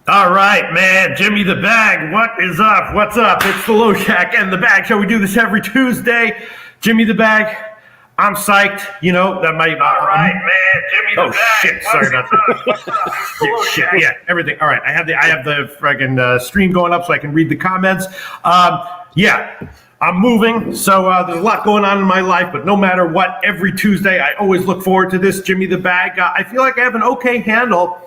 All right, man. Jimmy the Bag. What is up? What's up? It's the Loshak and the Bag Show. We do this every Tuesday. Jimmy the Bag. I'm psyched. You know that my. All right, man. Jimmy the Bag. Shit! Sorry about that. Shit. Yeah, everything. All right. I have the friggin' stream going up so I can read the comments. Yeah. I'm moving, so there's a lot going on in my life, but no matter what, every Tuesday I always look forward to this Jimmy the Bag. I feel like I have an okay handle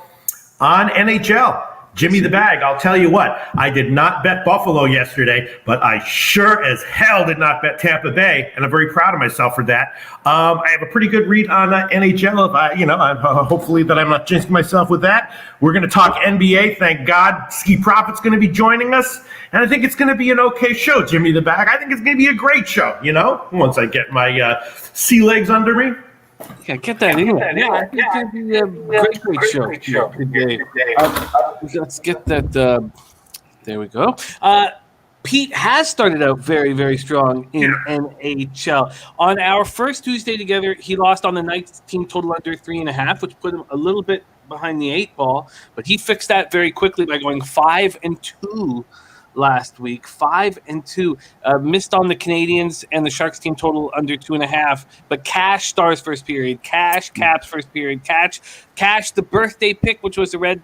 on NHL. Jimmy the Bag, I'll tell you what, I did not bet Buffalo yesterday, but I sure as hell did not bet Tampa Bay, and I'm very proud of myself for that. I have a pretty good read on NHL. Hopefully that I'm not jinxing myself with that. We're going to talk NBA, thank God. Skee Profit's going to be joining us, and I think it's going to be an okay show, Jimmy the Bag. I think it's going to be a great show, once I get my sea legs under me. Yeah, get that in. Yeah, I think it's going to be a great show today. Let's get that. There we go. Pete has started out very, very strong in NHL. On our first Tuesday together, he lost on the Knights team total under 3.5, which put him a little bit behind the 8 ball. But he fixed that very quickly by going 5-2 last week. 5-2. Missed on the Canadiens and the Sharks team total under 2.5. But cash Stars first period. Cash Caps first period. Cash the birthday pick, which was the Red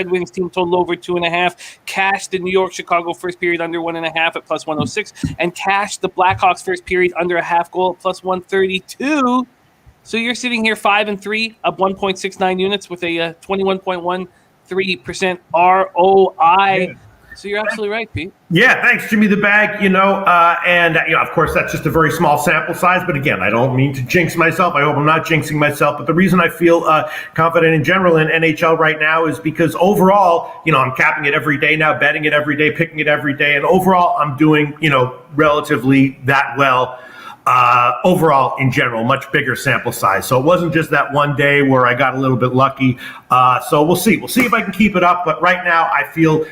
Wings team total over 2.5. Cash the New York Chicago first period under 1.5 at plus 106. And cash the Blackhawks first period under a half goal at plus 132. So you're sitting here 5-3, up 1.69 units with a 21.13% ROI. Yeah. So you're absolutely right, Pete. Yeah, thanks, Jimmy the Bag. Of course, that's just a very small sample size. But again, I don't mean to jinx myself. I hope I'm not jinxing myself. But the reason I feel confident in general in NHL right now is because overall, I'm capping it every day now, betting it every day, picking it every day. And overall, I'm doing, relatively that well. Overall, in general, much bigger sample size. So it wasn't just that one day where I got a little bit lucky. So we'll see. We'll see if I can keep it up. But right now, I feel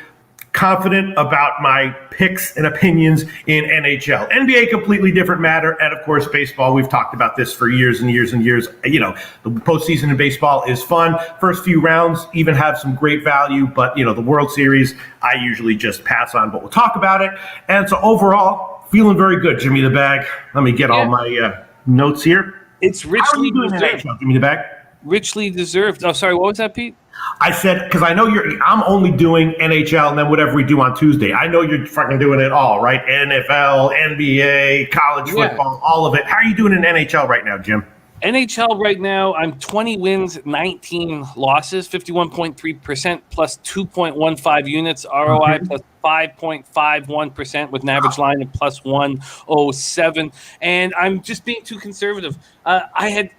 confident about my picks and opinions in NHL. NBA, completely different matter. And of course, baseball, we've talked about this for years and years and years. The postseason in baseball is fun. First few rounds even have some great value, but the World Series, I usually just pass on, but we'll talk about it. And so overall, feeling very good, Jimmy the Bag. Let me get all my notes here. It's richly deserved. Jimmy the Bag. Richly deserved. Oh, sorry, what was that, Pete? I said, because I know I'm only doing NHL and then whatever we do on Tuesday. I know you're fucking doing it all, right? NFL, NBA, college football, all of it. How are you doing in NHL right now, Jim? NHL right now, I'm 20 wins, 19 losses, 51.3% plus 2.15 units, ROI plus 5.51% with an average line of plus 107. And I'm just being too conservative. I had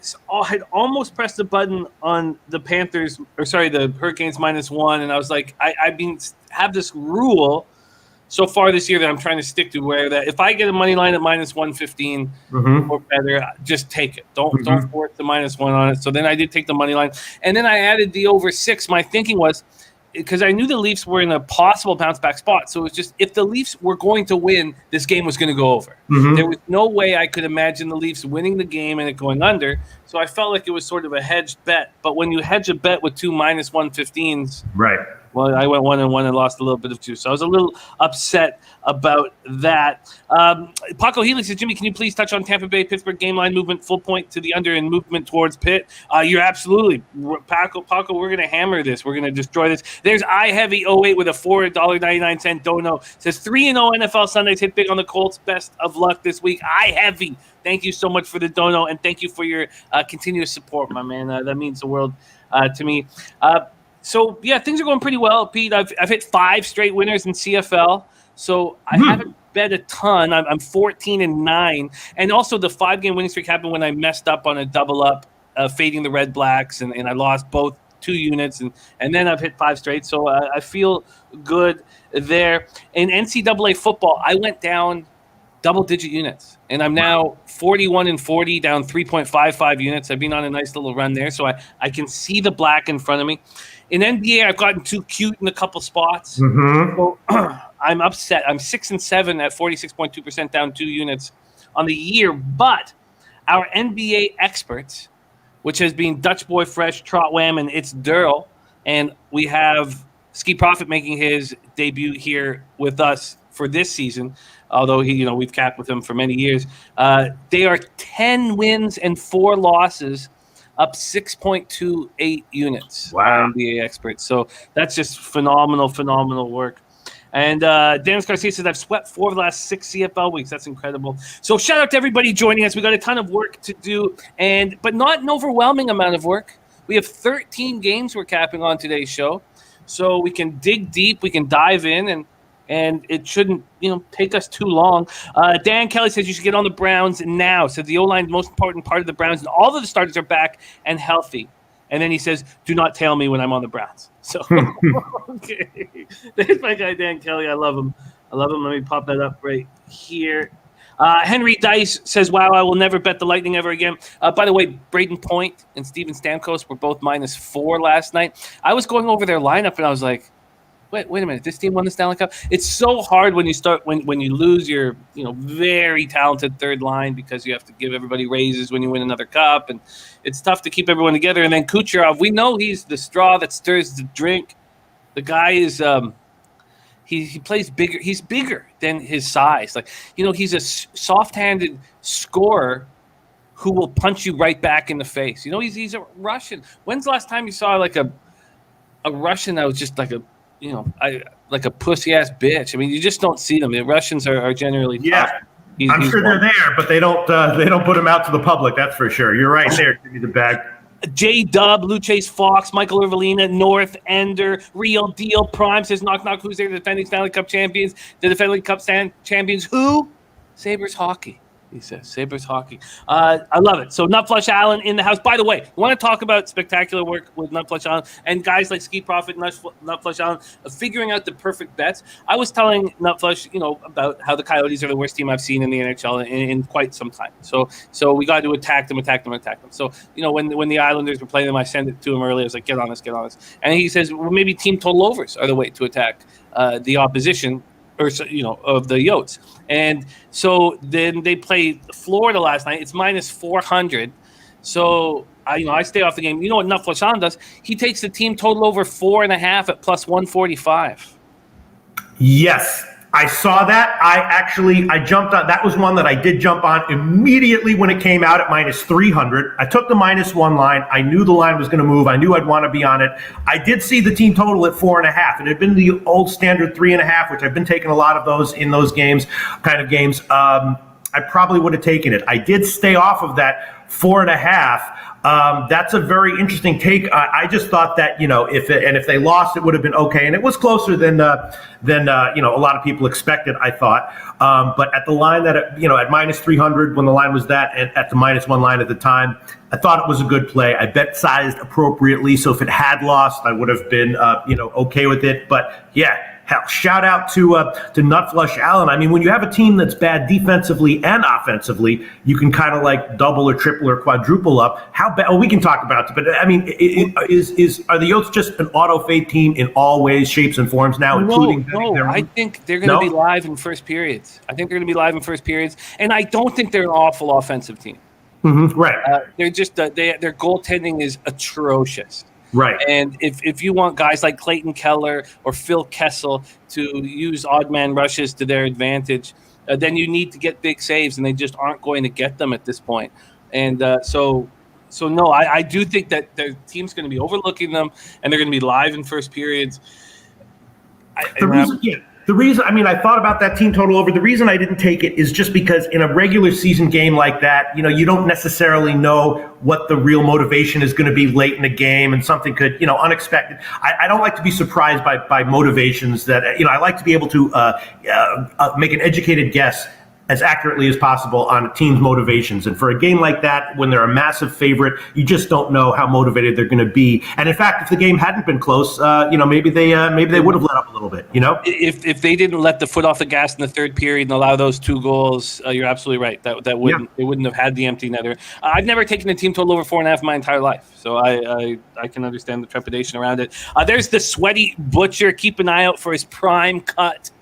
almost pressed the button on the the Hurricanes -1. And I was like, I have this rule so far this year that I'm trying to stick to, where that if I get a money line at -115 or better, just take it. Don't force the -1 on it. So then I did take the money line, and then I added the over 6. My thinking was, because I knew the Leafs were in a possible bounce back spot, so it was just, if the Leafs were going to win, this game was going to go over. There was no way I could imagine the Leafs winning the game and it going under. So I felt like it was sort of a hedged bet. But when you hedge a bet with two -115s, right? Well, I went 1-1 and lost a little bit of 2. So I was a little upset about that. Paco Healy says, Jimmy, can you please touch on Tampa Bay Pittsburgh game line movement, full point to the under and movement towards Pitt? You're absolutely, Paco, we're going to hammer this. We're going to destroy this. There's iHeavy08 with a $4.99 dono. Says 3-0 NFL Sundays, hit big on the Colts. Best of luck this week. iHeavy, thank you so much for the dono, and thank you for your continuous support, my man. That means the world to me. So, yeah, things are going pretty well, Pete. I've hit 5 straight winners in CFL, so I haven't bet a ton. I'm 14-9. And also the 5-game winning streak happened when I messed up on a double-up, fading the Red Blacks, and I lost both 2 units, and then I've hit 5 straight. So I feel good there. In NCAA football, I went down double-digit units, and I'm now 41-40, down 3.55 units. I've been on a nice little run there, so I can see the black in front of me. In NBA, I've gotten too cute in a couple spots. So I'm upset. I'm 6-7 at 46.2%, down 2 units on the year. But our NBA experts, which has been Dutch Boy Fresh, Trot Wam, and it's Derl, and we have Skee Profit making his debut here with us for this season, although we've capped with him for many years. They are 10 wins and 4 losses, up 6.28 units. Wow. NBA experts. So that's just phenomenal work. And Dennis Garcia says, I've swept 4 of the last 6 CFL weeks. That's incredible. So shout out to everybody joining us. We got a ton of work to do, but not an overwhelming amount of work. We have 13 games we're capping on today's show. So we can dig deep, we can dive in, and it shouldn't take us too long. Dan Kelly says you should get on the Browns now. So the O-line, most important part of the Browns, and all of the starters are back and healthy. And then he says, do not tail me when I'm on the Browns. So, okay. There's my guy, Dan Kelly. I love him. Let me pop that up right here. Henry Dice says, wow, I will never bet the Lightning ever again. By the way, Braden Point and Steven Stamkos were both -4 last night. I was going over their lineup, and I was like, wait a minute, this team won the Stanley Cup? It's so hard when you lose your very talented third line, because you have to give everybody raises when you win another cup, and it's tough to keep everyone together. And then Kucherov, we know he's the straw that stirs the drink. The guy is he plays bigger. He's bigger than his size. He's a soft-handed scorer who will punch you right back in the face. He's a Russian. When's the last time you saw a Russian that was just like a pussy ass bitch? I mean, you just don't see them. The Russians are generally tough. I'm sure they're there, but they don't put them out to the public. That's for sure. You're right there. Give me the bag. J Dub, Luchase Fox, Michael Irvelina, North Ender, Real Deal Prime says knock knock. Who's there? The defending Stanley Cup champions. The defending Cup champions. Who? Sabres hockey. He says Sabres hockey. I love it. So Nutflush Allen in the house. By the way, I want to talk about spectacular work with Nutflush Allen and guys like Skee Profit, Nutflush Allen, figuring out the perfect bets. I was telling Nutflush, about how the Coyotes are the worst team I've seen in the NHL in quite some time. So we got to attack them. So when the Islanders were playing them, I sent it to him earlier. I was like, get on this. And he says, well, maybe team total overs are the way to attack the opposition. Or of the Yotes. And so then they played Florida last night. It's -400. So I stay off the game. You know what Nutflush Allen does? He takes the team total over 4.5 at +145. Yes, I saw that. I jumped on. That was one that I did jump on immediately when it came out at -300. I took the -1 line. I knew the line was going to move. I knew I'd want to be on it. I did see the team total at 4.5. It had been the old standard 3.5, which I've been taking a lot of those in those games. I probably would have taken it. I did stay off of that 4.5. That's a very interesting take. I just thought that if they lost, it would have been okay, and it was closer than a lot of people expected. I thought, but at the line that at -300 when the line was that, and at the -1 line at the time, I thought it was a good play. I bet sized appropriately, so if it had lost, I would have been okay with it. But yeah. Hell, shout out to Nutflush Allen. I mean, when you have a team that's bad defensively and offensively, you can kind of double or triple or quadruple up. How bad? Oh, we can talk about it. But I mean, are the Yotes just an auto fade team in all ways, shapes, and forms now, including? No, I think they're going to be live in first periods. And I don't think they're an awful offensive team. Mm-hmm, right. They're just their goaltending is atrocious. Right. And if you want guys like Clayton Keller or Phil Kessel to use odd man rushes to their advantage, then you need to get big saves, and they just aren't going to get them at this point. And so no, I do think that their team's going to be overlooking them, and they're going to be live in first periods. The reason, I thought about that team total over. The reason I didn't take it is just because in a regular season game like that, you don't necessarily know what the real motivation is going to be late in the game, and something could, unexpected. I don't like to be surprised by motivations that, I like to be able to make an educated guess as accurately as possible on a team's motivations. And for a game like that, when they're a massive favorite, you just don't know how motivated they're going to be. And in fact, if the game hadn't been close, maybe they would have let up a little bit. If they didn't let the foot off the gas in the third period and allow those 2 goals, you're absolutely right. They wouldn't have had the empty netter. I've never taken a team total over 4.5 my entire life, so I can understand the trepidation around it. There's the Sweaty Butcher. Keep an eye out for his prime cut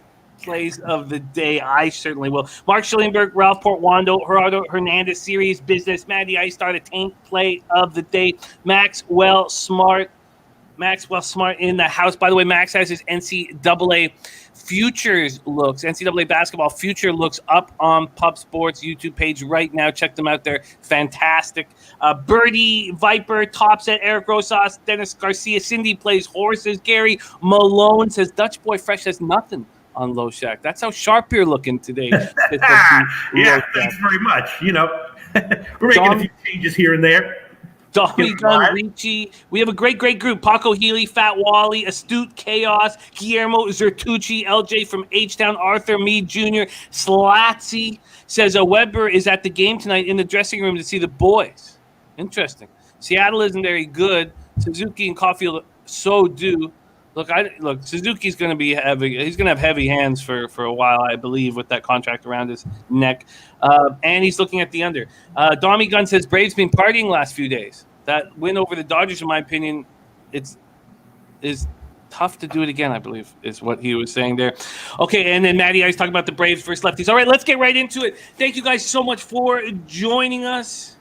plays of the day. I certainly will. Mark Schillingberg, Ralph Portwando, Gerardo Hernandez, Series Business, Matty Ice Star, the tank play of the day. Maxwell Smart, Maxwell Smart in the house. By the way, Max has his NCAA futures looks, NCAA basketball future looks up on Pub Sports YouTube page right now. Check them out. They're fantastic. Birdie, Viper, Topset, Eric Rosas, Dennis Garcia, Cindy Plays Horses, Gary Malone says Dutch Boy Fresh has nothing on Loshak. That's how sharp you're looking today. Yeah, thanks very much. We're making a few changes here and there. Tommy Gunn, Ricci. We have a great group. Paco Healy, Fat Wally, Astute Chaos, Guillermo Zertucci, LJ from H-Town, Arthur Mead Jr., Slatsy says Weber is at the game tonight in the dressing room to see the boys. Interesting. Seattle isn't very good. Suzuki and Caulfield so do. Look, Suzuki's going to be heavy. He's going to have heavy hands for a while, I believe, with that contract around his neck. And he's looking at the under. Dommy Gunn says Braves been partying last few days. That win over the Dodgers, in my opinion, is tough to do it again, I believe, is what he was saying there. Okay, and then Matty Ice talking about the Braves versus lefties. All right, let's get right into it. Thank you guys so much for joining us.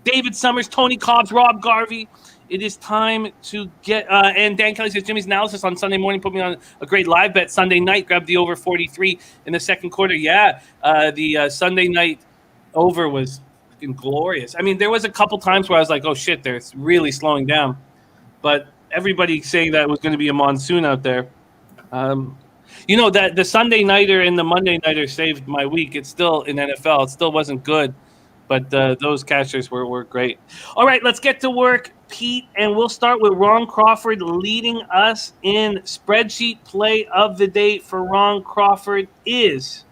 David Summers, Tony Cobbs, Rob Garvey. It is time to get and Dan Kelly says Jimmy's analysis on Sunday morning put me on a great live bet Sunday night. Grabbed the over 43 in the second quarter. Yeah, the Sunday night over was fucking glorious. I mean, there was a couple times where I was like, oh shit, they're really slowing down. But everybody saying that it was going to be a monsoon out there. That the Sunday nighter and the Monday nighter saved my week. It's still in NFL. It still wasn't good. But those catchers were great. All right, let's get to work, Pete. And we'll start with Ron Crawford leading us in spreadsheet play of the day for Ron Crawford is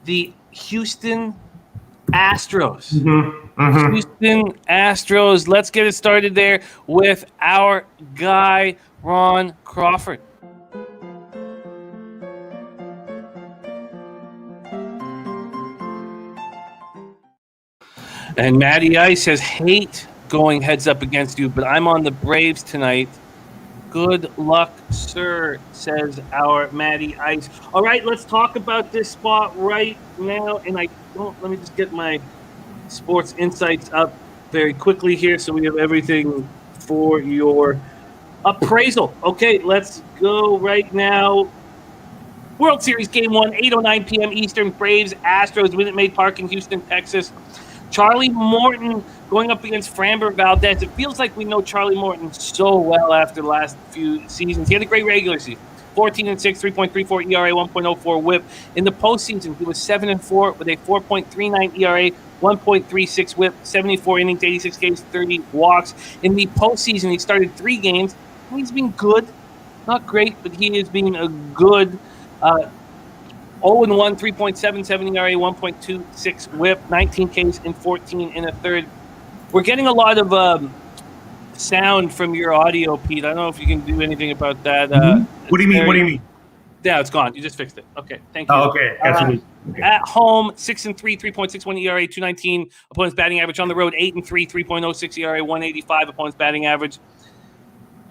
the Houston Astros. Houston Astros. Let's get it started there with our guy, Ron Crawford. And Matty Ice says, hate going heads up against you, but I'm on the Braves tonight. Good luck, sir, says our Matty Ice. All right, let's talk about this spot right now. And let me just get my sports insights up very quickly here so we have everything for your appraisal. Okay, let's go right now. World Series Game 1, 8:09 p.m. Eastern, Braves, Astros, Minute Maid Park in Houston, Texas. Charlie Morton going up against Framber Valdez. It feels like we know Charlie Morton so well after the last few seasons. He had a great regular season. 14-6, 3.34 ERA, 1.04 WHIP. In the postseason, he was 7-4 with a 4.39 ERA, 1.36 WHIP, 74 innings, 86 Ks, 30 walks. In the postseason, he started 3 games. He's been good. Not great, but he has been a good 0-1, 3.77 ERA, 1.26 WHIP, 19 Ks and 14 in a third. We're getting a lot of sound from your audio, Pete. I don't know if you can do anything about that. What do you mean? What do you mean? Yeah, it's gone. You just fixed it. Okay, thank you. Oh, okay. Absolutely. At home, 6-3, 3.61 ERA, 219 opponent's batting average. On the road, 8-3, 3.06 ERA, 185 opponent's batting average.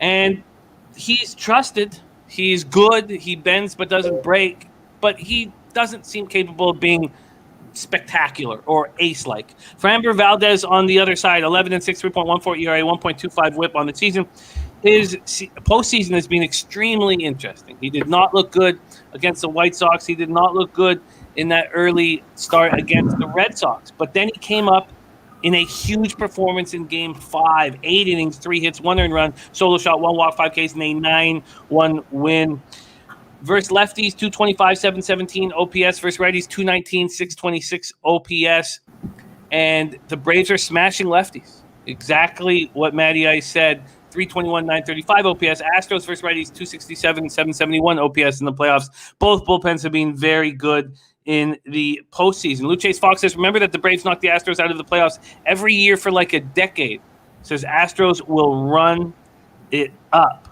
And he's trusted. He's good. He bends but doesn't break. But he doesn't seem capable of being spectacular or ace-like. Framber Valdez on the other side, 11-6, 3.14 ERA, 1.25 WHIP on the season. His postseason has been extremely interesting. He did not look good against the White Sox. He did not look good in that early start against the Red Sox. But then he came up in a huge performance in Game 5. 8 innings, 3 hits, 1 earned run, solo shot, 1 walk, 5 Ks, and a 9-1 win. Versus lefties, 225, 717 OPS. Versus righties, 219, 626 OPS. And the Braves are smashing lefties. Exactly what Matty Ice said. 321, 935 OPS. Astros versus righties, 267, 771 OPS in the playoffs. Both bullpens have been very good in the postseason. Lou Chase Fox says, remember that the Braves knocked the Astros out of the playoffs every year for like a decade. Says Astros will run it up.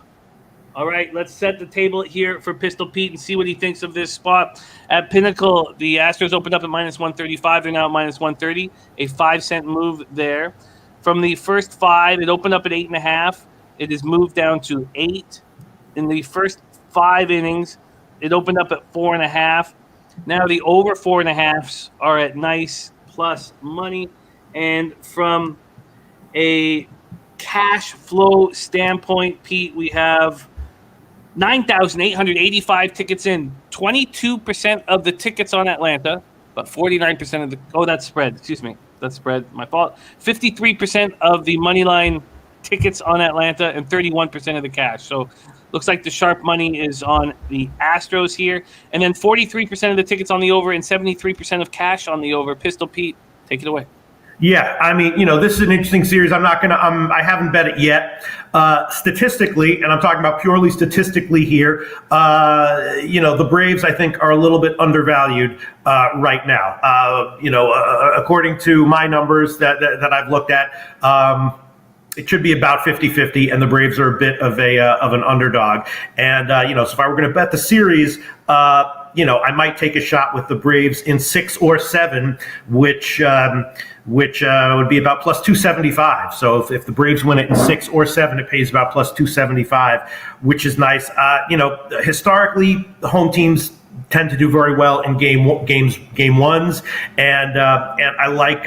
All right, let's set the table here for Pistol Pete and see what he thinks of this spot. At Pinnacle, the Astros opened up at minus 135. They're now at minus 130, a 5-cent move there. From the first 5, it opened up at 8.5. It has moved down to 8. In the first 5 innings, it opened up at 4.5. Now the over 4.5s are at nice plus money. And from a cash flow standpoint, Pete, we have 9,885 tickets in. 22% of the tickets on Atlanta, but 49% of the that's spread. Excuse me, that's spread. My fault. 53% of the money line tickets on Atlanta and 31% of the cash. So looks like the sharp money is on the Astros here, and then 43% of the tickets on the over and 73% of cash on the over. Pistol Pete, take it away. Yeah, I mean, this is an interesting series. I haven't bet it yet. Statistically, and I'm talking about purely statistically here, the Braves, I think, are a little bit undervalued right now. According to my numbers that I've looked at, it should be about 50-50, and the Braves are a bit of an underdog. And, so if I were going to bet the series, I might take a shot with the Braves in 6 or 7, which would be about plus 275. So if the Braves win it in 6 or 7, it pays about plus 275, which is nice. Historically, the home teams tend to do very well in game ones, and I like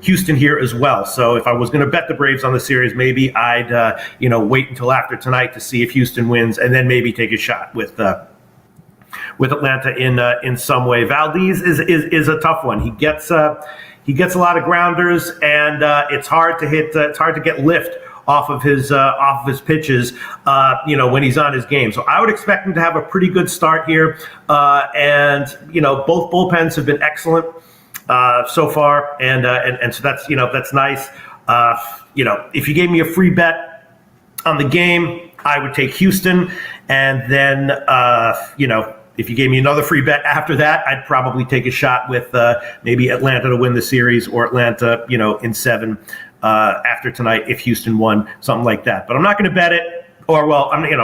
Houston here as well. So if I was going to bet the Braves on the series, maybe I'd wait until after tonight to see if Houston wins, and then maybe take a shot with Atlanta in some way. Valdez is a tough one. He gets a lot of grounders, and it's hard to hit. It's hard to get lift off of his pitches. When he's on his game. So I would expect him to have a pretty good start here. And both bullpens have been excellent so far, and so that's nice. If you gave me a free bet on the game, I would take Houston, and then if you gave me another free bet after that, I'd probably take a shot with maybe Atlanta to win the series, or Atlanta, in 7 after tonight if Houston won, something like that. But I'm not going to bet it, I'm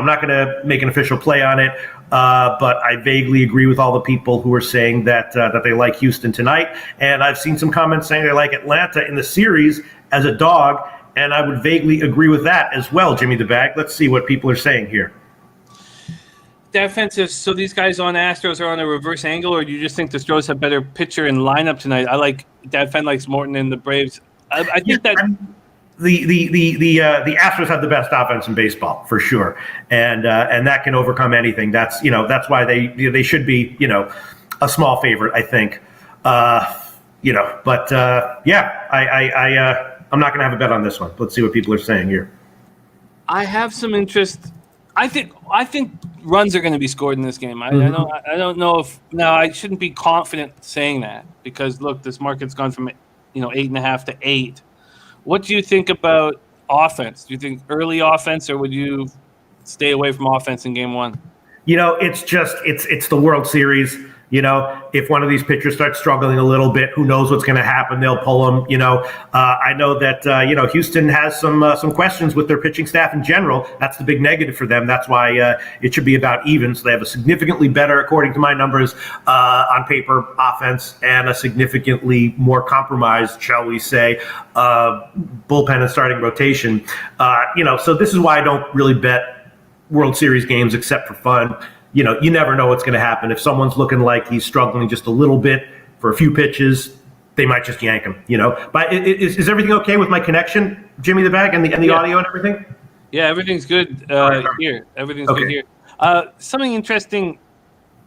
not going to make an official play on it. But I vaguely agree with all the people who are saying that they like Houston tonight, and I've seen some comments saying they like Atlanta in the series as a dog, and I would vaguely agree with that as well. Jimmy the Bag. Let's see what people are saying here. Defensive. So these guys on Astros are on a reverse angle, or do you just think the Astros have better pitcher and lineup tonight? I like Fan likes Morton and the Braves. I think that the Astros have the best offense in baseball for sure, and that can overcome anything. That's why they should be a small favorite, I think. But I'm not going to have a bet on this one. Let's see what people are saying here. I have some interest. I think runs are going to be scored in this game. I don't know if now I shouldn't be confident saying that, because look, this market's gone from 8.5 to 8. What do you think about offense? Do you think early offense, or would you stay away from offense in game one? It's the World Series. If one of these pitchers starts struggling a little bit, who knows what's going to happen? They'll pull them. I know that Houston has some questions with their pitching staff in general. That's the big negative for them. That's why it should be about even. So they have a significantly better, according to my numbers, on paper, offense, and a significantly more compromised, shall we say, bullpen and starting rotation. So this is why I don't really bet World Series games except for fun. You never know what's going to happen. If someone's looking like he's struggling just a little bit for a few pitches, they might just yank him. But is everything okay with my connection, Jimmy the Bag, and the audio and everything? Yeah, everything's good here. Everything's good here. Something interesting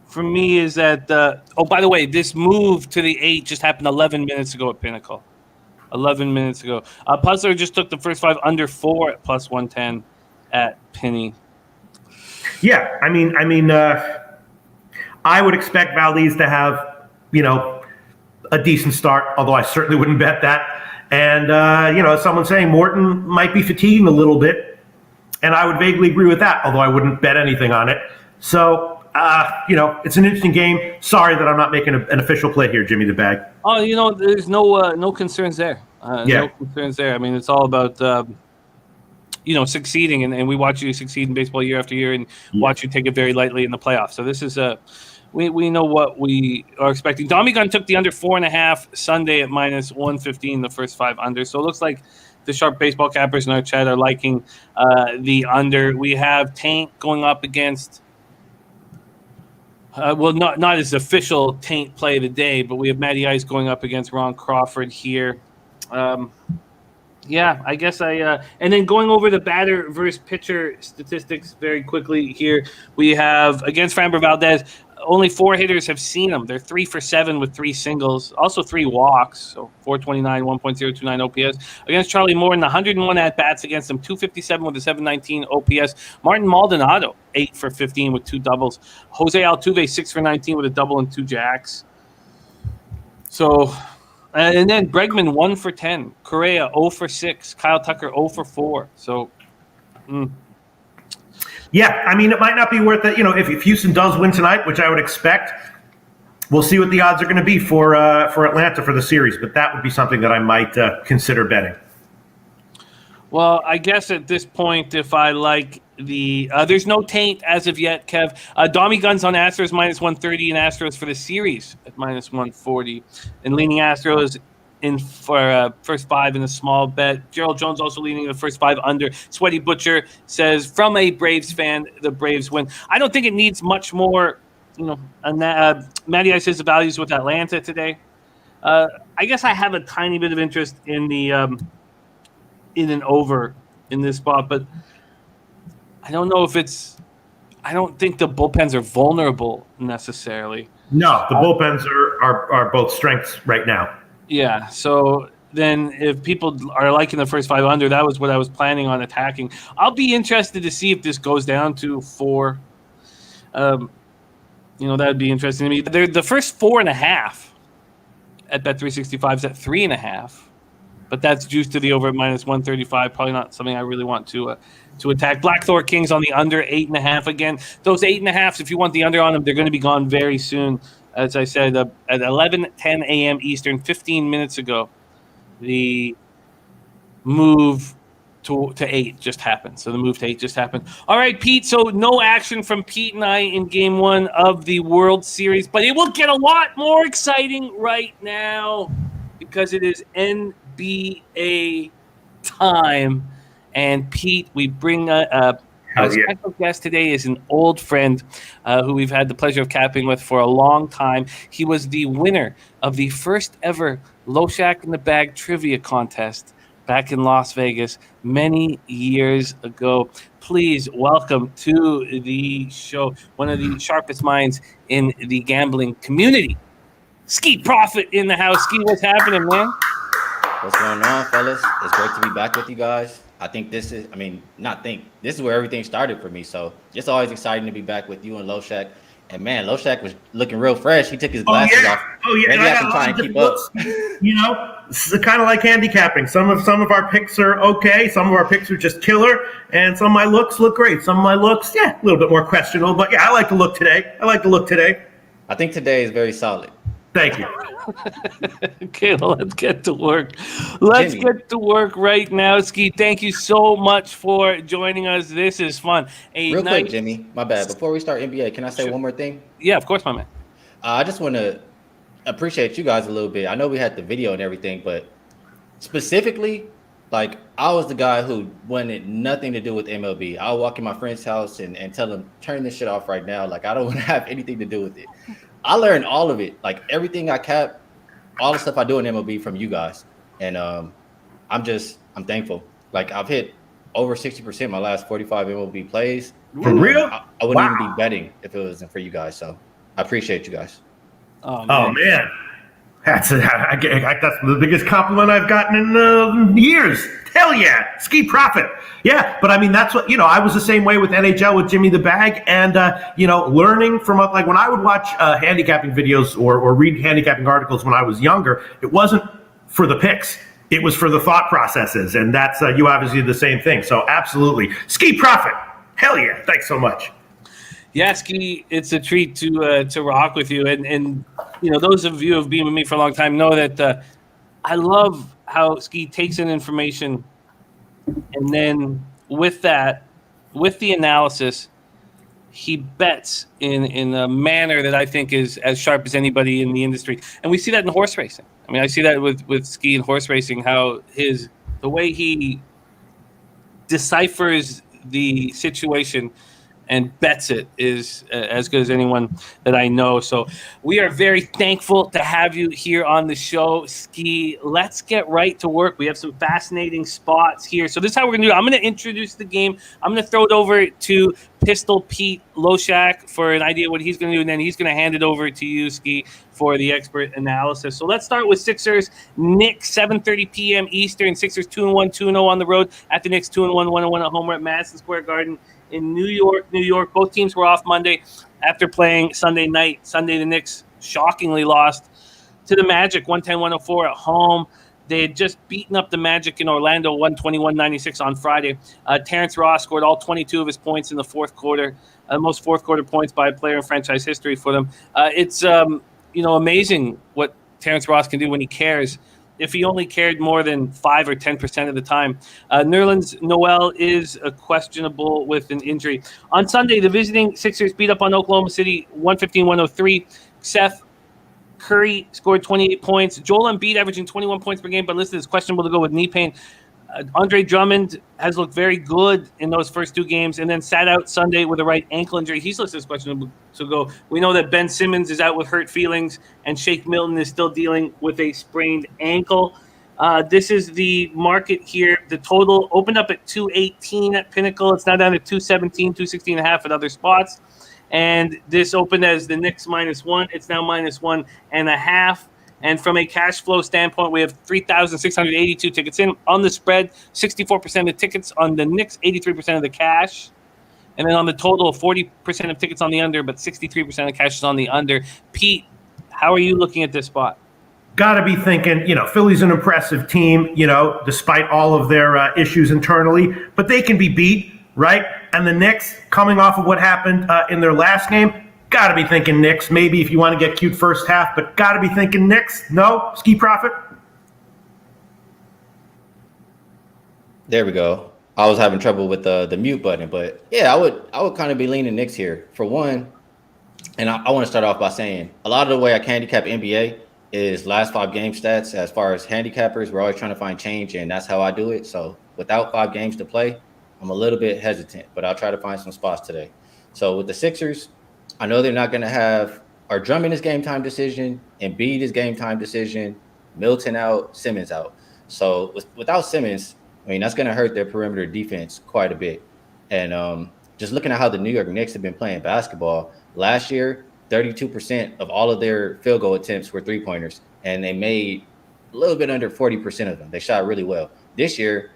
for me is that. By the way, this move to the 8 just happened 11 minutes ago at Pinnacle. 11 minutes ago. Puzzler just took the first 5 under 4 at plus 110 at Penny. Yeah, I would expect Valdez to have, a decent start, although I certainly wouldn't bet that. And, as someone's saying, Morton might be fatiguing a little bit, and I would vaguely agree with that, although I wouldn't bet anything on it. So, it's an interesting game. Sorry that I'm not making an official play here, Jimmy the Bag. Oh, there's no concerns there. No concerns there. It's all about succeeding, and we watch you succeed in baseball year after year, and watch you take it very lightly in the playoffs. So this is we know what we are expecting. Dommy Gun took the under 4.5 Sunday at minus 115, the first 5 under. So it looks like the sharp baseball cappers in our chat are liking the under. We have Taint going up against not his official Taint play of the day, but we have Matty Ice going up against Ron Crawford here. Yeah, I guess and then going over the batter versus pitcher statistics very quickly here. We have against Framber Valdez, only 4 hitters have seen him. They're 3 for 7 with 3 singles, also 3 walks, so 429, 1.029 OPS. Against Charlie Moore, in the 101 at bats against him, 257 with a 719 OPS. Martin Maldonado, 8 for 15 with 2 doubles. Jose Altuve, 6 for 19 with a double and 2 jacks. So. And then Bregman 1 for 10, Correa 0 for 6, Kyle Tucker 0 for 4. So, Yeah, I mean, it might not be worth it. If Houston does win tonight, which I would expect, we'll see what the odds are going to be for Atlanta for the series. But that would be something that I might consider betting. well, I guess at this point, if I like there's no taint as of yet, Kev. Dommy Guns on Astros minus 130 and Astros for the series at minus 140. And leaning Astros in for first 5 in a small bet. Gerald Jones also leaning the first 5 under. Sweaty Butcher says, from a Braves fan, the Braves win. I don't think it needs much more, Matty Ice says the values with Atlanta today. I guess I have a tiny bit of interest in the in an over in this spot, but I don't know if I don't think the bullpens are vulnerable necessarily. No, the bullpens are both strengths right now. Yeah, so then if people are liking the first 5 under, that was what I was planning on attacking. I'll be interested to see if this goes down to 4. That would be interesting to me. They're the first 4.5 at Bet365 is at 3.5, but that's juiced to the over at minus 135. Probably not something I really want to attack. Blackthorn Kings on the under 8.5 again. Those 8.5s, if you want the under on them, they're going to be gone very soon. As I said, at 11:10 a.m. Eastern, 15 minutes ago, the move to 8 just happened. So the move to 8 just happened. All right, Pete. So no action from Pete and I in Game 1 of the World Series, but it will get a lot more exciting right now because it is NBA time. And Pete, we bring our special guest today is an old friend who we've had the pleasure of capping with for a long time. He was the winner of the first ever Loshak in the Bag trivia contest back in Las Vegas many years ago. Please welcome to the show one of the sharpest minds in the gambling community, Skee Profit in the house. Skee, what's happening, man? What's going on, fellas? It's great to be back with you guys. I think this is where everything started for me. So it's always exciting to be back with you and Loshak. And man, Loshak was looking real fresh. He took his glasses off. Oh yeah, maybe I can try and keep up. It's kind of like handicapping. Some of our picks are okay. Some of our picks are just killer, and some of my looks look great. Some of my looks, a little bit more questionable. But yeah, I like the look today. I think today is very solid. Thank you. Okay, well, let's get to work. Let's get to work right now. Skee, thank you so much for joining us. This is fun. Real quick, Jimmy, my bad. Before we start NBA, can I say one more thing? Yeah, of course, my man. I just want to appreciate you guys a little bit. I know we had the video and everything, but specifically, like, I was the guy who wanted nothing to do with MLB. I'll walk in my friend's house and tell them, turn this shit off right now. Like, I don't want to have anything to do with it. I learned all of it, like everything I kept, all the stuff I do in MLB from you guys. And I'm thankful. Like, I've hit over 60% my last 45 MLB plays. For real? I wouldn't even be betting if it wasn't for you guys. So I appreciate you guys. Oh, man. That's the biggest compliment I've gotten in years. Hell yeah. Skee Profit. Yeah, but I mean, that's what, I was the same way with NHL with Jimmy the Bag. And, learning from, like, when I would watch handicapping videos or read handicapping articles when I was younger, it wasn't for the picks. It was for the thought processes. And that's, you obviously did the same thing. So absolutely. Skee Profit. Hell yeah. Thanks so much. Yeah, Skee, it's a treat to rock with you. And those of you who have been with me for a long time know that I love how Skee takes in information and then with the analysis, he bets in a manner that I think is as sharp as anybody in the industry. And we see that in horse racing. I mean, I see that with Skee and horse racing, how the way he deciphers the situation and bets it is as good as anyone that I know. So we are very thankful to have you here on the show, Skee. Let's get right to work. We have some fascinating spots here. So this is how we're going to do it. I'm going to introduce the game. I'm going to throw it over to Pistol Pete Loshak for an idea what he's going to do, and then he's going to hand it over to you, Skee, for the expert analysis. So let's start with Sixers. Knicks, 7:30 p.m. Eastern. Sixers 2-1, 2-0 on the road at the Knicks, 2-1, 1-1 at home. We're at Madison Square Garden in New York. Both teams were off Monday after playing Sunday night. Sunday, the Knicks shockingly lost to the Magic, 110-104 at home. They had just beaten up the Magic in Orlando, 121-96 on Friday. Terrence Ross scored all 22 of his points in the fourth quarter, most fourth-quarter points by a player in franchise history for them. It's amazing what Terrence Ross can do when he cares. If he only cared more than 5 or 10% of the time. Nerlens Noel is questionable with an injury. On Sunday, the visiting Sixers beat up on Oklahoma City 115-103. Seth Curry scored 28 points. Joel Embiid averaging 21 points per game, but listed as questionable to go with knee pain. Andre Drummond has looked very good in those first 2 games and then sat out Sunday with a right ankle injury. He's listed as questionable to go. We know that Ben Simmons is out with hurt feelings, and Shake Milton is still dealing with a sprained ankle. This is the market here. The total opened up at 218 at Pinnacle. It's now down to 217, 216.5 at other spots. And this opened as the Knicks -1. It's now -1.5. And from a cash flow standpoint, we have 3,682 tickets in. On the spread, 64% of tickets on the Knicks, 83% of the cash. And then on the total, 40% of tickets on the under, but 63% of cash is on the under. Pete, how are you looking at this spot? Got to be thinking, Philly's an impressive team, despite all of their issues internally, but they can be beat, right? And the Knicks, coming off of what happened in their last game, got to be thinking Knicks. Maybe if you want to get cute first half, but got to be thinking Knicks. No? Skee Profit? There we go. I was having trouble with the mute button, but yeah, I would kind of be leaning Knicks here. For one, and I want to start off by saying a lot of the way I handicap NBA is last 5 game stats. As far as handicappers, we're always trying to find change, and that's how I do it. So without 5 games to play, I'm a little bit hesitant, but I'll try to find some spots today. So with the Sixers, I know they're not going to have our Drummond is game time decision, Embiid is game time decision, Milton out, Simmons out. So without Simmons, that's going to hurt their perimeter defense quite a bit. And just looking at how the New York Knicks have been playing basketball, last year, 32% of all of their field goal attempts were 3-pointers, and they made a little bit under 40% of them. They shot really well. This year,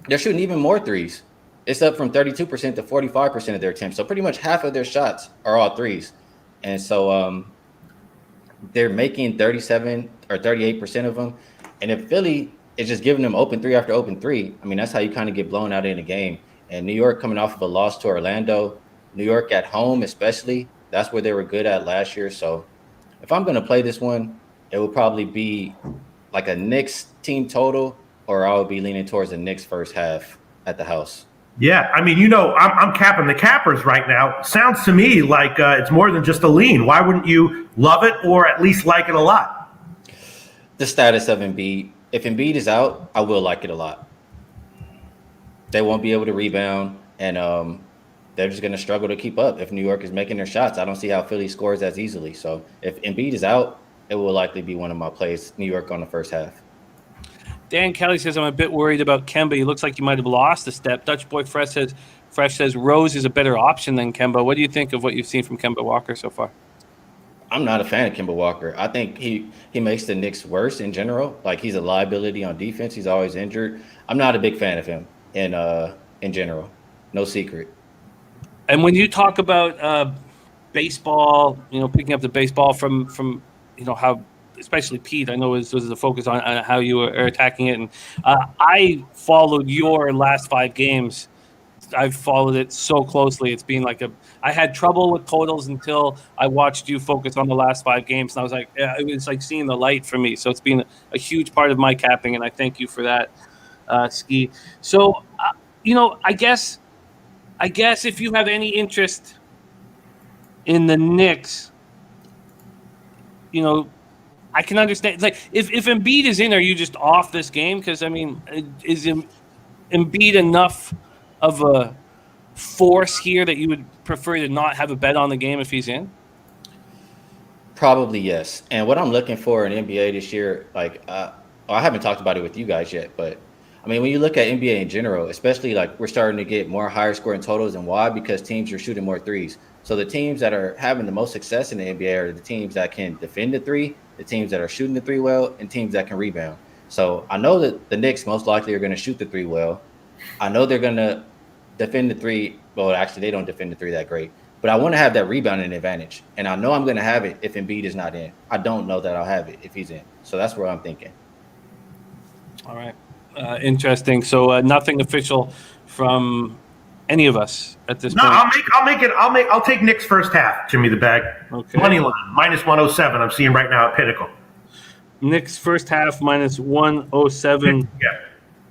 they're shooting even more threes. It's up from 32% to 45% of their attempts. So pretty much half of their shots are all threes. And so they're making 37 or 38% of them. And if Philly is just giving them open 3 after open 3, that's how you kind of get blown out in a game. And New York coming off of a loss to Orlando, New York at home especially, that's where they were good at last year. So if I'm going to play this one, it would probably be like a Knicks team total, or I would be leaning towards the Knicks first half at the house. Yeah, I'm capping the cappers right now. Sounds to me like it's more than just a lean. Why wouldn't you love it or at least like it a lot? The status of Embiid. If Embiid is out, I will like it a lot. They won't be able to rebound, and they're just going to struggle to keep up. If New York is making their shots, I don't see how Philly scores as easily. So if Embiid is out, it will likely be one of my plays, New York on the first half. Dan Kelly says, I'm a bit worried about Kemba. He looks like he might have lost a step. Dutch Boy Fresh says Rose is a better option than Kemba. What do you think of what you've seen from Kemba Walker so far? I'm not a fan of Kemba Walker. I think he makes the Knicks worse in general. Like, he's a liability on defense. He's always injured. I'm not a big fan of him in general. No secret. And when you talk about baseball, picking up the baseball from how, especially Pete, I know was the focus on how you are attacking it. And I followed your last 5 games. I've followed it so closely. It's been like I had trouble with totals until I watched you focus on the last 5 games. And I was like, it was like seeing the light for me. So it's been a huge part of my capping. And I thank you for that, Skee. So, I guess if you have any interest in the Knicks, I can understand. Like, if Embiid is in, are you just off this game? Because is Embiid enough of force here that you would prefer to not have a bet on the game if he's in? Probably yes. And what I'm looking for in NBA this year, like I haven't talked about it with you guys yet, but I mean, when you look at NBA in general, especially like we're starting to get more higher scoring totals, and why? Because teams are shooting more threes. So the teams that are having the most success in the NBA are the teams that can defend the three, the teams that are shooting the three well, and teams that can rebound. So I know that the Knicks most likely are going to shoot the three well. I know they're going to defend the three. Well, actually, they don't defend the three that great. But I want to have that rebounding advantage. And I know I'm going to have it if Embiid is not in. I don't know that I'll have it if he's in. So that's where I'm thinking. All right. Interesting. So nothing official from any of us at this point. I'll take Knicks first half, Jimmy the Bag. Okay. Money line, minus 107. I'm seeing right now at Pinnacle. Knicks first half minus 107. Yeah.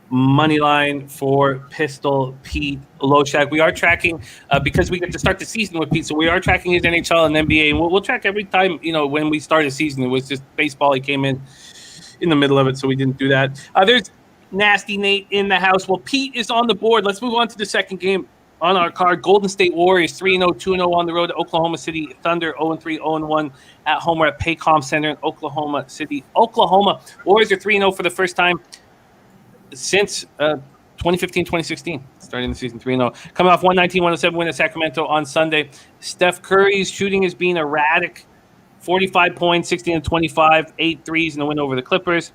Money line for Pistol Pete Loshak. We are tracking because we get to start the season with Pete, so we are tracking his NHL and NBA, and we'll track every time. When we start a season, it was just baseball. He came in the middle of it, so we didn't do that. There's Nasty Nate in the house. Well, Pete is on the board. Let's move on to the second game on our card. Golden State Warriors 3-0, 2-0 on the road to Oklahoma City Thunder, 0-3, 0-1 at home. We're at Paycom Center in Oklahoma City, Oklahoma. Warriors are 3-0 for the first time since 2015-2016, starting the season 3-0. Coming off 119-107 win at Sacramento on Sunday. Steph Curry's shooting is being erratic. 45 points, 16-25, 8 threes in the win over the Clippers.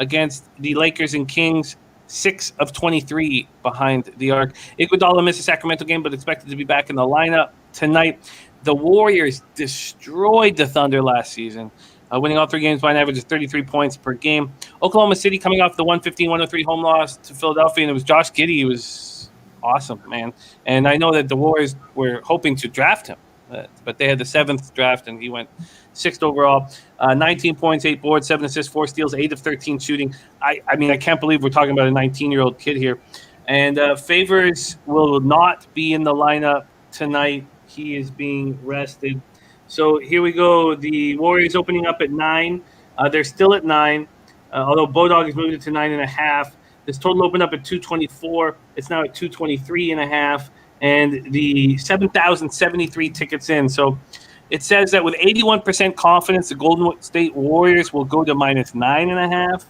Against the Lakers and Kings, 6 of 23 behind the arc. Iguodala missed the Sacramento game, but expected to be back in the lineup tonight. The Warriors destroyed the Thunder last season, winning all 3 games by an average of 33 points per game. Oklahoma City coming off the 115-103 home loss to Philadelphia, and it was Josh Giddey. He was awesome, man. And I know that the Warriors were hoping to draft him, but they had the 7th draft, and he went 6th overall. 19 points, 8 boards, 7 assists, 4 steals, 8 of 13 shooting. I mean, I can't believe we're talking about a 19-year-old kid here. And Favors will not be in the lineup tonight. He is being rested. So here we go. The Warriors opening up at 9. They're still at 9, although Bodog has moved it to 9.5. This total opened up at 224. It's now at 223.5. And the 7,073 tickets in. So it says that with 81% confidence, the Golden State Warriors will go to minus 9.5.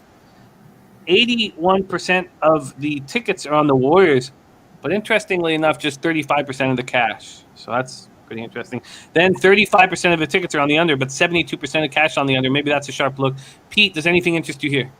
81% of the tickets are on the Warriors, but interestingly enough, just 35% of the cash. So that's pretty interesting. Then 35% of the tickets are on the under, but 72% of cash on the under. Maybe that's a sharp look. Pete, does anything interest you here?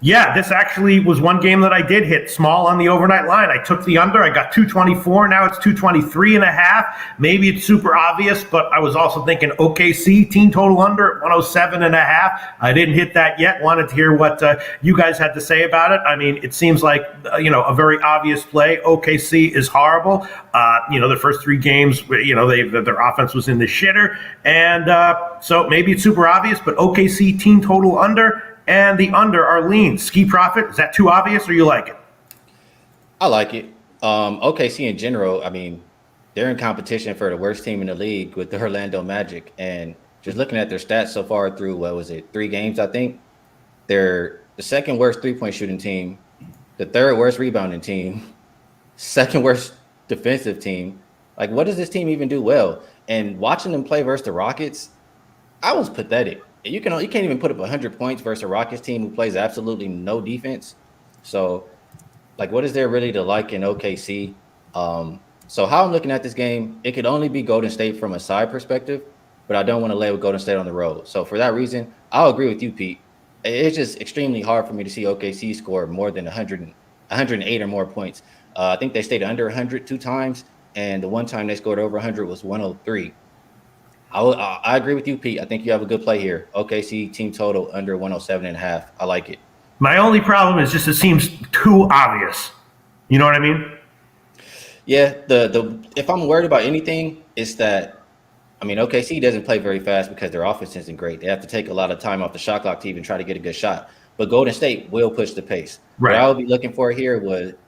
Yeah, this actually was one game that I did hit small on the overnight line. I took the under. I got 224. Now it's 223.5. Maybe it's super obvious, but I was also thinking OKC team total under at 107.5. I didn't hit that yet. Wanted to hear what you guys had to say about it. I mean, it seems like a very obvious play. OKC is horrible. The first 3 games, their offense was in the shitter, and so maybe it's super obvious. But OKC team total under. And the under are lean. Skee Profit, is that too obvious or you like it? I like it. OKC in general, I mean, they're in competition for the worst team in the league with the Orlando Magic. And just looking at their stats so far through, 3 games, I think, they're the second worst three-point shooting team, the third worst rebounding team, second worst defensive team. Like, what does this team even do well? And watching them play versus the Rockets, I was pathetic. You can't even put up 100 points versus a Rockets team who plays absolutely no defense. So, like, what is there really to like in OKC? So how I'm looking at this game, it could only be Golden State from a side perspective, but I don't want to lay with Golden State on the road. So for that reason, I'll agree with you, Pete. It's just extremely hard for me to see OKC score more than 108 or more points. I think they stayed under 100 2 times, and the one time they scored over 100 was 103. I agree with you, Pete. I think you have a good play here. OKC team total under 107.5. I like it. My only problem is just it seems too obvious. You know what I mean? Yeah. If I'm worried about anything, it's that, I mean, OKC doesn't play very fast because their offense isn't great. They have to take a lot of time off the shot clock to even try to get a good shot. But Golden State will push the pace. Right. What I would be looking for here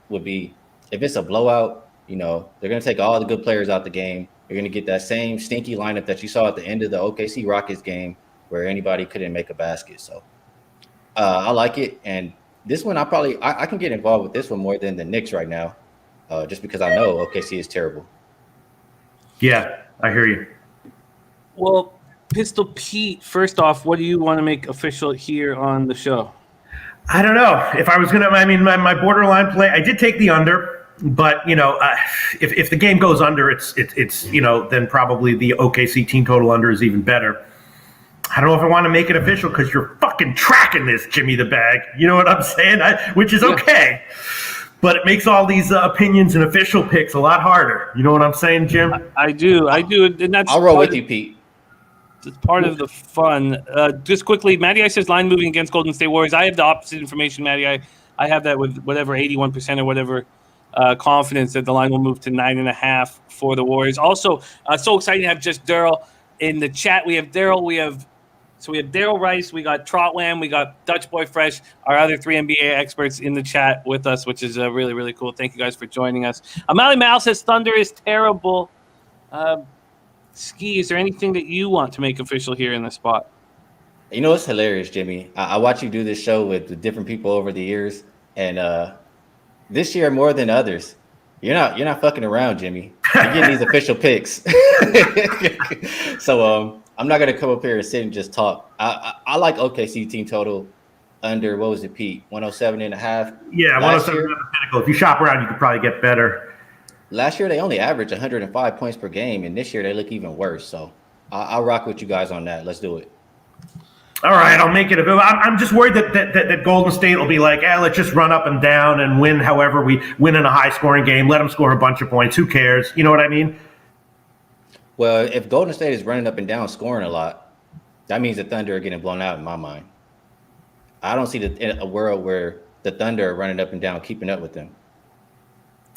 would be if it's a blowout, they're going to take all the good players out the game. You're going to get that same stinky lineup that you saw at the end of the OKC Rockets game where anybody couldn't make a basket. So I like it. And this one, I can get involved with this one more than the Knicks right now. just because I know OKC is terrible. Yeah, I hear you. Well, Pistol Pete, first off, what do you want to make official here on the show? I don't know if I was gonna. I mean, my borderline play. I did take the under, but if the game goes under, it's then probably the OKC team total under is even better. I don't know if I want to make it official because you're fucking tracking this, Jimmy the Bag. You know what I'm saying? Which is okay. But it makes all these opinions and official picks a lot harder. You know what I'm saying, Jim? I do. And that's I'll roll with you, Pete. It's part of the fun. Just quickly, Matty I says line moving against Golden State Warriors. I have the opposite information, Matty. I have that with whatever 81% or whatever confidence that the line will move to 9.5 for the Warriors. Also, so exciting to have just Derl in the chat. We have Derl. We have Daryl Rice, we got Trot Wam, we got Dutch Boy Fresh, our other 3 NBA experts in the chat with us, which is really, really cool. Thank you guys for joining us. Amali Mal says Thunder is terrible. Skee, is there anything that you want to make official here in the spot? You know, it's hilarious, Jimmy. I watch you do this show with different people over the years, and this year more than others, you're not fucking around, Jimmy. You're getting these official picks. So I'm not gonna come up here and sit and just talk. I like OKC team total under, what was it, Pete? 107.5. Yeah, 107 is the pinnacle. If you shop around, you could probably get better. Last year they only averaged 105 points per game, and this year they look even worse. So I'll rock with you guys on that. Let's do it. All right, I'll make it a bit. I'm just worried that Golden State will be like, let's just run up and down and win however we win in a high-scoring game. Let them score a bunch of points. Who cares? You know what I mean? Well, if Golden State is running up and down, scoring a lot, that means the Thunder are getting blown out in my mind. I don't see a world where the Thunder are running up and down, keeping up with them.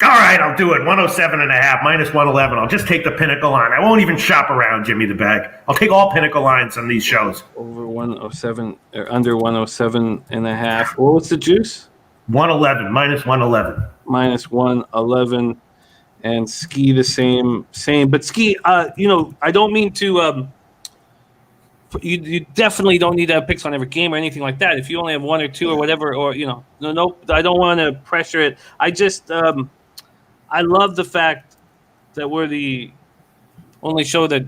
All right, I'll do it. 107.5 minus 111. I'll just take the pinnacle line. I won't even shop around, Jimmy the Bag. I'll take all pinnacle lines on these shows. Over 107 or under 107.5. What's the juice? 111 minus 111. Minus 111. And Skee the same. But Skee, I don't mean to. You definitely don't need to have picks on every game or anything like that. If you only have one or two or whatever, or no, I don't want to pressure it. I just, I love the fact that we're the only show that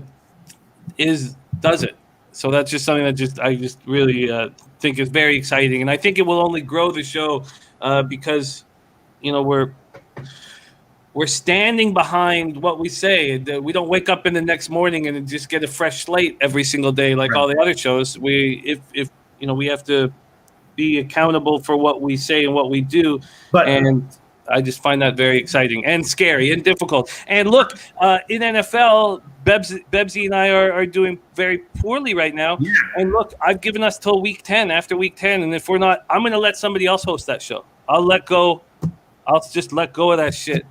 does it. So that's just something that I just really think is very exciting, and I think it will only grow the show because we're standing behind what we say. We don't wake up in the next morning and just get a fresh slate every single day like all the other shows. We have to be accountable for what we say and what we do. And I just find that very exciting and scary and difficult. And look, in NFL, Bebsy and I are doing very poorly right now. Yeah. And look, I've given us till week 10, after week 10. And if we're not, I'm going to let somebody else host that show. I'll just let go of that shit.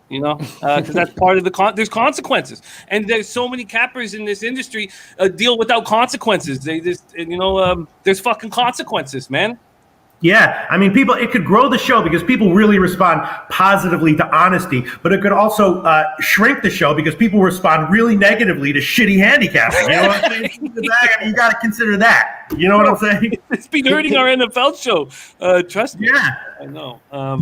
Because that's part of there's consequences, and there's so many cappers in this industry deal without consequences. There's fucking consequences, man. Yeah, I mean, it could grow the show because people really respond positively to honesty, but it could also shrink the show because people respond really negatively to shitty handicapping. You know what I'm saying? You got to consider that. You know what I'm saying? It's been hurting our NFL show. Trust me. Yeah, I know.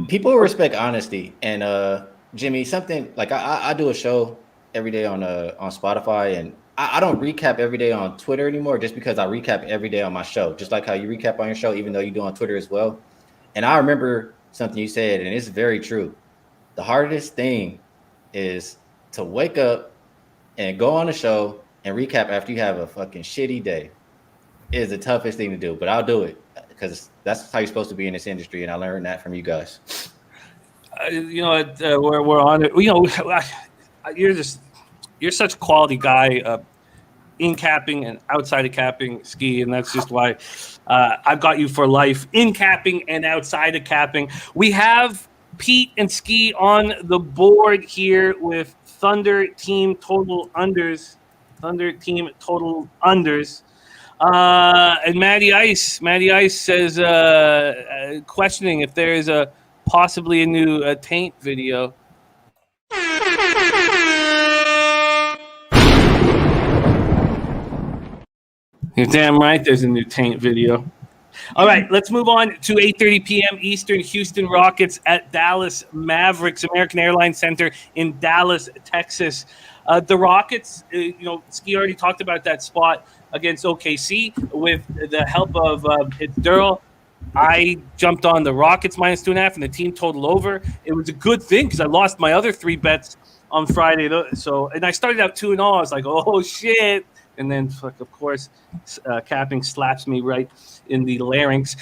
People respect honesty, and Jimmy, something like I do a show every day on Spotify, and I don't recap every day on Twitter anymore just because I recap every day on my show, just like how you recap on your show, even though you do on Twitter as well. And I remember something you said, and it's very true. The hardest thing is to wake up and go on a show and recap after you have a fucking shitty day. It is the toughest thing to do, but I'll do it because that's how you're supposed to be in this industry, and I learned that from you guys. We're on it. You're such a quality guy in capping and outside of capping, Skee, and that's just why I've got you for life in capping and outside of capping. We have Pete and Skee on the board here with Thunder team total unders. And Matty Ice says, questioning if there is possibly a new Taint video. You're damn right there's a new Taint video. All right, let's move on to 8:30 p.m. Eastern. Houston Rockets at Dallas Mavericks, American Airlines Center in Dallas, Texas. The Rockets, Skee already talked about that spot against OKC with the help of it's Derl. I jumped on the Rockets -2.5 and the team total over. It was a good thing because I lost my other 3 bets on Friday. And I started out 2-0. I was like, oh shit. And then, of course, capping slaps me right in the larynx.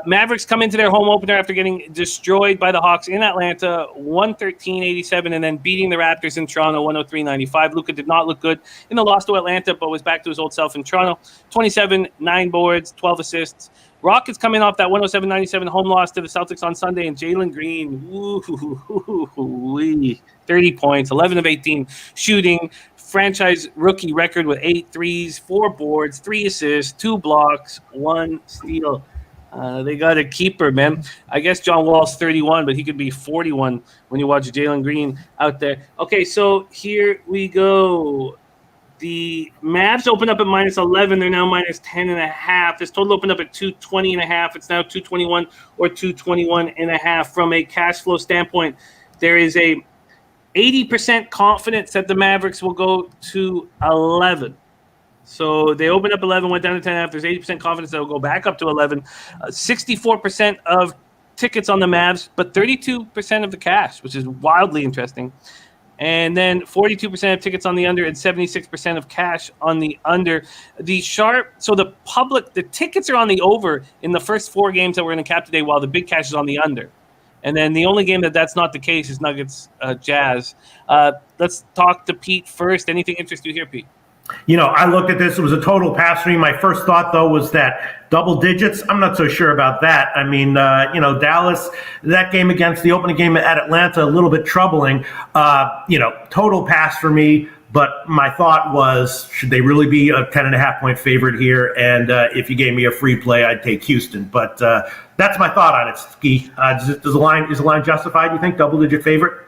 Mavericks come into their home opener after getting destroyed by the Hawks in Atlanta, 113-87, and then beating the Raptors in Toronto, 103-95. Luka did not look good in the loss to Atlanta, but was back to his old self in Toronto. 27, 9 boards, 12 assists. Rockets coming off that 107-97 home loss to the Celtics on Sunday, and Jalen Green, 30 points, 11 of 18 shooting. Franchise rookie record with 8 threes, 4 boards, 3 assists, 2 blocks, 1 steal. They got a keeper, man. I guess John Wall's 31, but he could be 41 when you watch Jalen Green out there. Okay, so here we go. The Mavs opened up at -11. They're now -10.5. This total opened up at 220.5. It's now 221 or 221.5. From a cash flow standpoint, there is a 80% confidence that the Mavericks will go to 11. So they opened up 11, went down to 10.5. There's 80% confidence that will go back up to 11. 64% of tickets on the Mavs, but 32% of the cash, which is wildly interesting. And then 42% of tickets on the under and 76% of cash on the under. The tickets are on the over in the first 4 games that we're going to cap today, while the big cash is on the under. And then the only game that's not the case is Nuggets Jazz. Let's talk to Pete first. Anything interest you here, Pete? I looked at this. It was a total pass for me. My first thought, though, was that double digits. I'm not so sure about that. I mean, Dallas, that game against the opening game at Atlanta, a little bit troubling. Total pass for me. But my thought was, should they really be a 10.5-point favorite here? And if you gave me a free play, I'd take Houston. But that's my thought on it, Skee. Is the line justified, you think, double-digit favorite?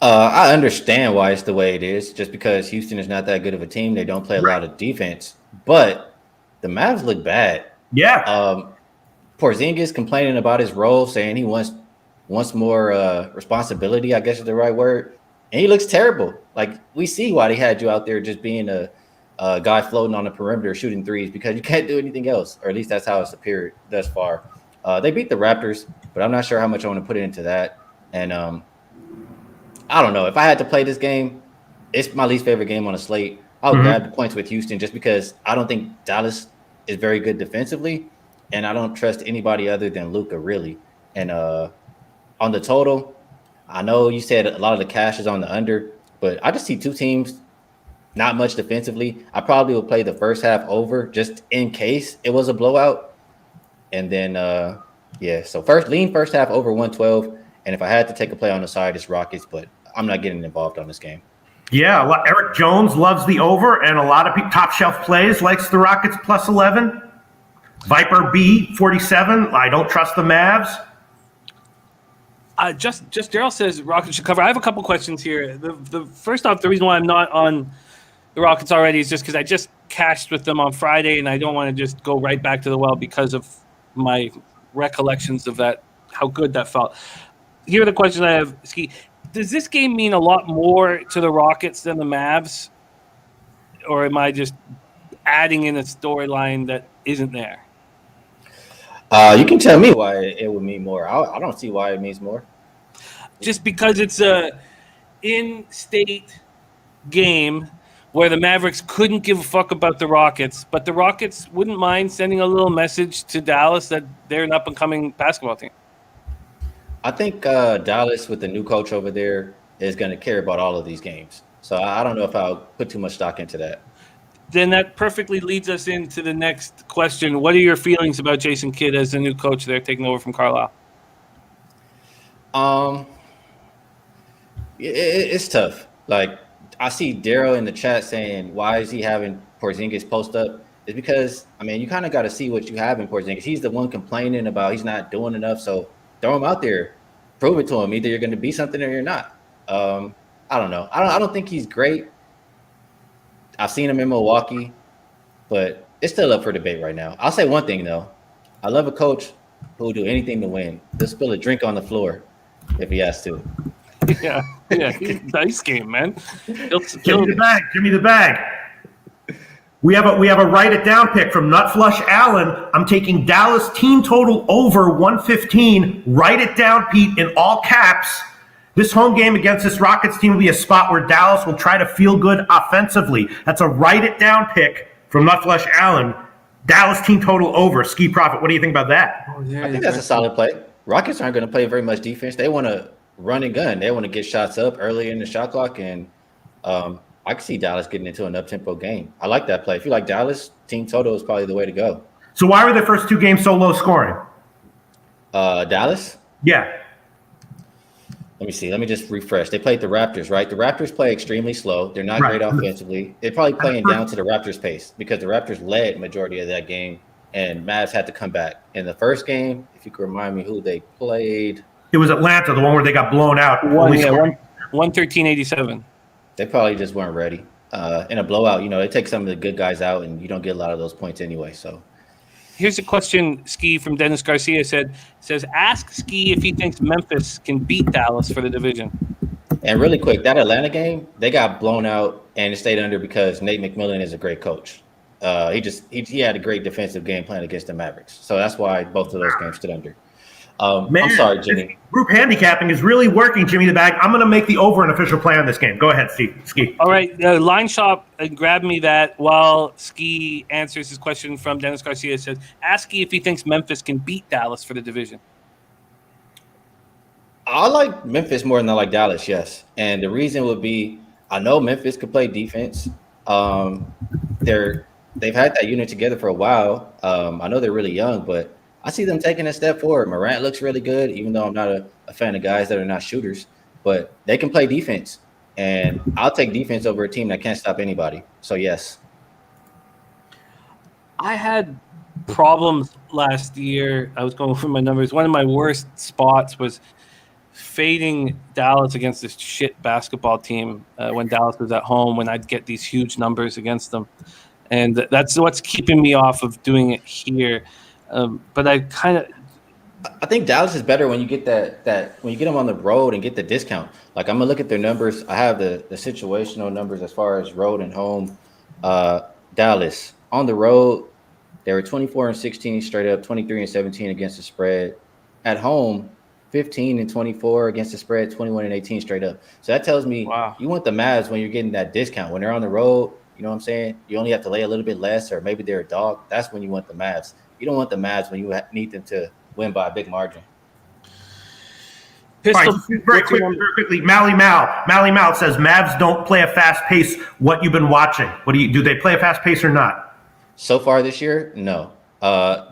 I understand why it's the way it is, just because Houston is not that good of a team. They don't play a lot of defense. But the Mavs look bad. Yeah. Porzingis complaining about his role, saying he wants more responsibility, I guess is the right word. And he looks terrible. Like, we see why they had you out there just being a guy floating on the perimeter shooting threes, because you can't do anything else, or at least that's how it's appeared thus far. They beat the Raptors, but I'm not sure how much I want to put into that. And I don't know. If I had to play this game, it's my least favorite game on the slate. I'll grab the points with Houston just because I don't think Dallas is very good defensively, and I don't trust anybody other than Luka, really. And on the total, I know you said a lot of the cash is on the under, but I just see 2 teams, not much defensively. I probably will play the first half over just in case it was a blowout. And then, so lean first half over 112. And if I had to take a play on the side, it's Rockets, but I'm not getting involved on this game. Yeah, well, Eric Jones loves the over, and a lot of top shelf plays likes the Rockets +11. Viper B 47. I don't trust the Mavs. Just Derl says Rockets should cover. I have a couple questions here. The first off, the reason why I'm not on the Rockets already is just because I just cashed with them on Friday, and I don't want to just go right back to the well because of my recollections of that, how good that felt. Here are the questions I have, Skee. Does this game mean a lot more to the Rockets than the Mavs? Or am I just adding in a storyline that isn't there? You can tell me why it would mean more. I don't see why it means more. Just because it's a in-state game where the Mavericks couldn't give a fuck about the Rockets, but the Rockets wouldn't mind sending a little message to Dallas that they're an up-and-coming basketball team. I think Dallas, with the new coach over there, is going to care about all of these games. So I don't know if I'll put too much stock into that. Then that perfectly leads us into the next question. What are your feelings about Jason Kidd as the new coach there, taking over from Carlisle? It's tough. Like, I see Derl in the chat saying, why is he having Porzingis post up? It's because, you kind of got to see what you have in Porzingis. He's the one complaining about he's not doing enough, so throw him out there. Prove it to him. Either you're going to be something or you're not. I don't know. I don't think he's great. I've seen him in Milwaukee, but it's still up for debate right now. I'll say one thing, though. I love a coach who will do anything to win. He'll spill a drink on the floor if he has to. Yeah, he's dice game, man. Give me the bag. Give me the bag. We have a write it down pick from Nutflush Allen. I'm taking Dallas team total over 115. Write it down, Pete, in all caps. This home game against this Rockets team will be a spot where Dallas will try to feel good offensively. That's a write it down pick from Nutflush Allen. Dallas team total over. Skee Profit. What do you think about that? I think that's a solid play. Rockets aren't going to play very much defense. They want to run and gun. They want to get shots up early in the shot clock, and I can see Dallas getting into an up-tempo game. I like that play. If you like Dallas, team total is probably the way to go. So why were the first two games so low scoring? Dallas? Yeah. Let me see. Let me just refresh. They played the Raptors, right? The Raptors play extremely slow. They're not great offensively. They're probably playing down to the Raptors' pace because the Raptors led majority of that game, and Mavs had to come back. In the first game, if you could remind me who they played. It was Atlanta, the one where they got blown out. 113-87. They probably just weren't ready. In a blowout, they take some of the good guys out, and you don't get a lot of those points anyway. So here's a question, Skee, from Dennis Garcia says, ask Skee if he thinks Memphis can beat Dallas for the division. And really quick, that Atlanta game, they got blown out and it stayed under because Nate McMillan is a great coach. He had a great defensive game plan against the Mavericks. So that's why both of those games stood under. I'm sorry, Jimmy. Group handicapping is really working, Jimmy the Bag. I'm going to make the over an official play on this game. Go ahead, Skee. All right, Line Shop grabbed me that while Skee answers his question from Dennis Garcia. It says, ask Skee if he thinks Memphis can beat Dallas for the division. I like Memphis more than I like Dallas, yes. And the reason would be I know Memphis could play defense. They've had that unit together for a while. I know they're really young, but I see them taking a step forward. Morant looks really good, even though I'm not a fan of guys that are not shooters. But they can play defense, and I'll take defense over a team that can't stop anybody. So, yes. I had problems last year. I was going through my numbers. One of my worst spots was fading Dallas against this shit basketball team when Dallas was at home, when I'd get these huge numbers against them. And that's what's keeping me off of doing it here. But I think Dallas is better when you get that when you get them on the road and get the discount. Like, I'm gonna look at their numbers. I have the situational numbers as far as road and home. Dallas on the road, they were 24-16 straight up, 23-17 against the spread. At home, 15-24 against the spread, 21-18 straight up. So that tells me You want the Mavs when you're getting that discount. When they're on the road, you know what I'm saying? You only have to lay a little bit less, or maybe they're a dog. That's when you want the Mavs. You don't want the Mavs when you need them to win by a big margin. Very quickly, Mally Mal says Mavs don't play a fast pace. What you've been watching? Do they play a fast pace or not? So far this year, no.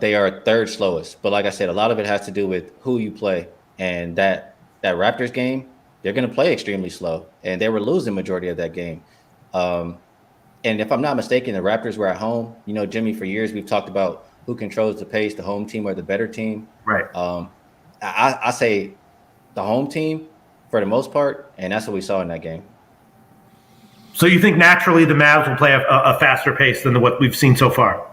They are third slowest. But like I said, a lot of it has to do with who you play. And that Raptors game, they're going to play extremely slow. And they were losing majority of that game. And if I'm not mistaken, the Raptors were at home. Jimmy, for years we've talked about who controls the pace, the home team or the better team. Right. I say the home team for the most part, and that's what we saw in that game. So you think naturally the Mavs will play a faster pace than what we've seen so far?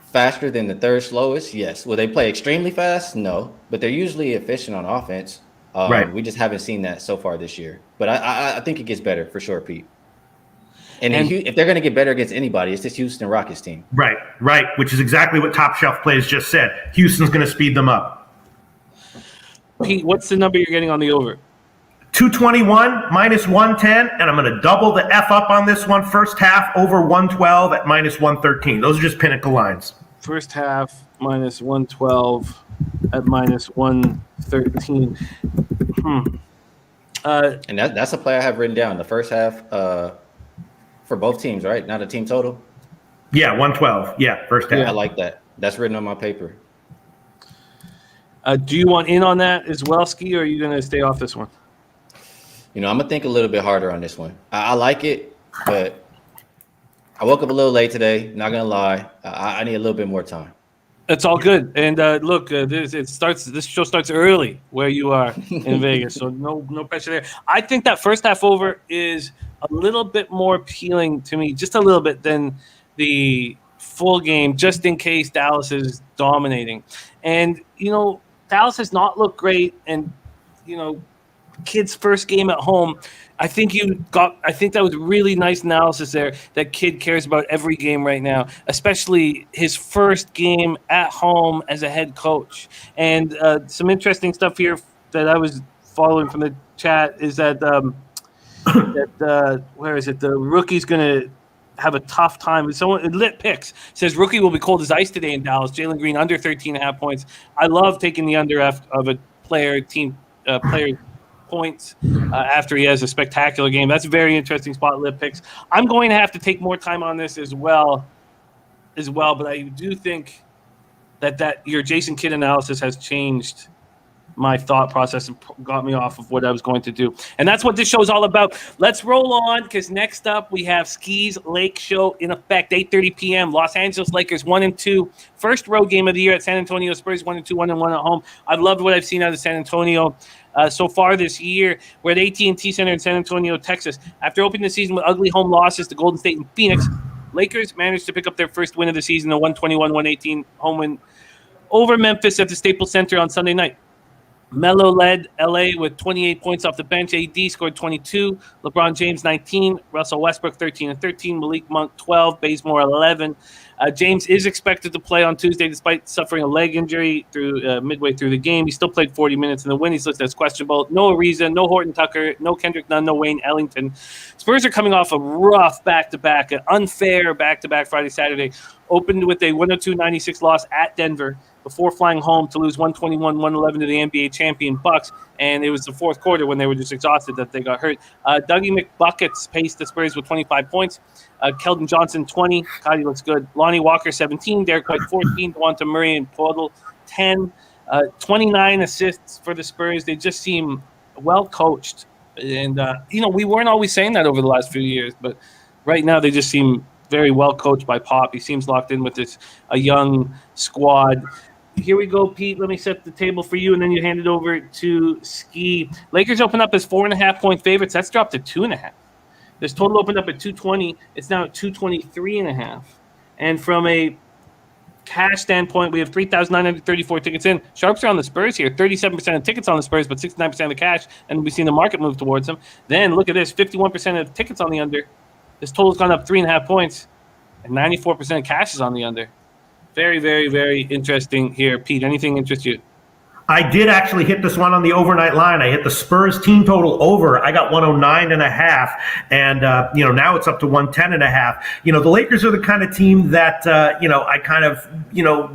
Faster than the third slowest, yes. Will they play extremely fast? No. But they're usually efficient on offense. Right. We just haven't seen that so far this year. But I think it gets better for sure, Pete. And if they're going to get better against anybody, it's this Houston Rockets team. Right, which is exactly what Top Shelf Plays just said. Houston's going to speed them up. Pete, what's the number you're getting on the over? 221 minus 110, and I'm going to double the F up on this one. First half over 112 at minus 113. Those are just pinnacle lines. First half minus 112 at minus 113. And that's a play I have written down. The first half for both teams, right? Not a team total? Yeah, 112. Yeah, first half. Yeah, I like that. That's written on my paper. Do you want in on that as well, Skee, or are you going to stay off this one? I'm going to think a little bit harder on this one. I like it, but I woke up a little late today. Not going to lie. I need a little bit more time. It's all good. And look, this show starts early where you are in Vegas, so no pressure there. I think that first half over is a little bit more appealing to me, just a little bit, than the full game just in case Dallas is dominating. And, Dallas has not looked great. And, Kid's first game at home, I think that was really nice analysis there, that Kid cares about every game right now, especially his first game at home as a head coach. And some interesting stuff here that I was following from the chat is that where is it? The rookie's going to have a tough time. Someone lit picks says rookie will be cold as ice today in Dallas. Jalen Green under 13.5 points. I love taking the under of a player points after he has a spectacular game. That's a very interesting spot, lit picks. I'm going to have to take more time on this as well, but I do think that your Jason Kidd analysis has changed my thought process and got me off of what I was going to do. And that's what this show is all about. Let's roll on, because next up we have Skee's Lake Show in effect, 8:30 p.m. Los Angeles Lakers 1-2. First road game of the year at San Antonio. Spurs 1-2, 1-1 at home. I've loved what I've seen out of San Antonio so far this year. We're at AT&T Center in San Antonio, Texas. After opening the season with ugly home losses to Golden State and Phoenix, Lakers managed to pick up their first win of the season, a 121-118 home win over Memphis at the Staples Center on Sunday night. Melo led LA with 28 points off the bench. AD scored 22. LeBron James 19. Russell Westbrook 13 and 13. Malik Monk 12. Bazemore 11. James is expected to play on Tuesday despite suffering a leg injury through midway through the game. He still played 40 minutes in the win. He's listed as questionable. No Ariza, no Horton Tucker, no Kendrick Nunn, no Wayne Ellington. Spurs are coming off a rough back-to-back, an unfair back-to-back Friday-Saturday. Opened with a 102-96 loss at Denver before flying home to lose 121-111 to the NBA champion Bucks. And it was the fourth quarter when they were just exhausted that they got hurt. Dougie McBuckets paced the Spurs with 25 points. Keldon Johnson, 20. Cody looks good. Lonnie Walker, 17. Derek White, 14. DeWante Murray and Podol, 10. 29 assists for the Spurs. They just seem well coached. And, we weren't always saying that over the last few years, but right now they just seem very well coached by Pop. He seems locked in with a young squad. Here we go, Pete. Let me set the table for you, and then you hand it over to Skee. Lakers open up as 4.5-point favorites. That's dropped to 2.5. This total opened up at 220. It's now at 223.5. And from a cash standpoint, we have 3,934 tickets in. Sharps are on the Spurs here. 37% of tickets on the Spurs, but 69% of the cash. And we've seen the market move towards them. Then look at this, 51% of tickets on the under. This total's gone up 3.5 points, and 94% of cash is on the under. Very, very, very interesting here. Pete, anything interest you? I did actually hit this one on the overnight line. I hit the Spurs team total over. I got 109.5, and now it's up to 110.5. The Lakers are the kind of team that I kind of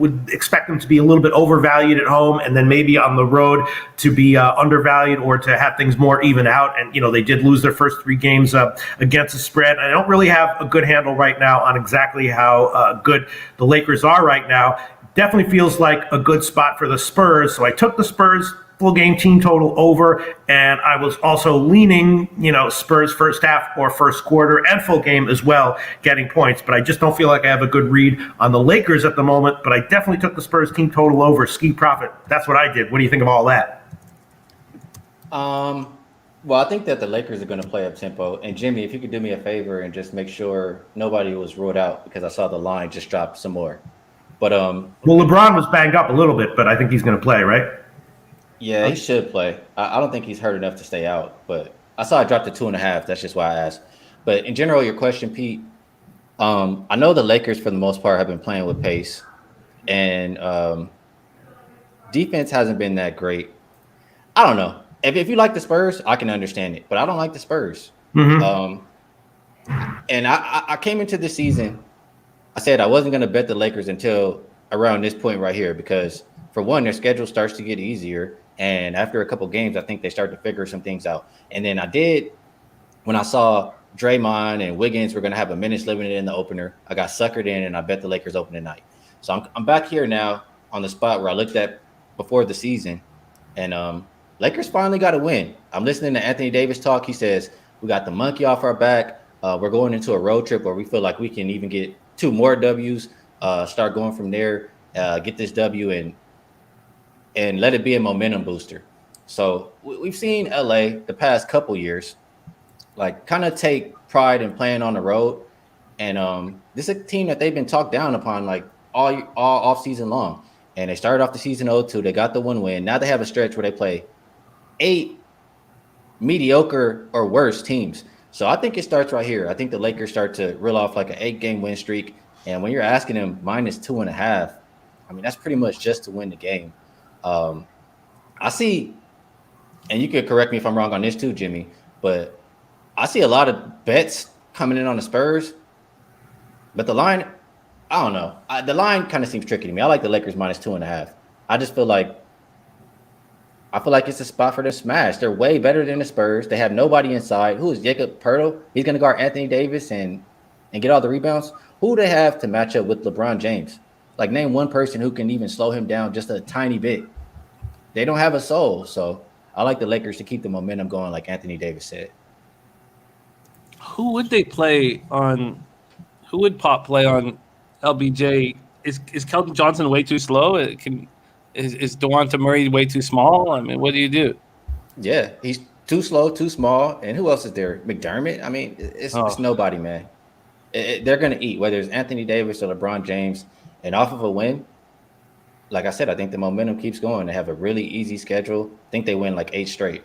would expect them to be a little bit overvalued at home, and then maybe on the road to be undervalued or to have things more even out. And they did lose their first 3 games against the spread. I don't really have a good handle right now on exactly how good the Lakers are right now. Definitely feels like a good spot for the Spurs. So I took the Spurs full game team total over, and I was also leaning, Spurs first half or first quarter and full game as well, getting points. But I just don't feel like I have a good read on the Lakers at the moment. But I definitely took the Spurs team total over. Skee Profit. That's what I did. What do you think of all that? Well, I think that the Lakers are going to play up tempo. And Jimmy, if you could do me a favor and just make sure nobody was ruled out, because I saw the line just drop some more. But well, LeBron was banged up a little bit, but I think he's going to play, right? Yeah, he should play. I don't think he's hurt enough to stay out, but I saw it drop to 2.5. That's just why I asked. But in general, your question, Pete, I know the Lakers for the most part have been playing with pace, and defense hasn't been that great. I don't know. If you like the Spurs, I can understand it, but I don't like the Spurs. Mm-hmm. And I came into this season, I said I wasn't going to bet the Lakers until around this point right here, because for one, their schedule starts to get easier. And after a couple games, I think they start to figure some things out. And then when I saw Draymond and Wiggins were going to have a minutes limit in the opener, I got suckered in and I bet the Lakers open tonight. So I'm back here now on the spot where I looked at before the season, and Lakers finally got a win. I'm listening to Anthony Davis talk. He says, we got the monkey off our back. We're going into a road trip where we feel like we can even get 2 more W's, start going from there, get this W and let it be a momentum booster. So we've seen LA the past couple years, like kind of take pride in playing on the road. And this is a team that they've been talked down upon like all off season long. And they started off the season 0-2. They got the 1 win. Now they have a stretch where they play 8 mediocre or worse teams. So I think it starts right here. I think the Lakers start to reel off like an 8-game win streak. And when you're asking them -2.5, I mean, that's pretty much just to win the game. I see, and you could correct me if I'm wrong on this too, Jimmy, but I see a lot of bets coming in on the Spurs. But the line, I don't know. The line kind of seems tricky to me. I like the Lakers -2.5. I just feel like it's a spot for them to smash. They're way better than the Spurs. They have nobody inside. Who is Jakob Poeltl? He's going to guard Anthony Davis and get all the rebounds. Who do they have to match up with LeBron James? Like, name one person who can even slow him down just a tiny bit. They don't have a soul. So I like the Lakers to keep the momentum going, like Anthony Davis said. Who would they play on? Who would Pop play on LBJ? Is Keldon Johnson way too slow? Is DeJounte Murray way too small? I mean, what do you do? Yeah, he's too slow, too small. And who else is there? McDermott? I mean, it's nobody, man. They're going to eat, whether it's Anthony Davis or LeBron James. And off of a win, like I said, I think the momentum keeps going. They have a really easy schedule. I think they win like 8 straight.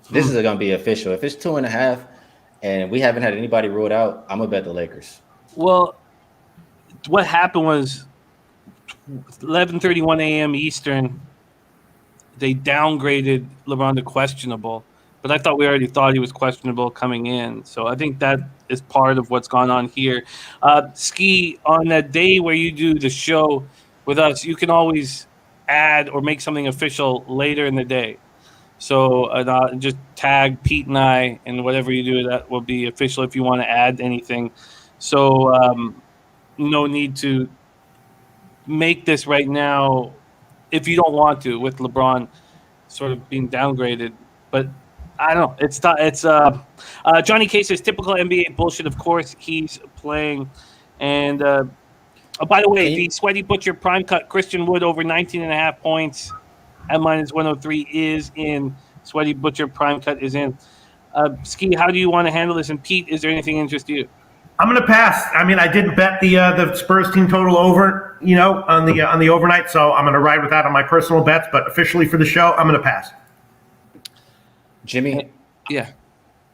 This is going to be official. If it's 2.5 and we haven't had anybody ruled out, I'm going to bet the Lakers. Well, what happened was 11:31 a.m. Eastern, they downgraded LeBron to questionable. But I thought we already thought he was questionable coming in. So I think that is part of what's gone on here. Skee, on that day where you do the show with us, you can always add or make something official later in the day. So just tag Pete and I, and whatever you do, that will be official if you want to add anything. So no need to make this right now if you don't want to, with LeBron sort of being downgraded. But I don't know. It's Johnny K says typical NBA bullshit. Of course, he's playing. And by the way, the Sweaty Butcher prime cut Christian Wood over 19.5 points at -103 is in. Sweaty Butcher prime cut is in. Skee, how do you want to handle this? And Pete, is there anything interest you? I'm going to pass. I mean, I didn't bet the Spurs team total over, on the overnight, so I'm going to ride with that on my personal bets. But officially for the show, I'm going to pass. Jimmy, yeah.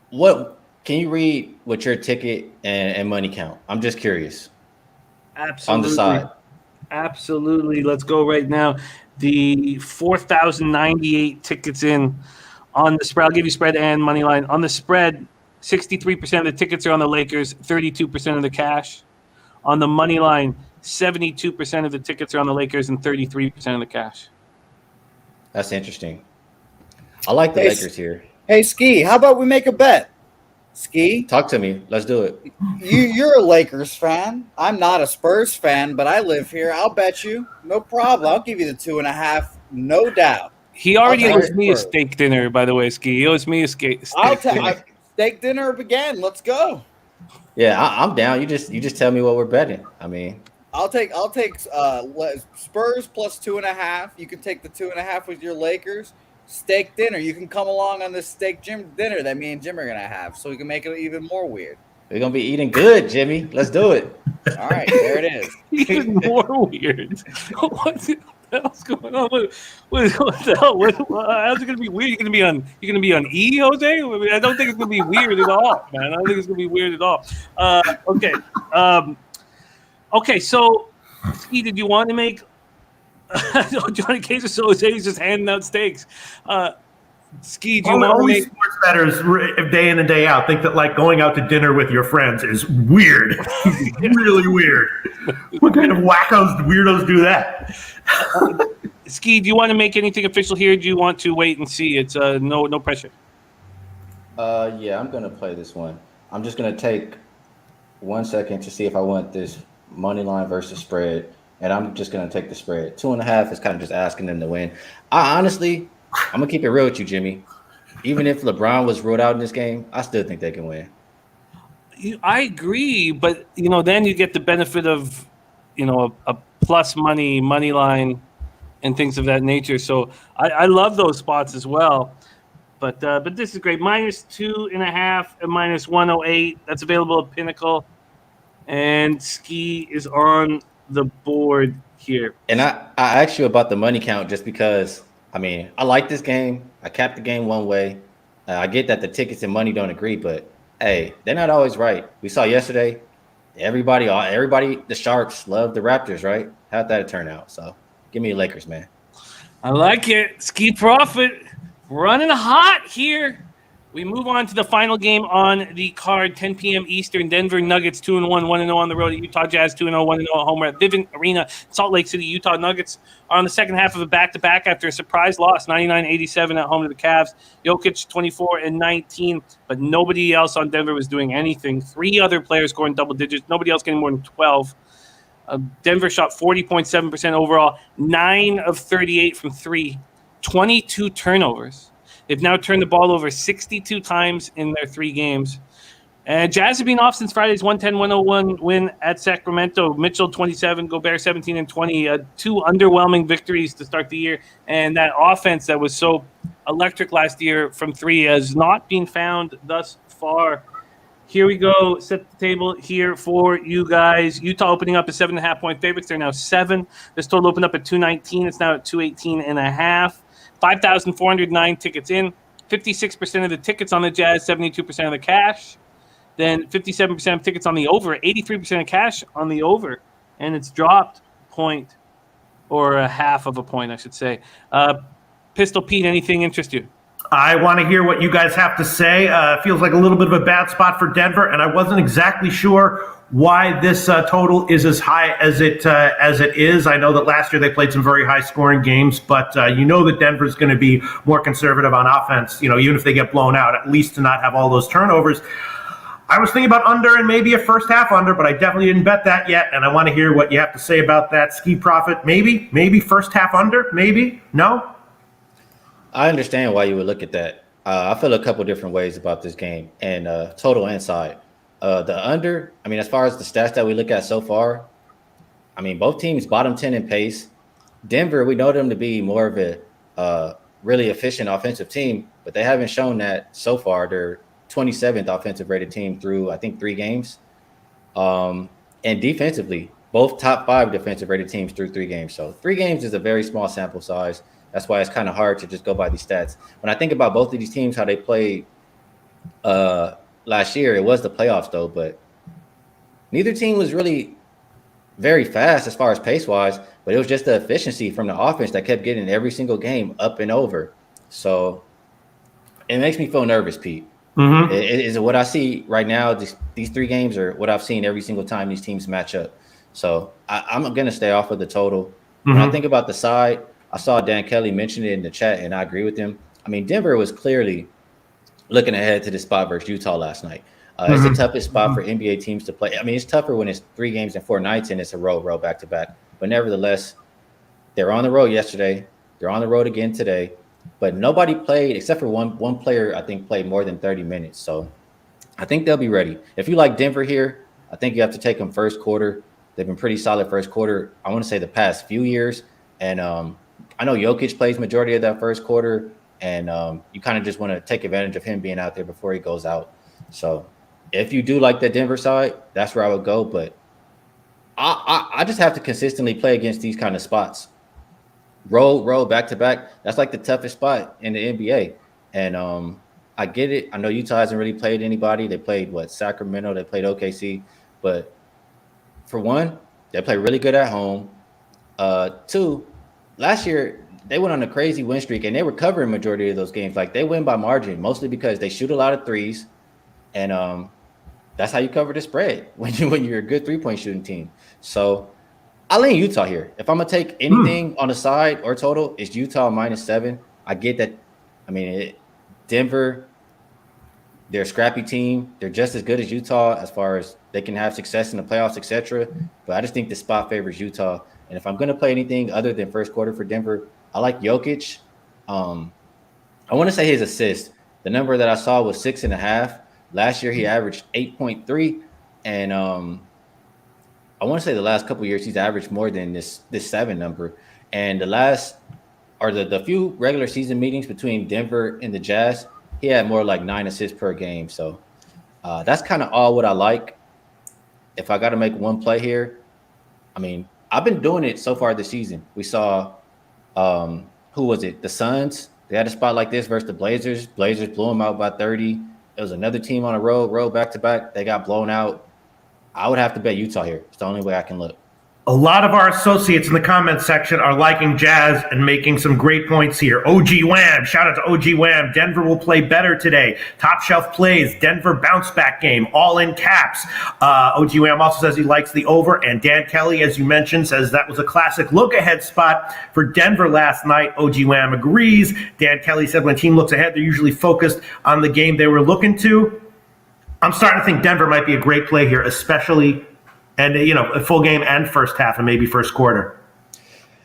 What can you read with your ticket and money count? I'm just curious. Absolutely. On the side. Absolutely. Let's go right now. The 4,098 tickets in on the spread. I'll give you spread and money line. On the spread, 63% of the tickets are on the Lakers, 32% of the cash. On the money line, 72% of the tickets are on the Lakers and 33% of the cash. That's interesting. I like the Lakers here. Hey, Skee, how about we make a bet? Skee? Talk to me. Let's do it. You're a Lakers fan. I'm not a Spurs fan, but I live here. I'll bet you. No problem. I'll give you the 2.5, no doubt. He already owes me a steak dinner, by the way, Skee. He owes me a steak dinner. Steak dinner again. Let's go. Yeah, I'm down. You just tell me what we're betting. I mean, I'll take Spurs plus 2.5. You can take the 2.5 with your Lakers. Steak dinner. You can come along on this steak dinner that me and Jim are gonna have, so we can make it even more weird. We're gonna be eating good, Jimmy. Let's do it. All right, there it is. Even more weird. What the hell's going on? What the hell? How's it gonna be weird? You're gonna be on E, Jose? I mean, I don't think it's gonna be weird at all, man. I don't think it's gonna be weird at all. Okay. Okay. So, Skee, did you want to make? Johnny Case so he's just handing out steaks. Skee, do you want to make sports bettors day in and day out think that like going out to dinner with your friends is weird? Really weird. What kind of weirdos do that? Skee, do you want to make anything official here? Do you want to wait and see? It's no pressure. Yeah, I'm gonna play this one. I'm just gonna take 1 second to see if I want this money line versus spread. And I'm just going to take the spread. 2.5 is kind of just asking them to win. I'm going to keep it real with you, Jimmy. Even if LeBron was ruled out in this game, I still think they can win. I agree. But, then you get the benefit of, a plus money line and things of that nature. So I love those spots as well. But this is great. -2.5 and -108. That's available at Pinnacle. And Skee is on the board here. And I asked you about the money count just because, I mean, I like this game. I capped the game one way. I get that the tickets and money don't agree, but hey, they're not always right. We saw yesterday, everybody, the Sharks love the Raptors, right? How'd that turn out? So give me the Lakers, man. I like it. Skee Profit running hot here. We move on to the final game on the card, 10 p.m. Eastern. Denver Nuggets 2-1, 1-0 on the road at Utah Jazz, 2-0, 1-0 at home. We're at Vivint Arena, Salt Lake City. Utah Nuggets are on the second half of a back-to-back after a surprise loss, 99-87 at home to the Cavs. Jokic 24 and 19, but nobody else on Denver was doing anything. 3 other players scoring double digits. Nobody else getting more than 12. Denver shot 40.7% overall, 9 of 38 from 3, 22 turnovers. They've now turned the ball over 62 times in their 3 games. And Jazz have been off since Friday's 110-101 win at Sacramento. Mitchell 27, Gobert 17 and 20. 2 underwhelming victories to start the year. And that offense that was so electric last year from 3 has not been found thus far. Here we go. Set the table here for you guys. Utah opening up as 7.5-point favorites. They're now 7. This total opened up at 219. It's now at 218.5. 5,409 tickets in. 56% of the tickets on the Jazz, 72% of the cash. Then 57% of tickets on the over, 83% of cash on the over. And it's dropped point, or a half of a point, I should say. Pistol Pete, anything interest you? I want to hear what you guys have to say. Feels like a little bit of a bad spot for Denver, and I wasn't exactly sure why this total is as high as it is. I know that last year they played some very high-scoring games, but you know that Denver's going to be more conservative on offense. You know, even if they get blown out, at least to not have all those turnovers. I was thinking about under and maybe a first half under, but I definitely didn't bet that yet, and I want to hear what you have to say about that. Skee Profit, maybe first half under, maybe no. I understand why you would look at that. I feel a couple different ways about this game, and total and side. The under, I mean, as far as the stats that we look at so far, I mean, both teams bottom 10 in pace. Denver, we know them to be more of a really efficient offensive team, but they haven't shown that so far. They're 27th offensive rated team through, I think, 3 games. And defensively, both top 5 defensive rated teams through 3 games. So 3 games is a very small sample size. That's why it's kind of hard to just go by these stats. When I think about both of these teams, how they played last year, it was the playoffs though, but neither team was really very fast as far as pace-wise, but it was just the efficiency from the offense that kept getting every single game up and over. So it makes me feel nervous, Pete. Mm-hmm. Is what I see right now. These 3 games are what I've seen every single time these teams match up. So I'm going to stay off of the total. Mm-hmm. When I think about the side, I saw Dan Kelly mention it in the chat, and I agree with him. I mean, Denver was clearly looking ahead to the spot versus Utah last night. It's the toughest spot for NBA teams to play. I mean, it's tougher when it's 3 games and 4 nights and it's a row back-to-back. But nevertheless, they're on the road yesterday. They're on the road again today. But nobody played, except for one player, I think, played more than 30 minutes. So I think they'll be ready. If you like Denver here, I think you have to take them first quarter. They've been pretty solid first quarter, I want to say, the past few years. And I know Jokic plays majority of that first quarter, and you kind of just want to take advantage of him being out there before he goes out. So if you do like the Denver side, that's where I would go. But I just have to consistently play against these kind of spots. Roll, back-to-back. That's like the toughest spot in the NBA. And I get it. I know Utah hasn't really played anybody. They played, Sacramento. They played OKC. But for one, they play really good at home. 2, last year, they went on a crazy win streak, and they were covering majority of those games. Like, they win by margin, mostly because they shoot a lot of threes, and that's how you cover the spread when you're a good three-point shooting team. So I lean Utah here. If I'm going to take anything on the side or total, it's Utah -7. I get that. I mean, Denver, they're a scrappy team. They're just as good as Utah as far as they can have success in the playoffs, etc. But I just think the spot favors Utah. And if I'm going to play anything other than first quarter for Denver, I like Jokic. I want to say his assist. The number that I saw was 6.5. Last year, he averaged 8.3. And I want to say the last couple of years, he's averaged more than this 7 number. And the last or the few regular season meetings between Denver and the Jazz, he had more like 9 assists per game. So that's kind of all what I like. If I got to make one play here, I mean, I've been doing it so far this season. We saw, who was it? The Suns. They had a spot like this versus the Blazers. Blazers blew them out by 30. It was another team on the road back to back. They got blown out. I would have to bet Utah here. It's the only way I can look. A lot of our associates in the comments section are liking Jazz and making some great points here. OG Wham, shout out to OG Wham. Denver will play better today. Top shelf plays, Denver bounce back game, all in caps. OG Wham also says he likes the over, and Dan Kelly, as you mentioned, says that was a classic look ahead spot for Denver last night. OG Wham agrees. Dan Kelly said when a team looks ahead, they're usually focused on the game they were looking to. I'm starting to think Denver might be a great play here, especially and, a full game and first half and maybe first quarter.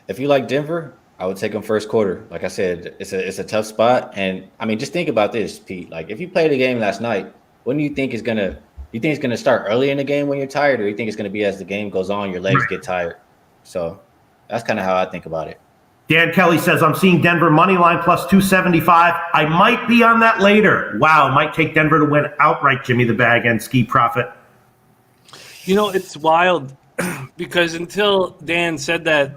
If you like Denver, I would take them first quarter. Like I said, it's a tough spot. And, I mean, just think about this, Pete. Like, if you played the game last night, when do you think it's going to start early in the game when you're tired, or you think it's going to be as the game goes on, your legs get tired? So that's kind of how I think about it. Dan Kelly says, I'm seeing Denver money line plus 275. I might be on that later. Wow, might take Denver to win outright, Jimmy the Bag and Skee Profit. It's wild because until Dan said that,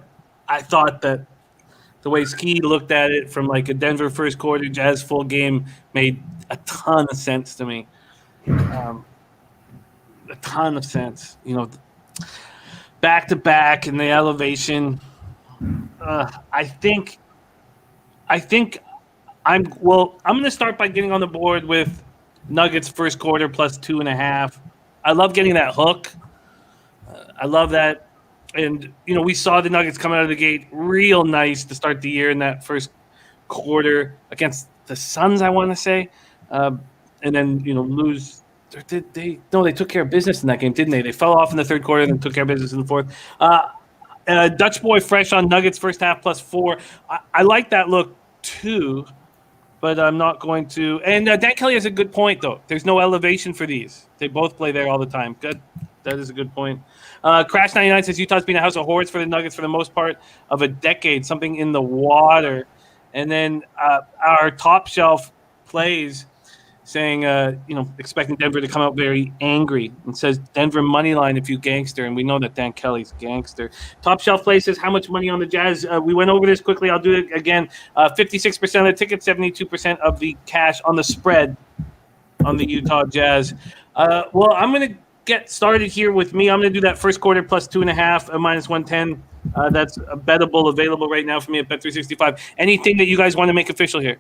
I thought that the way Skee looked at it from like a Denver first quarter Jazz full game made a ton of sense to me. A ton of sense. Back to back in the elevation. I think I'm going to start by getting on the board with Nuggets first quarter plus 2.5. I love getting that hook. I love that. And, we saw the Nuggets come out of the gate real nice to start the year in that first quarter against the Suns, I want to say. And then, lose. They took care of business in that game, didn't they? They fell off in the third quarter and then took care of business in the fourth. Dutch Boy fresh on Nuggets first half plus 4. I like that look too, but I'm not going to. And Dan Kelly has a good point, though. There's no elevation for these. They both play there all the time. Good. That is a good point. Crash 99 says Utah's been a house of horrors for the Nuggets for the most part of a decade, something in the water. And then our top shelf plays saying, expecting Denver to come out very angry, and says Denver money line if you gangster. And we know that Dan Kelly's gangster. Top shelf play says how much money on the Jazz. We went over this quickly. I'll do it again. 56% of the tickets, 72% of the cash on the spread on the Utah Jazz. Well, I'm going to get started here with me. I'm going to do that first quarter plus 2.5 minus 110. That's bettable, available right now for me at Bet365. Anything that you guys want to make official here?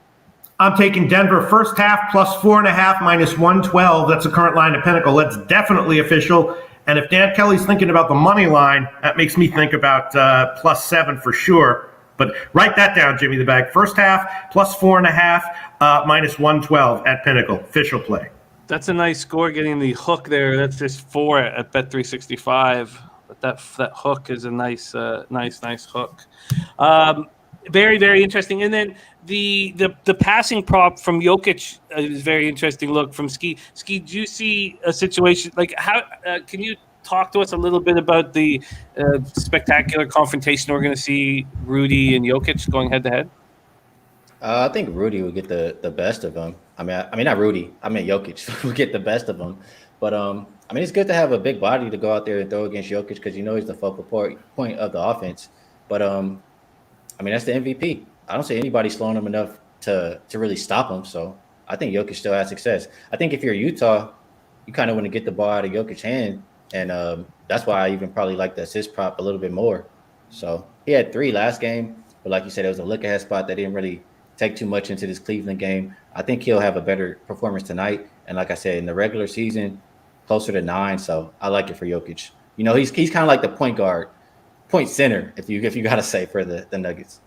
I'm taking Denver first half plus 4.5 minus 112. That's the current line at Pinnacle. That's definitely official. And if Dan Kelly's thinking about the money line, that makes me think about plus 7 for sure. But write that down, Jimmy the Bag. First half plus 4.5 minus 112 at Pinnacle. Official play. That's a nice score getting the hook there. That's just 4 at Bet365. But that hook is a nice hook. Very, very interesting. And then the passing prop from Jokic is very interesting look from Skee. Skee, do you see a situation like how can you talk to us a little bit about the spectacular confrontation we're going to see Rudy and Jokic going head to head? I think Rudy would get the best of him. I mean, not Rudy. I mean, Jokic would get the best of him. But it's good to have a big body to go out there and throw against Jokic because he's the focal point of the offense. But that's the MVP. I don't see anybody slowing him enough to really stop him. So I think Jokic still has success. I think if you're Utah, you kind of want to get the ball out of Jokic's hand, and that's why I even probably like the assist prop a little bit more. So he had 3 last game, but like you said, it was a look-ahead spot that didn't really take too much into this Cleveland game. I think he'll have a better performance tonight. And like I said, in the regular season, closer to 9. So I like it for Jokic. He's kind of like the point guard, point center, if you got to say, for the Nuggets.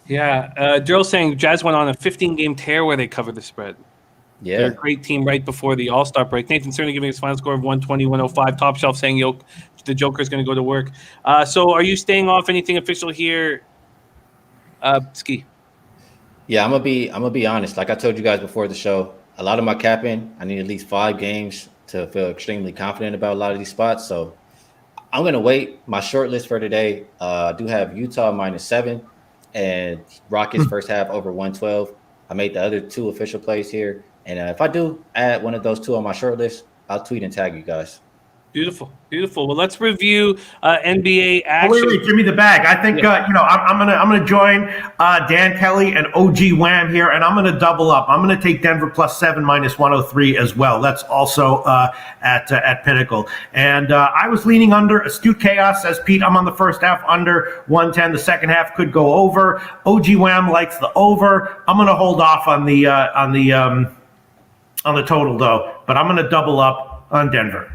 Yeah. Derl saying Jazz went on a 15-game tear where they covered the spread. Yeah. They're a great team right before the All-Star break. Nathan certainly giving us a final score of 120-105. Top shelf saying the Joker's going to go to work. So are you staying off anything official here, Skee? Yeah, I'm gonna be honest. Like I told you guys before the show, a lot of my capping, I need at least 5 games to feel extremely confident about a lot of these spots. So I'm gonna wait. My short list for today, I do have Utah -7. and Rockets first half over 112. I made the other 2 official plays here. And if I do add one of those 2 on my short list, I'll tweet and tag you guys. Beautiful, beautiful. Well, let's review NBA Oh, action. wait, give me the bag. I think I'm gonna join Dan Kelly and OG Wham here, and I'm gonna double up. I'm gonna take Denver +7 -103 as well. That's also at Pinnacle. And I was leaning under. Astute Chaos says, Pete, I'm on the first half under 110. The second half could go over. OG Wham likes the over. I'm gonna hold off on the total though, but I'm gonna double up on Denver.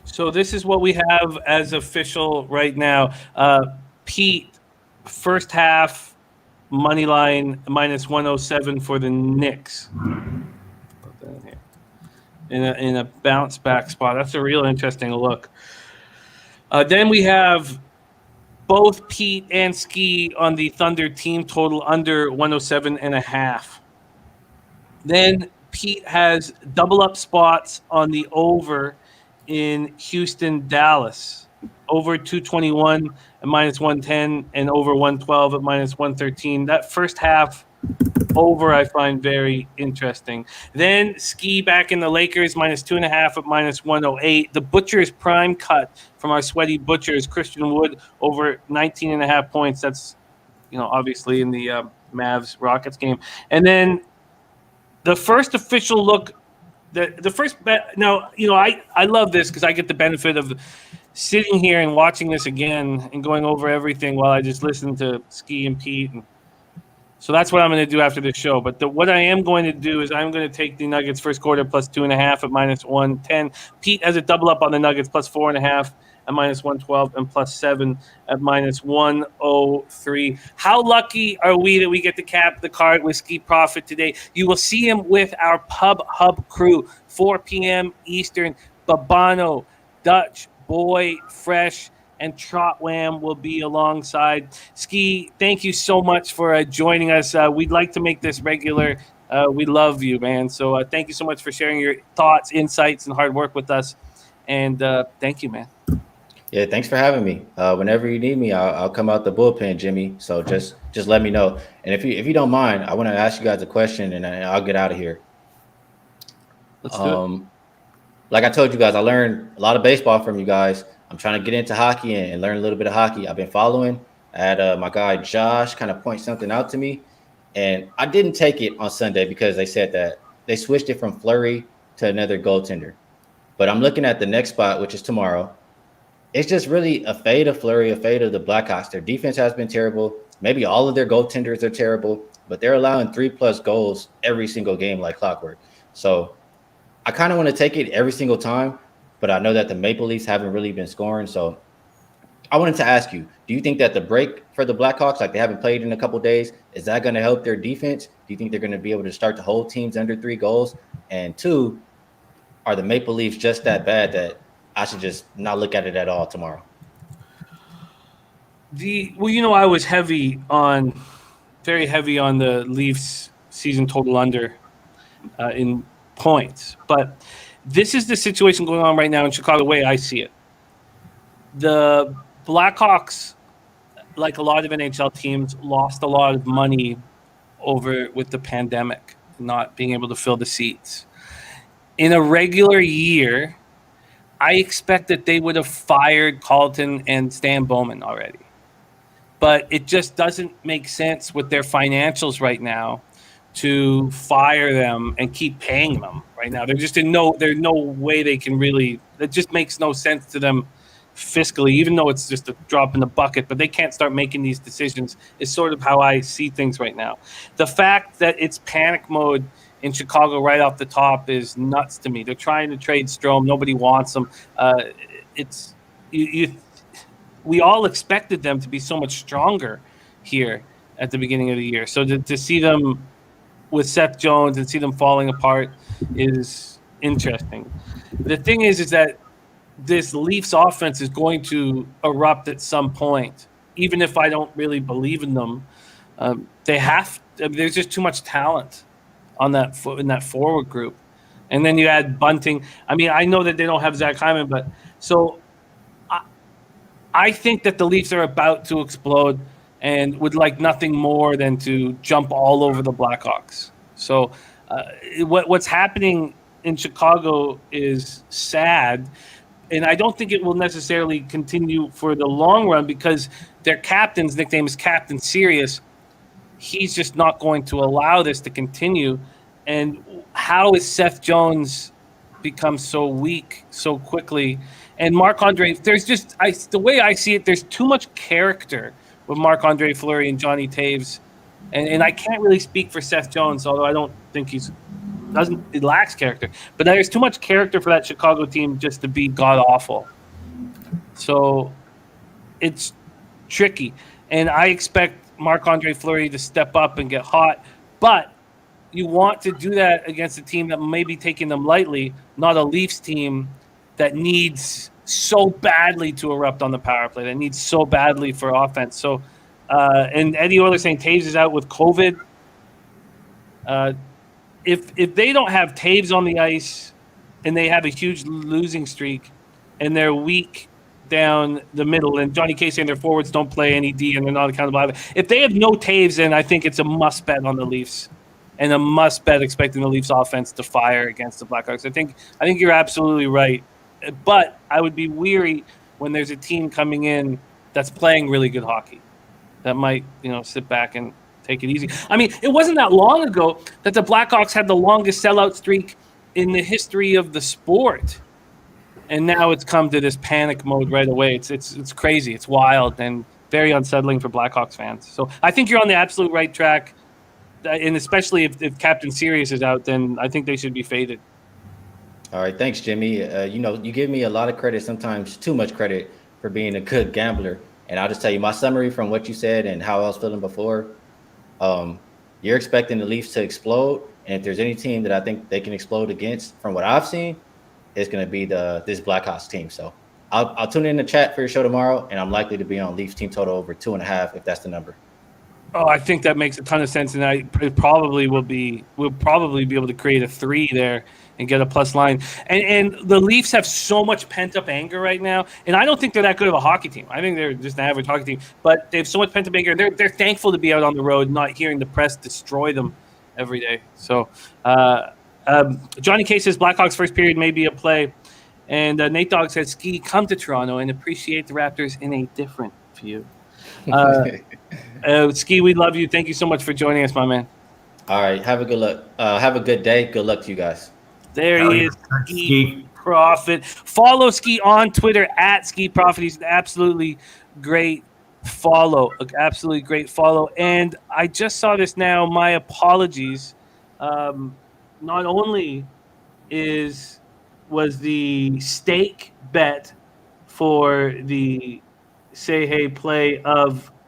So this is what we have as official right now. Pete, first half money line -107 for the Knicks. Put that in here. In a bounce back spot. That's a real interesting look. Then we have both Pete and Skee on the Thunder team total under 107.5. Then Pete has double up spots on the over in Houston, Dallas, over 221 at -110 and over 112 at -113. That first half over I find very interesting. Then Skee back in the Lakers -2.5 at -108. The Butchers prime cut from our sweaty Butchers, Christian Wood over 19.5 points. That's obviously in the Mavs Rockets game. And then the first official look. The first bet. Now, I love this because I get the benefit of sitting here and watching this again and going over everything while I just listen to Skee and Pete. And so that's what I'm going to do after this show. But what I am going to do is I'm going to take the Nuggets first quarter +2.5 at -110. Pete has a double up on the Nuggets +4.5 at -112 and +7 at -103. How lucky are we that we get to cap the card with Skee Profit today? You will see him with our Pub Hub crew, 4 p.m. Eastern. Babano, Dutch, Boy, Fresh, and Trot Wam will be alongside. Skee, thank you so much for joining us. We'd like to make this regular. We love you, man. So thank you so much for sharing your thoughts, insights, and hard work with us. And thank you, man. Yeah, thanks for having me. Whenever you need me, I'll come out the bullpen, Jimmy. So just let me know. And if you don't mind, I want to ask you guys a question, and I'll get out of here. Let's do it. Like I told you guys, I learned a lot of baseball from you guys. I'm trying to get into hockey and learn a little bit of hockey. I've been following. I had my guy Josh kind of point something out to me, and I didn't take it on Sunday because they said that they switched it from Fleury to another goaltender. But I'm looking at the next spot, which is tomorrow. It's just really a fade of Fleury, a fade of the Blackhawks. Their defense has been terrible. Maybe all of their goaltenders are terrible, but they're allowing 3+ goals every single game like clockwork. So I kind of want to take it every single time, but I know that the Maple Leafs haven't really been scoring. So I wanted to ask you, do you think that the break for the Blackhawks, like they haven't played in a couple of days, is that going to help their defense? Do you think they're going to be able to start to hold teams under 3 goals? And 2, are the Maple Leafs just that bad that I should just not look at it at all tomorrow? I was very heavy on the Leafs season total under in points. But this is the situation going on right now in Chicago, the way I see it. The Blackhawks, like a lot of NHL teams, lost a lot of money with the pandemic, not being able to fill the seats. In a regular year, I expect that they would have fired Carlton and Stan Bowman already. But it just doesn't make sense with their financials right now to fire them and keep paying them right now. There's no way they can really, it just makes no sense to them fiscally, even though it's just a drop in the bucket, but they can't start making these decisions is sort of how I see things right now. The fact that it's panic mode in Chicago right off the top is nuts to me. They're trying to trade Strome. Nobody wants them. We all expected them to be so much stronger here at the beginning of the year. So to see them with Seth Jones and see them falling apart is interesting. The thing is that this Leafs offense is going to erupt at some point, even if I don't really believe in them. There's just too much talent in that forward group. And then you add Bunting. I mean, I know that they don't have Zach Hyman, but so I think that the Leafs are about to explode. and would like nothing more than to jump all over the Blackhawks. So what's happening in Chicago is sad, and I don't think it will necessarily continue for the long run because their captain's nickname is Captain Serious. He's just not going to allow this to continue. And how is Seth Jones become so weak so quickly? And Marc-Andre, there's just the way I see it, there's too much character with Marc-Andre Fleury and Johnny Taves. And I can't really speak for Seth Jones, although I don't think he lacks character. But there's too much character for that Chicago team just to be god-awful. So it's tricky. And I expect Marc-Andre Fleury to step up and get hot. But you want to do that against a team that may be taking them lightly, not a Leafs team that needs so badly to erupt on the power play, that needs so badly for offense. So, and Eddie Oiler saying Taves is out with COVID. If they don't have Taves on the ice and they have a huge losing streak and they're weak down the middle, and Johnny K saying their forwards don't play any D and they're not accountable. If they have no Taves, then I think it's a must bet on the Leafs, and a must bet expecting the Leafs offense to fire against the Blackhawks. I think you're absolutely right, but I would be weary when there's a team coming in that's playing really good hockey that might sit back and take it easy. I mean, it wasn't that long ago that the Blackhawks had the longest sellout streak in the history of the sport. And now it's come to this panic mode right away. It's crazy. It's wild and very unsettling for Blackhawks fans. So I think you're on the absolute right track. And especially if Captain Serious is out, then I think they should be faded. All right. Thanks, Jimmy. You give me a lot of credit, sometimes too much credit, for being a good gambler. And I'll just tell you my summary from what you said and how I was feeling before. You're expecting the Leafs to explode. And if there's any team that I think they can explode against from what I've seen, it's going to be this Blackhawks team. So I'll tune in the chat for your show tomorrow, and I'm likely to be on Leafs team total over 2.5 if that's the number. Oh, I think that makes a ton of sense, and we'll probably be able to create a 3 there and get a plus line. And the Leafs have so much pent-up anger right now, and I don't think they're that good of a hockey team. I think they're just an average hockey team, but they have so much pent-up anger. They're thankful to be out on the road, not hearing the press destroy them every day. So Johnny K says Blackhawks first period may be a play, and Nate Dogg says Skee, come to Toronto and appreciate the Raptors in a different view. Skee, we love you. Thank you so much for joining us, my man. All right, have a good day. Good luck to you guys. There he is, Skee Profit. Follow Skee on Twitter at Skee Profit. He's an absolutely great follow. Absolutely great follow. And I just saw this now. My apologies. Not only was the stake bet for the Say Hey play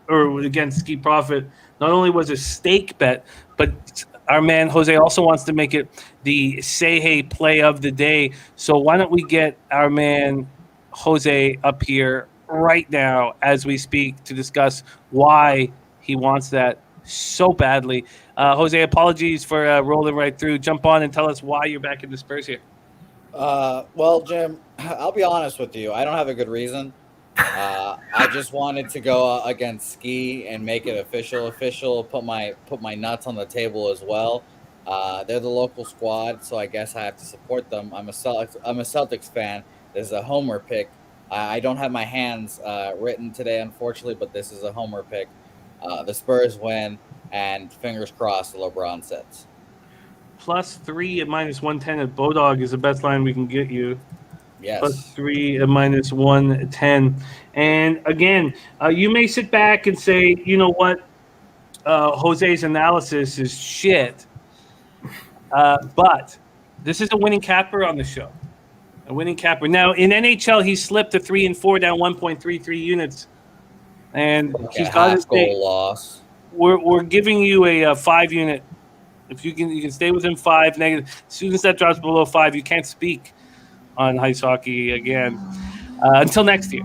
against Skee Profit, not only was a stake bet, but our man Jose also wants to make it the Say Hey play of the day. So why don't we get our man Jose up here right now as we speak to discuss why he wants that so badly. Jose, apologies for rolling right through. Jump on and tell us why you're back in the Spurs here. Well, Jim, I'll be honest with you. I don't have a good reason. I just wanted to go against Skee and make it official. Put my nuts on the table as well. They're the local squad, so I guess I have to support them. I'm a Celtics fan. This is a homer pick. I don't have my hands written today, unfortunately, but this is a homer pick. The Spurs win, and fingers crossed the LeBron sets. +3 at -110 at Bodog is the best line we can get you. Yes. +3 at -110. And again, you may sit back and say, you know what, Jose's analysis is shit. But this is a winning capper on the show. A winning capper. Now, in NHL, he slipped to 3-4, down 1.33 units. And he's got his goal loss. We're giving you a 5-unit. If you can stay within 5 negative. As soon as that drops below 5, you can't speak on ice hockey again until next year.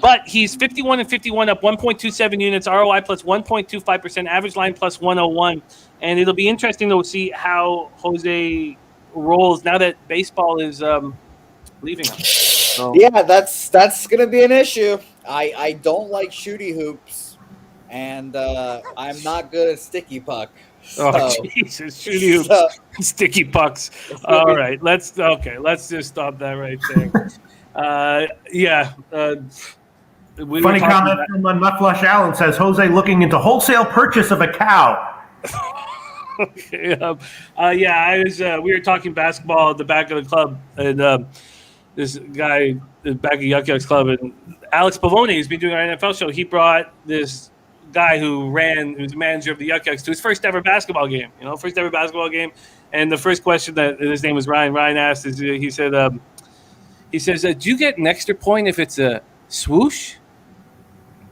But he's 51-51, up 1.27 units, ROI plus 1.25%, average line plus 101. And it'll be interesting to see how Jose rolls now that baseball is leaving us. So. Yeah, that's going to be an issue. I don't like shooty hoops. and I'm not good at sticky puck. So, Oh Jesus! Shoot you, sticky pucks. All right, let's just stop that right there. We Funny were talking comment from Mufflush Allen says Jose looking into wholesale purchase of a cow. Okay, I was. We were talking basketball at the back of the club, and this guy at the back of Yuck Yuck's club, and Alex Pavone, who's been doing our NFL show, he brought this guy who's the manager of the Yuck Yucks, to his first ever basketball game. And the first question that his name was Ryan. Ryan asked, he says, "Do you get an extra point if it's a swoosh?"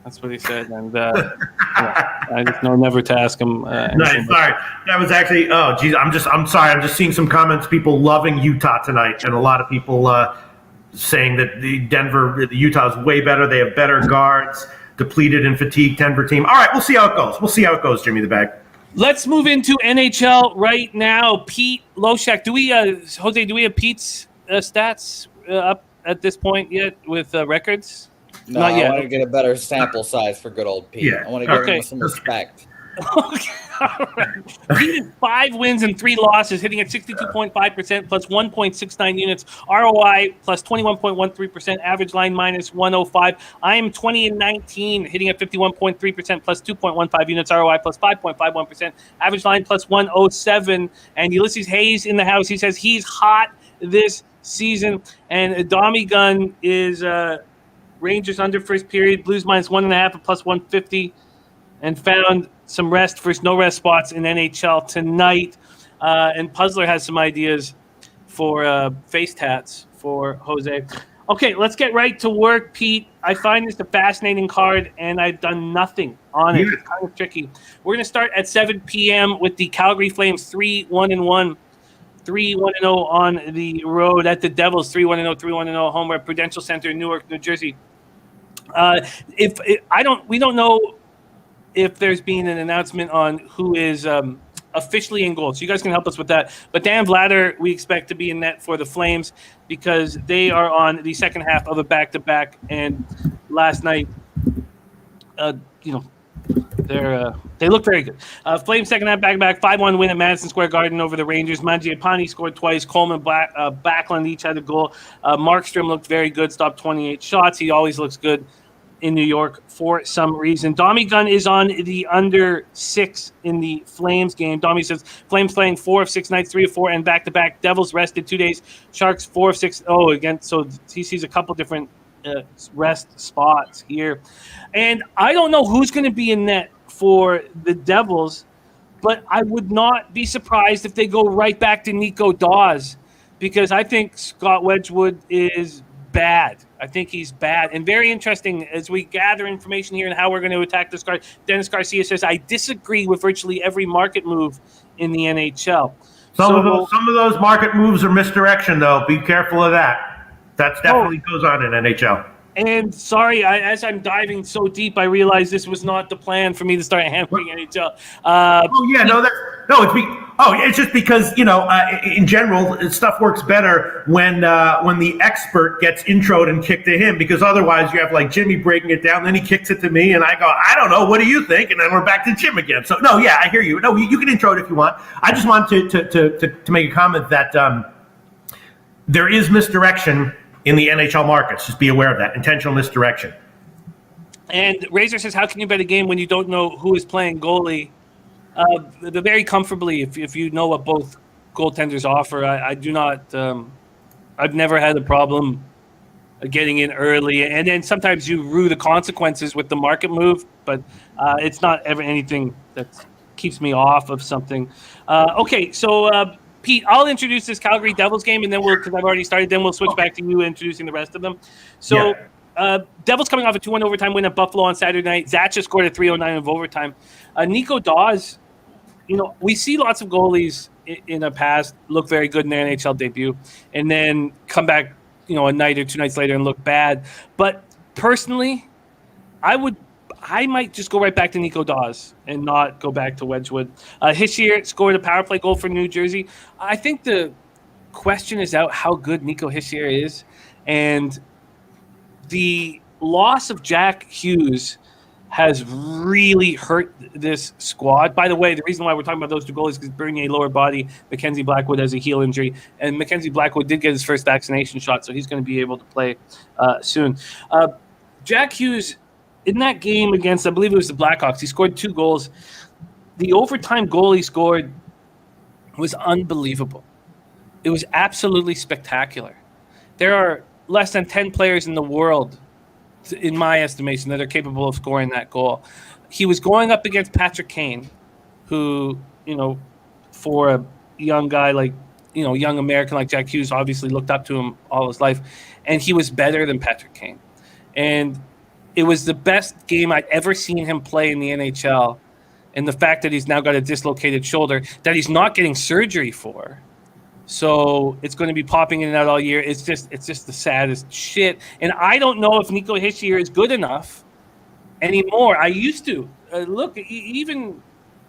That's what he said, and I just know never to ask him. Nice, sorry. That was actually. Oh, geez, I'm sorry. I'm just seeing some comments. People loving Utah tonight, and a lot of people saying that the Utah is way better. They have better guards. Depleted and fatigued Denver team. All right, we'll see how it goes. Jimmy the Bag. Let's move into NHL right now. Pete Loshak. Jose? Do we have Pete's stats up at this point yet with records? No, Not yet. I want to get a better sample size for good old Pete. Yeah. I want to give him some respect. Okay, all right. Pete is 5 wins and 3 losses, hitting at 62.5%, plus 1.69 units. ROI plus 21.13%. Average line minus 105. I am 20 and 19, hitting at 51.3%, plus 2.15 units. ROI plus 5.51%. Average line plus 107. And Ulysses Hayes in the house. He says he's hot this season. And Dommy Gun is Rangers under first period. Blues minus 1.5 at plus 150. And found some rest versus no rest spots in NHL tonight. And Puzzler has some ideas for face tats for Jose. Okay, let's get right to work, Pete. I find this a fascinating card, and I've done nothing on it. It's kind of tricky. We're going to start at 7 p.m. with the Calgary Flames 3-1-1. 3-1-0 on the road at the Devils. 3-1-0, 3-1-0 home at Prudential Center in Newark, New Jersey. We don't know if there's been an announcement on who is officially in goal. So you guys can help us with that. But Dan Vladar, we expect to be in net for the Flames because they are on the second half of a back-to-back. And last night, they look very good. Flames second half back-to-back, 5-1 win at Madison Square Garden over the Rangers. Mangiapane scored twice. Coleman, Backlund each had a goal. Markstrom looked very good, stopped 28 shots. He always looks good in New York for some reason. Dommy Gun is on the under 6 in the Flames game. Dommy says Flames playing 4 of 6 nights, 3 of 4, and back-to-back. Devils rested 2 days. Sharks 4 of 6. Oh, again, so he sees a couple different rest spots here. And I don't know who's going to be in net for the Devils, but I would not be surprised if they go right back to Nico Dawes, because I think Scott Wedgwood is bad. I think he's bad. And very interesting as we gather information here and how we're going to attack this card. Dennis Garcia says, I disagree with virtually every market move in the NHL. Some of those market moves are misdirection, though. Be careful of that. That definitely goes on in NHL. And sorry, as I'm diving so deep, I realized this was not the plan for me to start hammering NHL. It's just because in general, stuff works better when the expert gets introed and kicked to him, because otherwise you have like Jimmy breaking it down, then he kicks it to me, and I go, I don't know, what do you think? And then we're back to Jim again. So I hear you. No, you can intro it if you want. I just want to make a comment that there is misdirection in the NHL markets. Just be aware of that. Intentional misdirection. And Razor says, how can you bet a game when you don't know who is playing goalie? Very comfortably, if you know what both goaltenders offer. I do not. I've never had a problem getting in early. And then sometimes you rue the consequences with the market move, but it's not ever anything that keeps me off of something. Okay, so Pete, I'll introduce this Calgary Devils game, and then because I've already started, then we'll switch back to you introducing the rest of them. So Devils coming off a 2-1 overtime win at Buffalo on Saturday night. Zacha scored a 3:09 of overtime. Nico Dawes, we see lots of goalies in the past look very good in their NHL debut and then come back, a night or 2 nights later and look bad. But personally, I might just go right back to Nico Dawes and not go back to Wedgwood. Hischier scored a power play goal for New Jersey. I think the question is out how good Nico Hischier is. And the loss of Jack Hughes has really hurt this squad. By the way, the reason why we're talking about those two goalies is because bringing a lower body, Mackenzie Blackwood has a heel injury, and Mackenzie Blackwood did get his first vaccination shot, so he's going to be able to play soon. Jack Hughes, in that game against, I believe it was the Blackhawks, he scored 2 goals. The overtime goal he scored was unbelievable. It was absolutely spectacular. There are less than 10 players in the world, in my estimation, that are capable of scoring that goal. He was going up against Patrick Kane, who, for a young guy like, young American like Jack Hughes, obviously looked up to him all his life, and he was better than Patrick Kane. And it was the best game I'd ever seen him play in the NHL. And the fact that he's now got a dislocated shoulder that he's not getting surgery for. So it's going to be popping in and out all year. It's just the saddest shit. And I don't know if Nico Hischier is good enough anymore. I used to look even,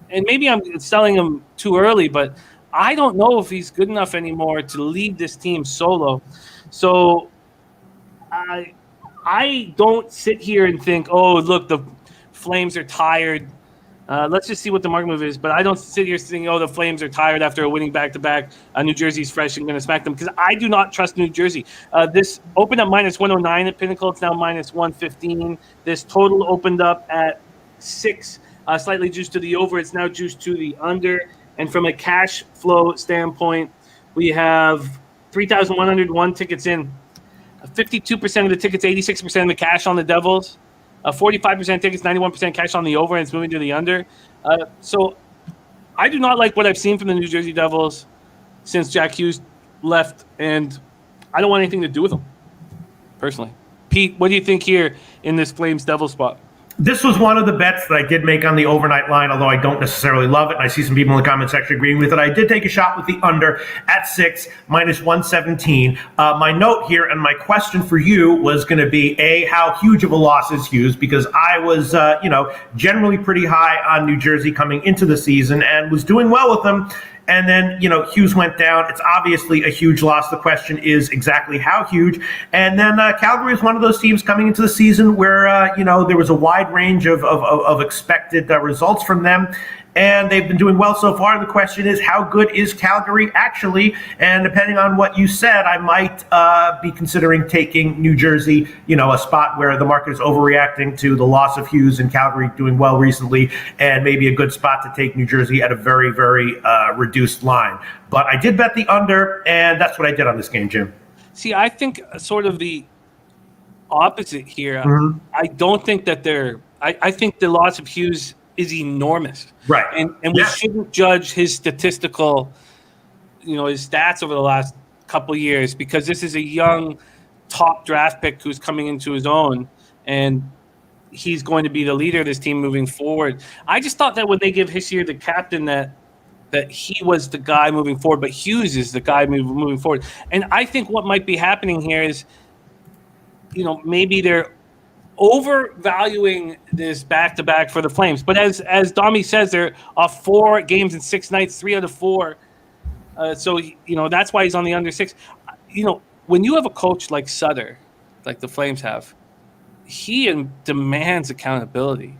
and maybe I'm selling him too early, but I don't know if he's good enough anymore to lead this team solo. So I don't sit here and think, oh, look, the Flames are tired. Let's just see what the market move is. But I don't sit here saying, oh, the Flames are tired after a winning back-to-back. New Jersey's fresh and going to smack them, because I do not trust New Jersey. This opened up minus 109 at Pinnacle. It's now minus 115. This total opened up at 6, slightly juiced to the over. It's now juiced to the under. And from a cash flow standpoint, we have 3,101 tickets in. 52% of the tickets, 86% of the cash on the Devils. 45% tickets, 91% cash on the over, and it's moving to the under. So I do not like what I've seen from the New Jersey Devils since Jack Hughes left, and I don't want anything to do with them, personally. Pete, what do you think here in this Flames-Devils spot? This was one of the bets that I did make on the overnight line, although I don't necessarily love it. And I see some people in the comment section agreeing with it. I did take a shot with the under at 6, minus 117. My note here and my question for you was going to be, A, how huge of a loss is Hughes? Because I was, generally pretty high on New Jersey coming into the season and was doing well with them. And then, Hughes went down. It's obviously a huge loss. The question is exactly how huge. And then Calgary is one of those teams coming into the season where, there was a wide range of expected results from them. And they've been doing well so far. The question is, how good is Calgary actually? And depending on what you said, I might be considering taking New Jersey, a spot where the market is overreacting to the loss of Hughes and Calgary doing well recently, and maybe a good spot to take New Jersey at a very, very reduced line. But I did bet the under, and that's what I did on this game, Jim. See, I think sort of the opposite here. Mm-hmm. I don't think that I think the loss of Hughes is enormous. Right. And we shouldn't judge his statistical, his stats over the last couple of years, because this is a young top draft pick who's coming into his own, and he's going to be the leader of this team moving forward. I just thought that when they give Hischier the captain that he was the guy moving forward, but Hughes is the guy moving forward. And I think what might be happening here is, maybe they're overvaluing this back-to-back for the Flames. But as Domi says, they're off 4 games in 6 nights, 3 out of 4. So that's why he's on the under 6. When you have a coach like Sutter, like the Flames have, he demands accountability.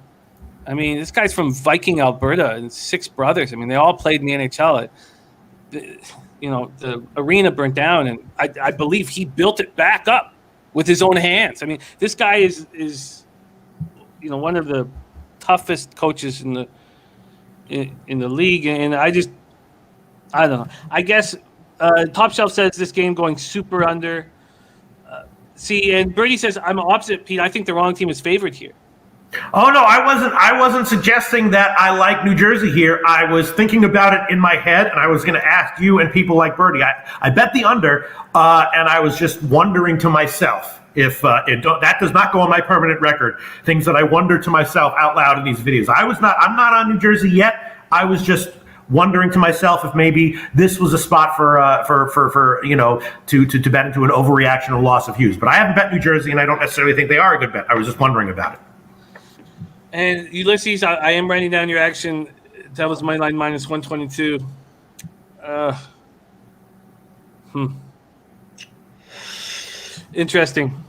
I mean, this guy's from Viking, Alberta, and 6 brothers. I mean, they all played in the NHL. The arena burnt down, and I believe he built it back up with his own hands. I mean, this guy is one of the toughest coaches in the league, and I don't know. I guess Top Shelf says this game going super under. And Birdie says I'm opposite, Pete. I think the wrong team is favored here. Oh no, I wasn't suggesting that I like New Jersey here. I was thinking about it in my head, and I was going to ask you and people like Birdie. I bet the under, and I was just wondering to myself if that does not go on my permanent record. Things that I wonder to myself out loud in these videos. I'm not on New Jersey yet. I was just wondering to myself if maybe this was a spot for to bet into an overreaction or loss of Hughes. But I haven't bet New Jersey, and I don't necessarily think they are a good bet. I was just wondering about it. And Ulysses, I am writing down your action. That was my line minus 122. Interesting.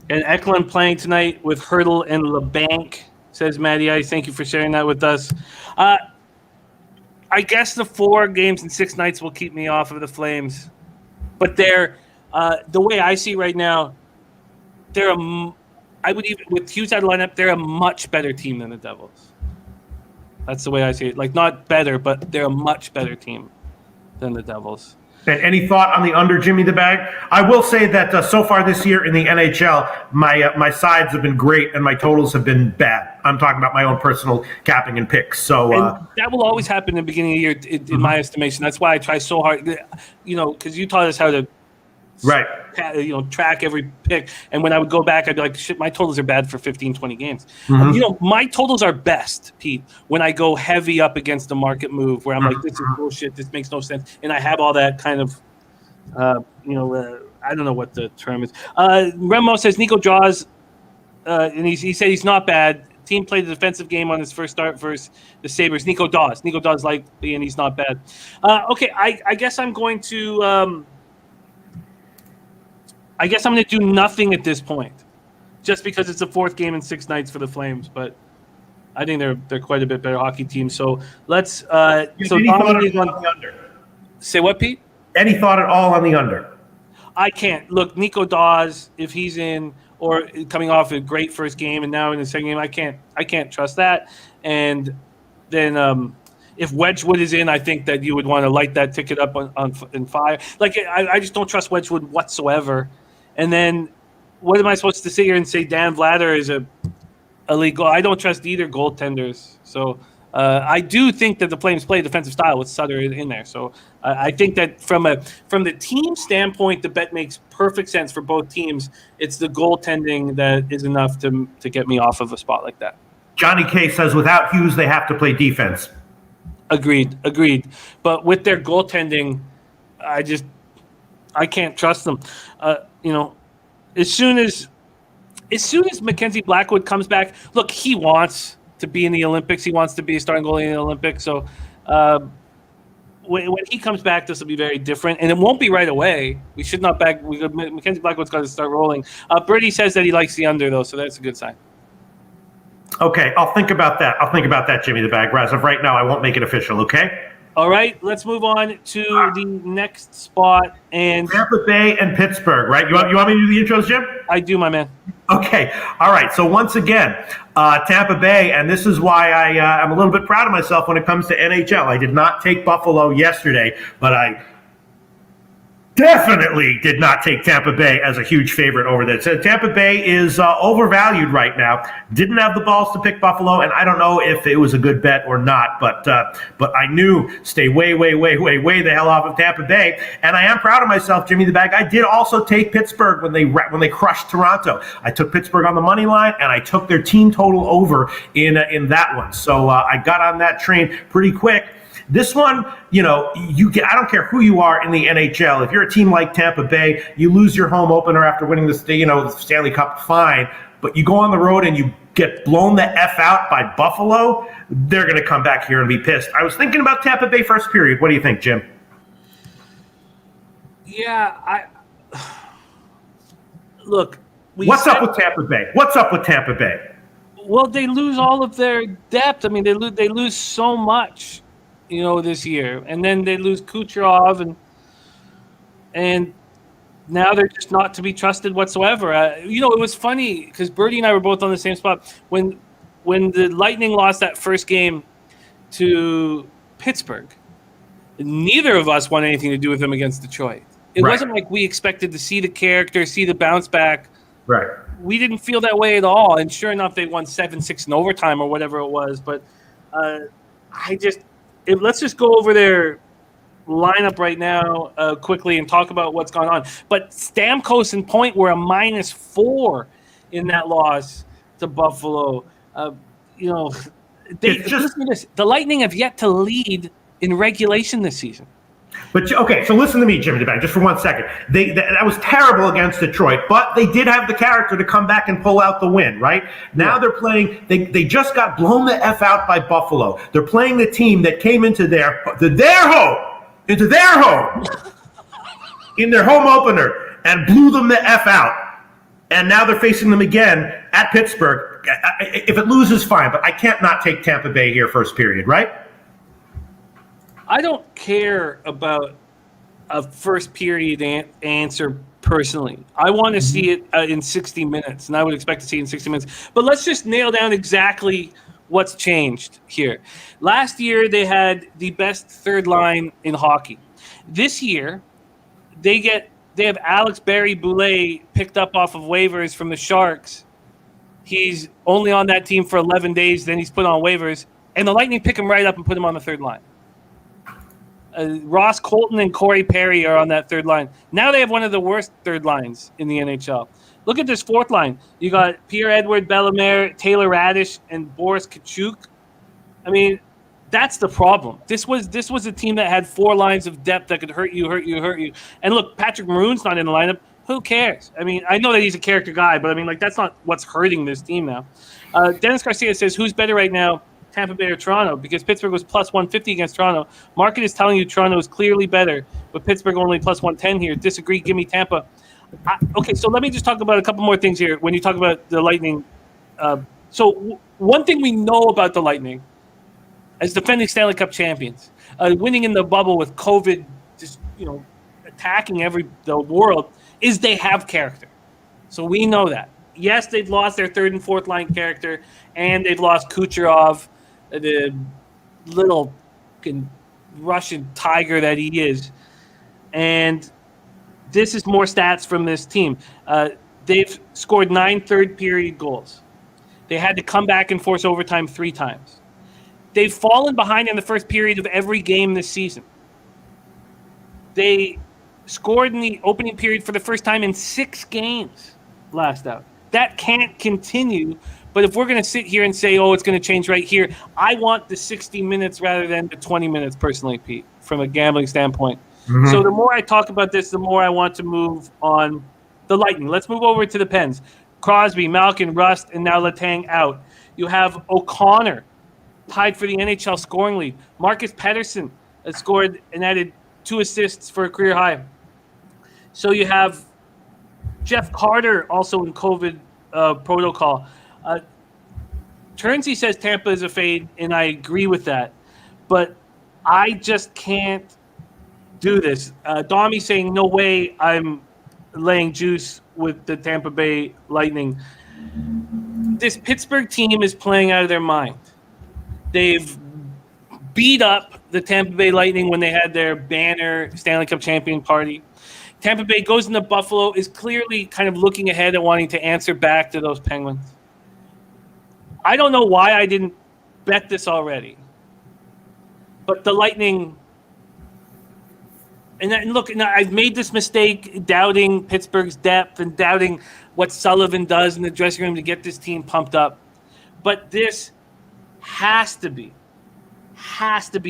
And Eklund playing tonight with Hurdle and LeBanc. says Matty Ice. Thank you for sharing that with us. I guess the 4 games and 6 nights will keep me off of the Flames. But they're the way I see right now, I would even, with Tues out of lineup, they're a much better team than the Devils. That's the way I see it. Like, not better, but they're a much better team than the Devils. And any thought on the under, Jimmy the Bag? I will say that so far this year in the NHL, my sides have been great and my totals have been bad. I'm talking about my own personal capping and picks. So and that will always happen in the beginning of the year, in my estimation. That's why I try so hard, because you taught us how to right. Track every pick. And when I would go back, I'd be like, shit, my totals are bad for 15, 20 games. My totals are best, Pete, when I go heavy up against the market move where I'm like, this is bullshit, this makes no sense. And I have all that kind of, I don't know what the term is. Remo says Nico Jaws, and he said he's not bad. Team played a defensive game on his first start versus the Sabres. Nico Dawes likely, and he's not bad. Okay, I guess I'm going to... I guess I'm going to do nothing at this point, just because it's the 4th game in 6 nights for the Flames. But I think they're quite a bit better hockey team. So let's. Any thought on the under? Say what, Pete? Any thought at all on the under? I can't look. Nico Dawes, if he's in or coming off a great first game and now in the second game, I can't trust that. And then if Wedgwood is in, I think that you would want to light that ticket up on fire. Like I just don't trust Wedgwood whatsoever. And then, what am I supposed to sit here and say? Dan Vladar is a league goal. I don't trust either goaltenders. So I do think that the Flames play defensive style with Sutter in there. So I think that from the team standpoint, the bet makes perfect sense for both teams. It's the goaltending that is enough to get me off of a spot like that. Johnny K says without Hughes, they have to play defense. Agreed. But with their goaltending, I can't trust them. As soon as Mackenzie Blackwood comes back, look, he wants to be in the Olympics. He wants to be a starting goalie in the Olympics. So when he comes back, this will be very different, and it won't be right away. We should not back. Mackenzie Blackwood's got to start rolling. Birdie says that he likes the under, though, so that's a good sign. Okay, I'll think about that, Jimmy the Bag. As of right now, I won't make it official, okay? All right, let's move on to the next spot. And Tampa Bay and Pittsburgh, right? You want me to do the intros, Jim? I do, my man. Okay, all right. So once again, Tampa Bay, and this is why I'm a little bit proud of myself when it comes to NHL. I did not take Buffalo yesterday, but I definitely did not take Tampa Bay as a huge favorite over there. So Tampa Bay is overvalued right now. Didn't have the balls to pick Buffalo, and I don't know if it was a good bet or not, but I knew stay way the hell off of Tampa Bay. And I am proud of myself, Jimmy the Bag. I did also take Pittsburgh when they crushed Toronto. I took Pittsburgh on the money line, and I took their team total over in that one. So I got on that train pretty quick. This one, I don't care who you are in the NHL. If you're a team like Tampa Bay, you lose your home opener after winning the Stanley Cup, fine. But you go on the road and you get blown the F out by Buffalo, they're going to come back here and be pissed. I was thinking about Tampa Bay first period. What do you think, Jim? Yeah, look. What's up with Tampa Bay? Well, they lose all of their depth. I mean, they lose so much. This year, and then they lose Kucherov, and now they're just not to be trusted whatsoever. It was funny because Birdie and I were both on the same spot when the Lightning lost that first game to Pittsburgh. Neither of us wanted anything to do with them against Detroit. It wasn't like we expected to see the character, see the bounce back. Right. We didn't feel that way at all, and sure enough, they won 7-6 in overtime or whatever it was. But let's just go over their lineup right now quickly and talk about what's going on. But Stamkos and Point were a -4 in that loss to Buffalo. Listen to this. The Lightning have yet to lead in regulation this season. But okay, so listen to me, Jimmy DeBang, just for 1 second. That was terrible against Detroit, but they did have the character to come back and pull out the win, right? Now they're playing. They just got blown the F out by Buffalo. They're playing the team that came into their home in their home opener and blew them the F out. And now they're facing them again at Pittsburgh. If it loses, fine, but I can't not take Tampa Bay here first period, right? I don't care about a first period answer personally. I want to see it in 60 minutes, and I would expect to see it in 60 minutes. But let's just nail down exactly what's changed here. Last year, they had the best third line in hockey. This year, they have Alex Barry-Boulet picked up off of waivers from the Sharks. He's only on that team for 11 days, then he's put on waivers, and the Lightning pick him right up and put him on the third line. Ross Colton and Corey Perry are on that third line. Now they have one of the worst third lines in the NHL. Look at this fourth line. You got Pierre-Edouard Bellemare, Taylor Radish, and Boris Kachuk. I mean, that's the problem. This was a team that had 4 lines of depth that could hurt you. And look, Patrick Maroon's not in the lineup. Who cares? I mean, I know that he's a character guy, but I mean, like, that's not what's hurting this team now. Dennis Garcia says, who's better right now, Tampa Bay or Toronto? Because Pittsburgh was plus 150 against Toronto. Market is telling you Toronto is clearly better, but Pittsburgh only plus 110 here. Disagree, give me Tampa. Okay, so let me just talk about a couple more things here when you talk about the Lightning. One thing we know about the Lightning as defending Stanley Cup champions, winning in the bubble with COVID just, attacking the world, is they have character. So we know that. Yes, they've lost their third and fourth line character, and they've lost Kucherov, the little Russian tiger that he is. And this is more stats from this team. They've scored 9 third-period goals. They had to come back and force overtime 3 times. They've fallen behind in the first period of every game this season. They scored in the opening period for the first time in 6 games last out. That can't continue. But if we're going to sit here and say, it's going to change right here, I want the 60 minutes rather than the 20 minutes personally, Pete, from a gambling standpoint. Mm-hmm. So the more I talk about this, the more I want to move on the Lightning. Let's move over to the Pens. Crosby, Malkin, Rust, and now Letang out. You have O'Connor tied for the NHL scoring lead. Marcus Pettersson has scored and added 2 assists for a career high. So you have Jeff Carter also in COVID protocol. Turnsey says Tampa is a fade, and I agree with that. But I just can't do this. Domi saying, no way I'm laying juice with the Tampa Bay Lightning. This Pittsburgh team is playing out of their mind. They've beat up the Tampa Bay Lightning when they had their banner Stanley Cup champion party. Tampa Bay goes into Buffalo, is clearly kind of looking ahead and wanting to answer back to those Penguins. I don't know why I didn't bet this already. But the Lightning... And look, I've made this mistake doubting Pittsburgh's depth and doubting what Sullivan does in the dressing room to get this team pumped up. But this has to be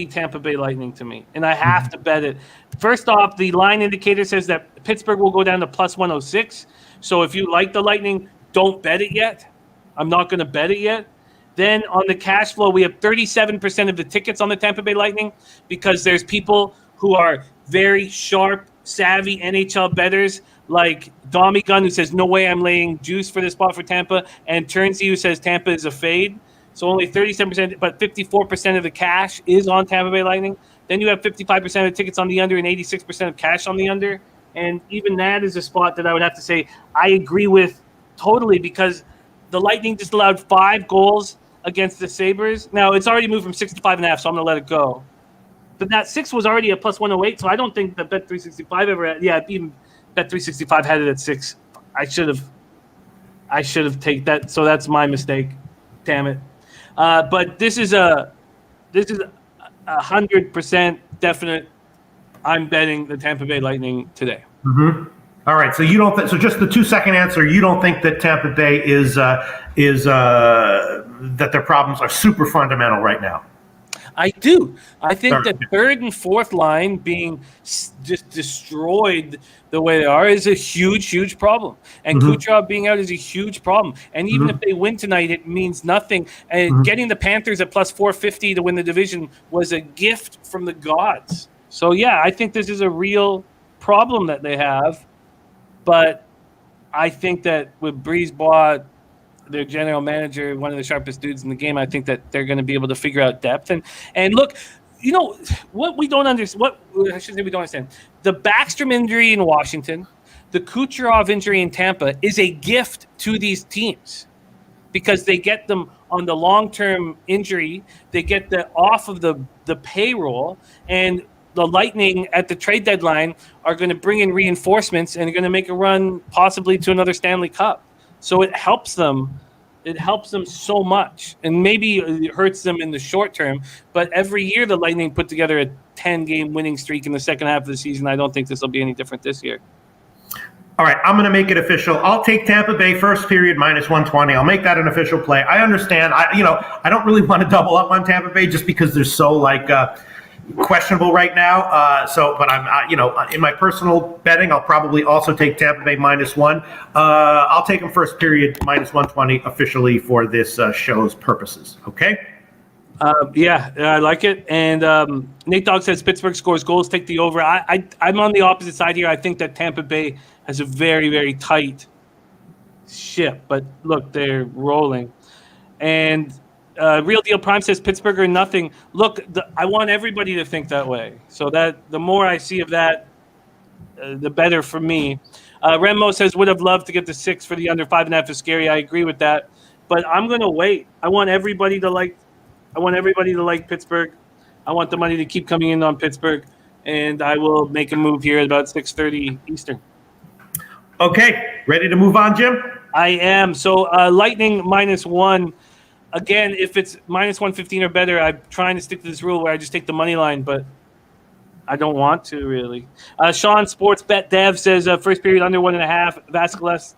Tampa Bay Lightning to me, and I have to bet it. First off, the line indicator says that Pittsburgh will go down to plus 106. So if you like the Lightning, don't bet it yet. I'm not going to bet it yet. Then on the cash flow, we have 37% of the tickets on the Tampa Bay Lightning because there's people who are very sharp, savvy NHL bettors like Domi Gunn, who says, no way I'm laying juice for this spot for Tampa, and Turnsey, who says Tampa is a fade. So only 37%, but 54% of the cash is on Tampa Bay Lightning. Then you have 55% of the tickets on the under and 86% of cash on the under. And even that is a spot that I would have to say I agree with totally because the Lightning just allowed 5 goals against the Sabres. Now, it's already moved from 65.5, so I'm going to let it go. But that 6 was already a plus 108, so I don't think that Bet365 ever had – yeah, even Bet365 had it at 6. I should have taken that, so that's my mistake. Damn it. But this is 100% definite. I'm betting the Tampa Bay Lightning today. Mm-hmm. All right. So you don't. So just the 2-second answer. You don't think that Tampa Bay is that their problems are super fundamental right now. I do. I think the third and fourth line being just destroyed the way they are is a huge, huge problem. And Kucherov being out is a huge problem. And even if they win tonight, it means nothing. And getting the Panthers at plus 450 to win the division was a gift from the gods. So, yeah, I think this is a real problem that they have. But I think that with Brisebois their general manager, one of the sharpest dudes in the game. I think that they're going to be able to figure out depth. And look, you know, what we don't understand, I shouldn't say we don't understand, the Backstrom injury in Washington, the Kucherov injury in Tampa is a gift to these teams because they get them on the long-term injury. They get off of the payroll, and the Lightning at the trade deadline are going to bring in reinforcements and are going to make a run possibly to another Stanley Cup. So it helps them. It helps them so much, and maybe it hurts them in the short term. But every year the Lightning put together a 10-game winning streak in the second half of the season. I don't think this will be any different this year. All right, I'm going to make it official. I'll take Tampa Bay first period minus 120. I'll make that an official play. I understand. I don't really want to double up on Tampa Bay just because they're so questionable right now. But I'm in my personal betting, I'll probably also take Tampa Bay minus 1. I'll take them first period minus 120 officially for this show's purposes. Okay. Yeah, I like it. And Nate Dogg says Pittsburgh scores goals, take the over. I'm on the opposite side here. I think that Tampa Bay has a very, very tight ship. But look, they're rolling. And Real Deal Prime says Pittsburgh or nothing. Look, I want everybody to think that way. So that the more I see of that, the better for me. Remo says would have loved to get the 6 for the under 5.5 is scary. I agree with that. But I'm going to wait. I want everybody to like Pittsburgh. I want the money to keep coming in on Pittsburgh, and I will make a move here at about 6:30 Eastern. Okay, ready to move on, Jim? I am. So Lightning minus 1. Again, if it's minus 115 or better, I'm trying to stick to this rule where I just take the money line, but I don't want to really. Sean Sports Bet Dev says first period under 1.5.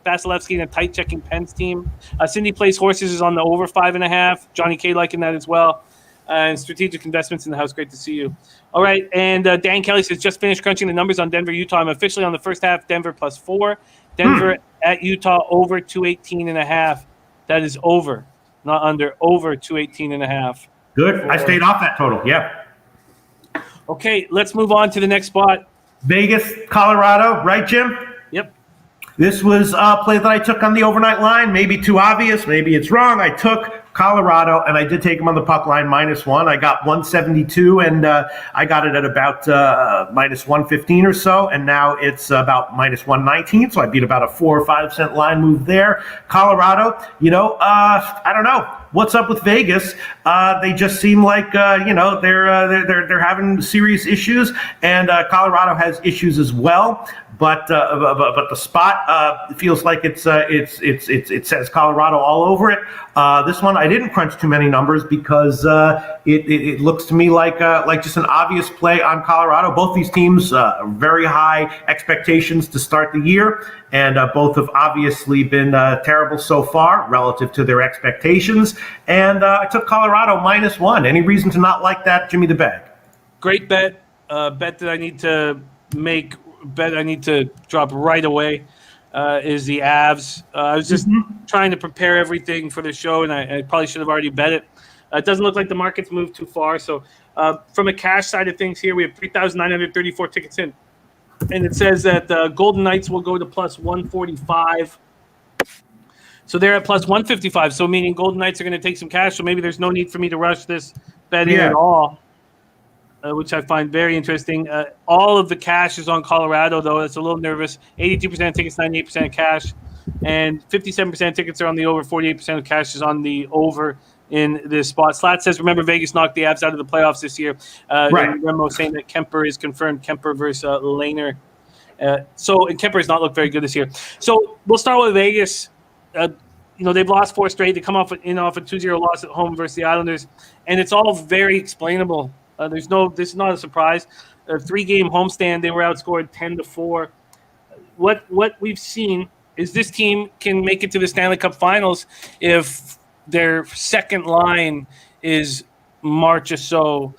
Vasilevsky in a tight checking Pens team. Cindy Plays Horses is on the over 5.5. Johnny K liking that as well. And strategic investments in the house. Great to see you. All right. And Dan Kelly says just finished crunching the numbers on Denver, Utah. I'm officially on the first half. Denver plus 4. Denver at Utah over 218.5. That is over, not under. Over 218.5. Good. I stayed off that total. Yeah. Okay, let's move on to the next spot. Vegas, Colorado, right, Jim? Yep. This was a play that I took on the overnight line. Maybe too obvious. Maybe it's wrong. I took Colorado, and I did take them on the puck line minus 1. I got 172, and I got it at about minus 115 or so, and now it's about minus 119, so I beat about a 4 or 5 cent line move there. Colorado, I don't know. What's up with Vegas? They just seem like they're having serious issues, and Colorado has issues as well. But the spot feels like it says Colorado all over it. This one I didn't crunch too many numbers because it looks to me like just an obvious play on Colorado. Both these teams very high expectations to start the year, and both have obviously been terrible so far relative to their expectations. And I took Colorado minus 1. Any reason to not like that, Jimmy the Bag? Great bet. Bet that I need to make. Bet I need to drop right away is the Avs. I was just trying to prepare everything for the show, and I probably should have already bet it. It doesn't look like the market's moved too far. So from a cash side of things here, we have 3,934 tickets in. And it says that the Golden Knights will go to plus 145. So they're at plus 155. So meaning Golden Knights are going to take some cash. So maybe there's no need for me to rush this betting at all. Which I find very interesting. All of the cash is on Colorado, though. It's a little nervous. 82% tickets, 98% cash. And 57% tickets are on the over. 48% of cash is on the over in this spot. Slat says, remember, Vegas knocked the Avs out of the playoffs this year. Right. And Remo saying that Kemper is confirmed. Kemper versus Lehner. And Kemper has not looked very good this year. So we'll start with Vegas. They've lost 4 straight. They come off a 2-0 loss at home versus the Islanders. And it's all very explainable. This is not a surprise. A 3-game homestand, they were outscored 10-4. What we've seen is this team can make it to the Stanley Cup Finals if their second line is the Marchessault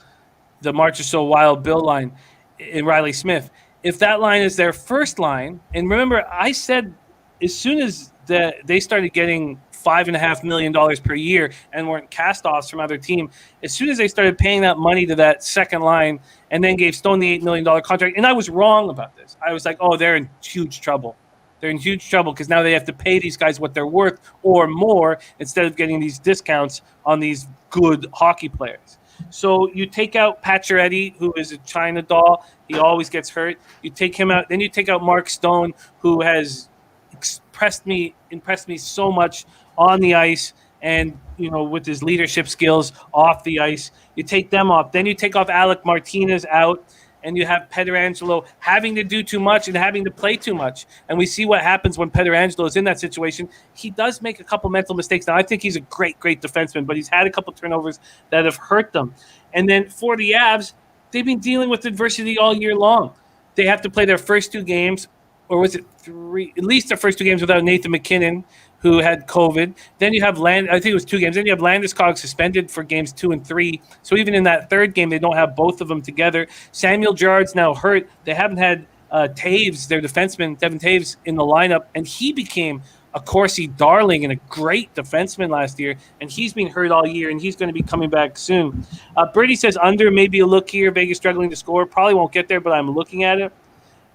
Wild Bill line in Riley Smith. If that line is their first line, and remember, I said as soon as they started getting $5.5 million per year and weren't cast-offs from other team, as soon as they started paying that money to that second line and then gave Stone the $8 million contract, and I was wrong about this. I was like, oh, they're in huge trouble. they're in huge trouble because now they have to pay these guys what they're worth or more instead of getting these discounts on these good hockey players. So you take out Pacioretty, who is a China doll. He always gets hurt. You take him out. Then you take out Mark Stone, who has impressed me so much on the ice and, with his leadership skills off the ice. You take them off. Then you take off Alec Martinez out, and you have Pietrangelo having to do too much and having to play too much. And we see what happens when Pietrangelo is in that situation. He does make a couple mental mistakes. Now, I think he's a great, great defenseman, but he's had a couple turnovers that have hurt them. And then for the Avs, they've been dealing with adversity all year long. They have to play their first 2 games, or was it 3? At least their first 2 games without Nathan McKinnon, who had COVID. Then you have I think it was 2 games. Then you have Landeskog suspended for games 2 and 3. So even in that 3rd game, they don't have both of them together. Samuel Girard's now hurt. They haven't had Taves, their defenseman, Devin Taves, in the lineup, and he became a Corsi darling and a great defenseman last year, and he's been hurt all year, and he's going to be coming back soon. Birdie says under, maybe a look here. Vegas struggling to score. Probably won't get there, but I'm looking at it.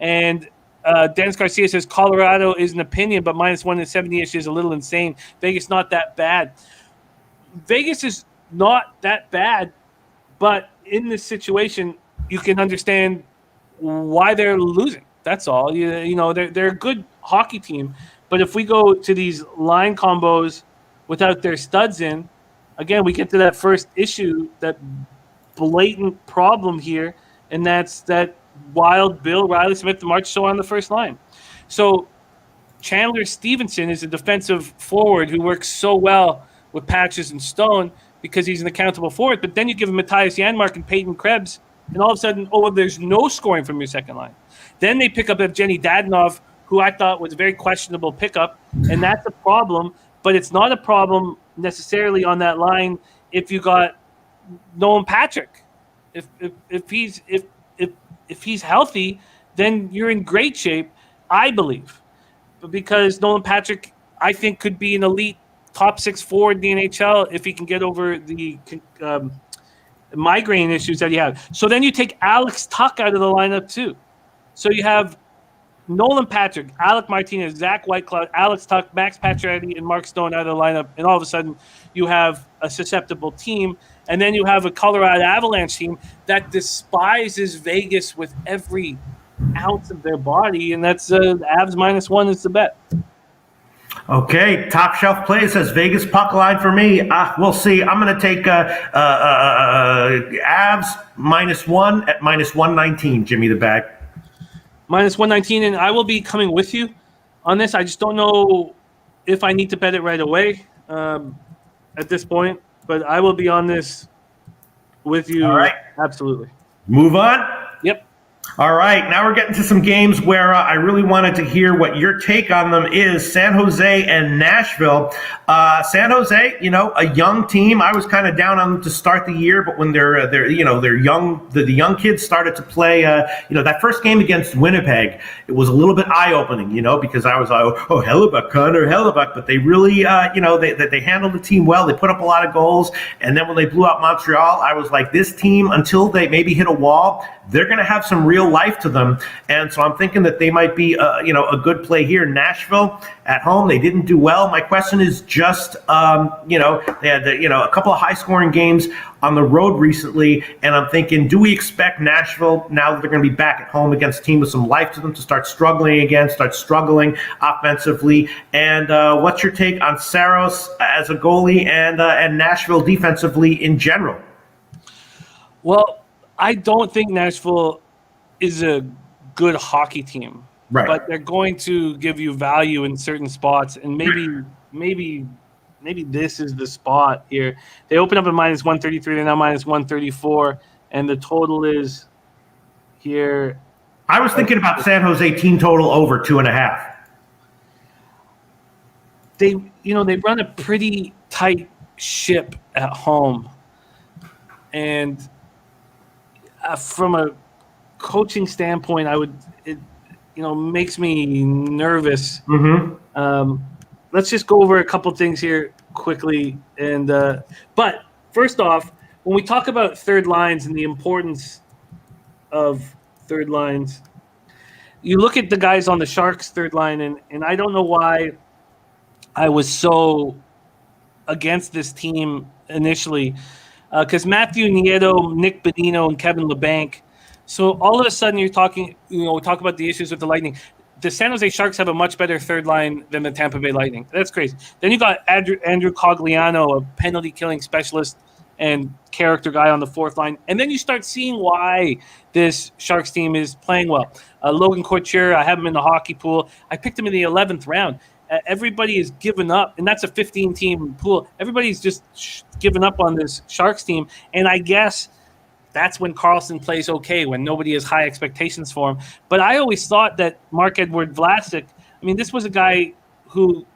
And Dennis Garcia says Colorado is an opinion, but -1 in 70-ish is a little insane. Vegas not that bad. Vegas is not that bad, but in this situation, you can understand why they're losing. That's all. They're a good hockey team, but if we go to these line combos without their studs in, again, we get to that first issue, that blatant problem here, and that's that Wild, Bill, Riley Smith, and Marchessault on the first line. So Chandler Stevenson is a defensive forward who works so well with Patches and Stone because he's an accountable forward. But then you give him Matthias Janmark and Peyton Krebs, and all of a sudden, there's no scoring from your second line. Then they pick up Evgeny Dadonov, who I thought was a very questionable pickup, and that's a problem. But it's not a problem necessarily on that line if you got Nolan Patrick. If he's healthy, then you're in great shape, I believe. But because Nolan Patrick, I think, could be an elite top 6 forward in the NHL if he can get over the migraine issues that he had. So then you take Alex Tuch out of the lineup too. So you have Nolan Patrick, Alec Martinez, Zach Whitecloud, Alex Tuch, Max Pacioretty, and Mark Stone out of the lineup, and all of a sudden you have a susceptible team. And then you have a Colorado Avalanche team that despises Vegas with every ounce of their body, and that's Avs -1 is the bet. Okay, Top Shelf Play says Vegas puck line for me. We'll see. I'm going to take Avs -1 at -119. Jimmy the bag. -119, and I will be coming with you on this. I just don't know if I need to bet it right away at this point. But I will be on this with you. All right. Absolutely. Move on? Yep. All right. Now we're getting to some games where I really wanted to hear what your take on them is. San Jose and Nashville. San Jose, a young team. I was kind of down on them to start the year, but when they're young, the young kids started to play, that first game against Winnipeg, it was a little bit eye-opening, because I was Hellebuck, Connor Hellebuck, but they really, they handled the team well. They put up a lot of goals, and then when they blew out Montreal, I was like, this team, until they maybe hit a wall, they're going to have some real life to them, and so I'm thinking that they might be, a good play here. Nashville at home, they didn't do well. My question is just, they had a couple of high-scoring games on the road recently, and I'm thinking, do we expect Nashville, now that they're going to be back at home against a team with some life to them, to start struggling again, start struggling offensively? And what's your take on Saros as a goalie and Nashville defensively in general? Well, I don't think Nashville is a good hockey team, right? But they're going to give you value in certain spots, and maybe this is the spot here. They open up at -133, they're now -134, and the total is here. I was thinking about San Jose team total over 2.5. They run a pretty tight ship at home, and from a coaching standpoint, it makes me nervous. Mm-hmm. Let's just go over a couple things here quickly. And but first off, when we talk about third lines and the importance of third lines, you look at the guys on the Sharks' third line, and I don't know why I was so against this team initially, because Matthew Nieto, Nick Bonino, and Kevin Labanc. So all of a sudden you're talking, we talk about the issues with the Lightning. The San Jose Sharks have a much better third line than the Tampa Bay Lightning. That's crazy. Then you got Andrew Cogliano, a penalty killing specialist and character guy on the fourth line. And then you start seeing why this Sharks team is playing well. Logan Couture, I have him in the hockey pool. I picked him in the 11th round. Everybody is given up, and that's a 15-team pool. Everybody's just given up on this Sharks team, and I guess that's when Karlsson plays okay, when nobody has high expectations for him. But I always thought that Marc-Edouard Vlasic, I mean, this was a guy who,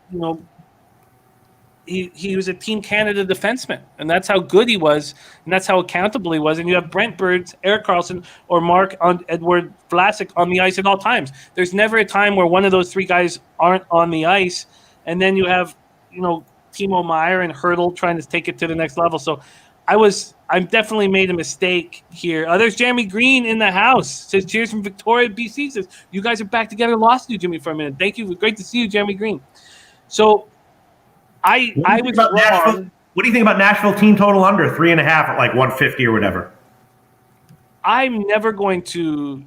he was a Team Canada defenseman, and that's how good he was, and that's how accountable he was. And you have Brent Burns, Erik Karlsson, or Marc-Edouard Vlasic on the ice at all times. There's never a time where one of those three guys aren't on the ice. And then you have, Timo Meier and Hurdle trying to take it to the next level. So I definitely made a mistake here. There's Jeremy Green in the house. Says, cheers from Victoria, BC. Says, you guys are back together. Lost you, Jimmy, for a minute. Thank you. Great to see you, Jeremy Green. So I was wrong. What do you think about Nashville team total under 3.5 at like 150 or whatever? I'm never going to.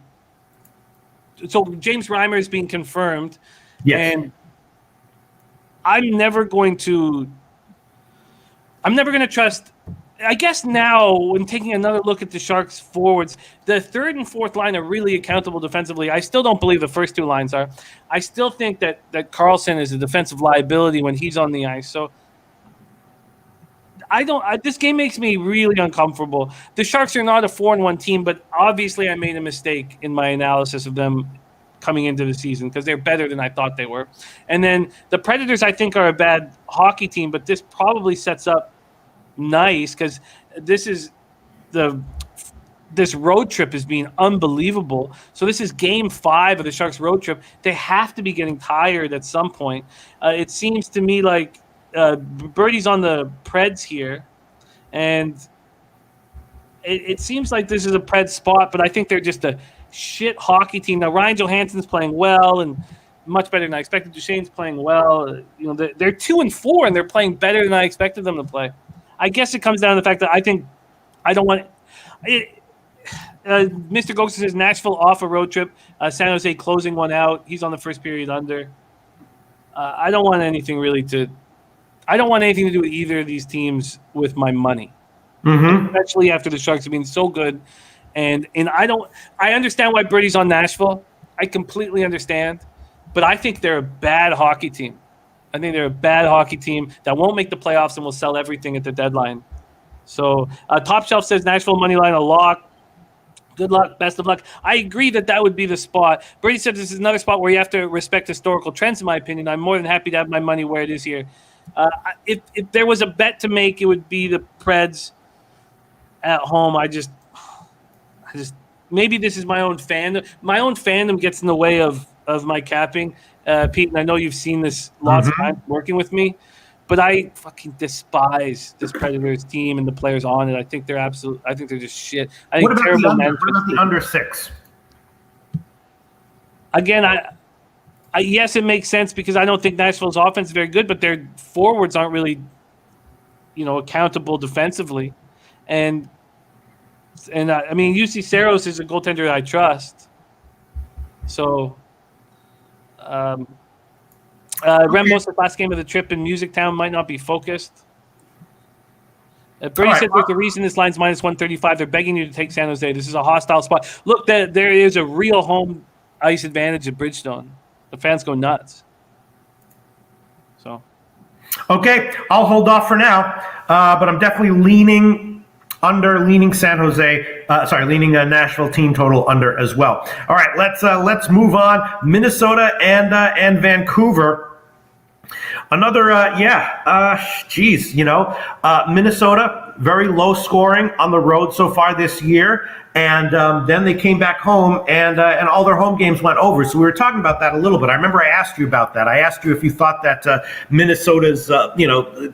So James Reimer is being confirmed. Yes. And I'm never going to trust. I guess now, when taking another look at the Sharks forwards, the third and fourth line are really accountable defensively. I still don't believe the first two lines are. I still think that Karlsson is a defensive liability when he's on the ice. So this game makes me really uncomfortable. The Sharks are not a 4-1 team, but obviously I made a mistake in my analysis of them coming into the season because they're better than I thought they were. And then the Predators, I think, are a bad hockey team, but this probably sets up nice because this road trip is being unbelievable. So this is game 5 of the Sharks road trip. They have to be getting tired at some point. It seems to me like Birdie's on the Preds here, and it seems like this is a Preds spot, but I think they're just a shit hockey team. Now Ryan Johansson's playing well and much better than I expected. Duchesne's playing well. They're 2-4 and they're playing better than I expected them to play. I guess it comes down to the fact that I don't want it. Mr. Ghost says Nashville off a road trip. San Jose closing one out. He's on the first period under. I don't want anything to do with either of these teams with my money, especially after the Sharks have been so good. And I understand why Birdie's on Nashville. I completely understand, but I think they're a bad hockey team. I think they're a bad hockey team that won't make the playoffs and will sell everything at the deadline. So Top Shelf says Nashville money line a lock. Good luck. Best of luck. I agree that would be the spot. Brady said this is another spot where you have to respect historical trends, in my opinion. I'm more than happy to have my money where it is here. If there was a bet to make, it would be the Preds at home. I just maybe this is my own fandom. My own fandom gets in the way of my capping. Pete, and I know you've seen this lots of times working with me, but I fucking despise this Predators team and the players on it. I think they're just shit. I think What about terrible the under 6? Again, I yes, it makes sense because I don't think Nashville's offense is very good, but their forwards aren't really, accountable defensively, and I mean UC Saros is a goaltender I trust, so. Remos, the last game of the trip in Music Town might not be focused. Brady said there's a reason this line's minus 135. They're begging you to take San Jose. This is a hostile spot. Look, there is a real home ice advantage at Bridgestone. The fans go nuts. So, okay, I'll hold off for now, but I'm definitely leaning San Jose. Leaning Nashville team total under as well. All right, let's move on. Minnesota and Vancouver. Another, Minnesota. very low scoring on the road so far this year. And then they came back home, and all their home games went over. So we were talking about that a little bit. I remember I asked you about that. I asked you if you thought that Minnesota's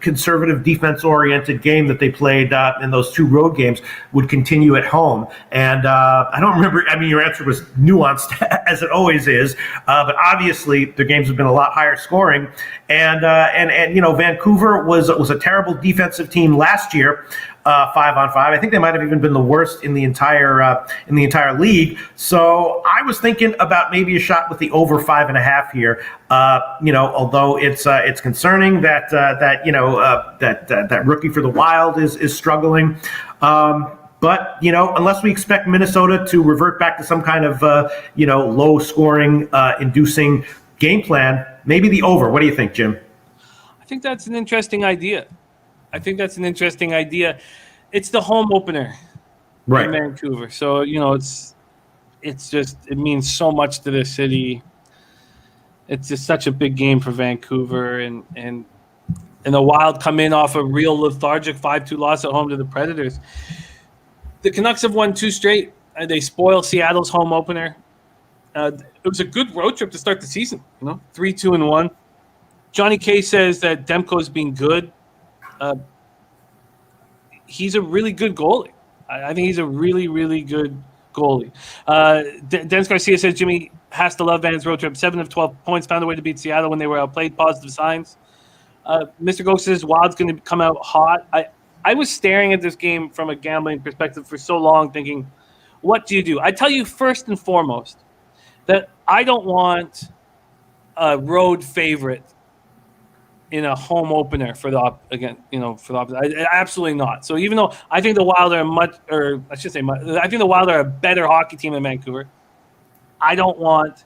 conservative defense-oriented game that they played in those 2 road games would continue at home. And I don't remember. I mean, your answer was nuanced as it always is. But obviously, their games have been a lot higher scoring. And Vancouver was a terrible defensive team last year. 5-on-5. I think they might have even been the worst in the entire league. So I was thinking about maybe a shot with the over 5.5 here. Although it's concerning that that rookie for the Wild is struggling. But unless we expect Minnesota to revert back to some kind of low scoring inducing game plan, maybe the over. What do you think, Jim? I think that's an interesting idea. It's the home opener in Vancouver. So, it means so much to the city. It's just such a big game for Vancouver. And the Wild come in off a real lethargic 5-2 loss at home to the Predators. The Canucks have won 2 straight. They spoiled Seattle's home opener. It was a good road trip to start the season, 3-2-1. Johnny K says that Demko's been good. He's a really good goalie. I think he's a really, really good goalie. Dennis Garcia says Jimmy has to love Van's road trip. 7 of 12 points, found a way to beat Seattle when they were outplayed. Positive signs. Mr. Ghost says Wild's going to come out hot. I was staring at this game from a gambling perspective for so long thinking, what do you do? I tell you first and foremost that I don't want a road favorite in a home opener for the opposite. Absolutely not. So even though I think the Wild are I think the Wild are a better hockey team than Vancouver, I don't want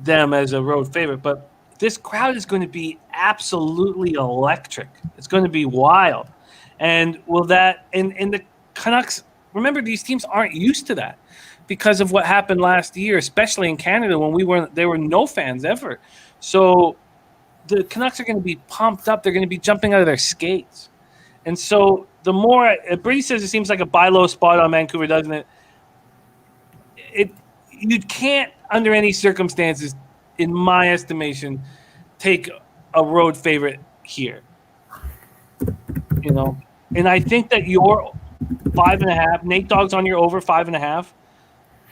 them as a road favorite. But this crowd is going to be absolutely electric. It's going to be wild. And and the Canucks, remember, these teams aren't used to that because of what happened last year, especially in Canada when there were no fans ever. So the Canucks are going to be pumped up. They're going to be jumping out of their skates. And so the more Brady says it seems like a buy low spot on Vancouver, doesn't it? You can't, under any circumstances, in my estimation, take a road favorite here. And I think that your 5.5, Nate Dogg's on your over 5.5.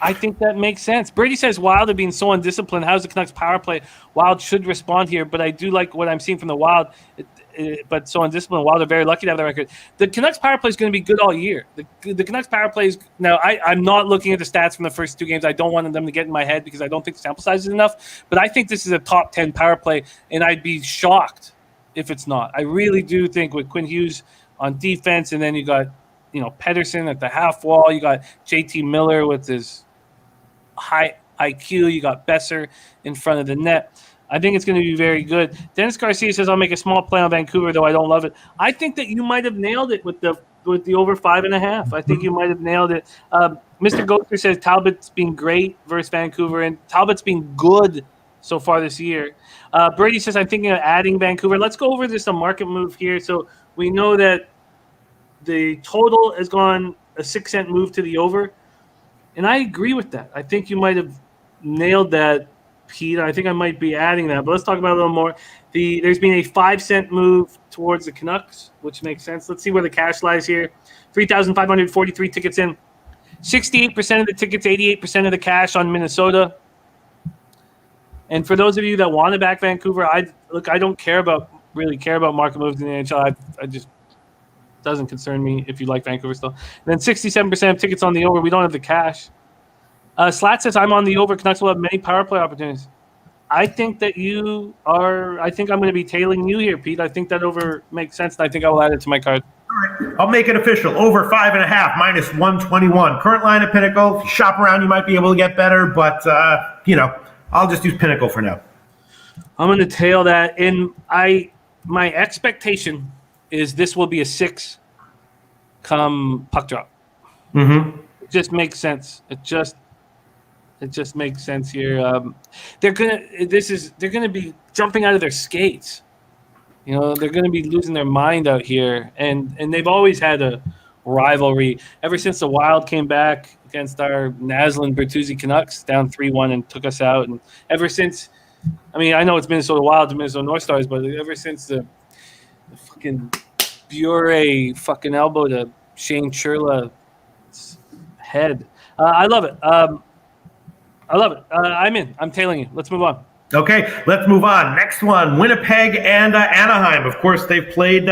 I think that makes sense. Brady says Wild are being so undisciplined. How's the Canucks power play? Wild should respond here, but I do like what I'm seeing from the Wild. But so undisciplined. Wild are very lucky to have the record. The Canucks power play is going to be good all year. The Canucks power play is now. I'm not looking at the stats from the first 2 games. I don't want them to get in my head because I don't think the sample size is enough. But I think this is a top 10 power play, and I'd be shocked if it's not. I really do think with Quinn Hughes on defense, and then you got Pedersen at the half wall. You got JT Miller with his high IQ. You got Besser in front of the net. I think it's going to be very good. Dennis Garcia says, I'll make a small play on Vancouver, though I don't love it. I think that you might have nailed it with the over 5.5. I think you might have nailed it. Mr. Goether says Talbot's been great versus Vancouver, and Talbot's been good so far this year. Brady says, I'm thinking of adding Vancouver. Let's go over this, a market move here. So we know that the total has gone a 6-cent move to the over. And I agree with that. I think you might have nailed that, Pete. I think I might be adding that. But let's talk about it a little more. There's been a 5-cent move towards the Canucks, which makes sense. Let's see where the cash lies here. 3,543 tickets in. 68% of the tickets, 88% of the cash on Minnesota. And for those of you that want to back Vancouver, I don't really care about market moves in the NHL. I just doesn't concern me if you like Vancouver still. And then 67% of tickets on the over. We don't have the cash. Slat says, I'm on the over. Canucks will have many power play opportunities. I think that you are. I think I'm going to be tailing you here, Pete. I think that over makes sense, and I think I will add it to my card. All right. I'll make it official. Over 5.5 minus 121. Current line at Pinnacle. If you shop around, you might be able to get better, but I'll just use Pinnacle for now. I'm going to tail that. And my expectation is this will be a 6 come puck drop. Mm-hmm. It just makes sense. It just makes sense here. They're gonna be jumping out of their skates. You know, they're going to be losing their mind out here, and they've always had a rivalry ever since the Wild came back against our Naslin Bertuzzi Canucks down 3-1 and took us out, and ever since, I mean, I know it's Minnesota Wild to Minnesota North Stars, but ever since the fucking Bure fucking elbow to Shane Churla's head, I love it. I love it. I'm in. I'm tailing you. Let's move on. Okay, let's move on. Next one, Winnipeg and Anaheim. Of course, they've played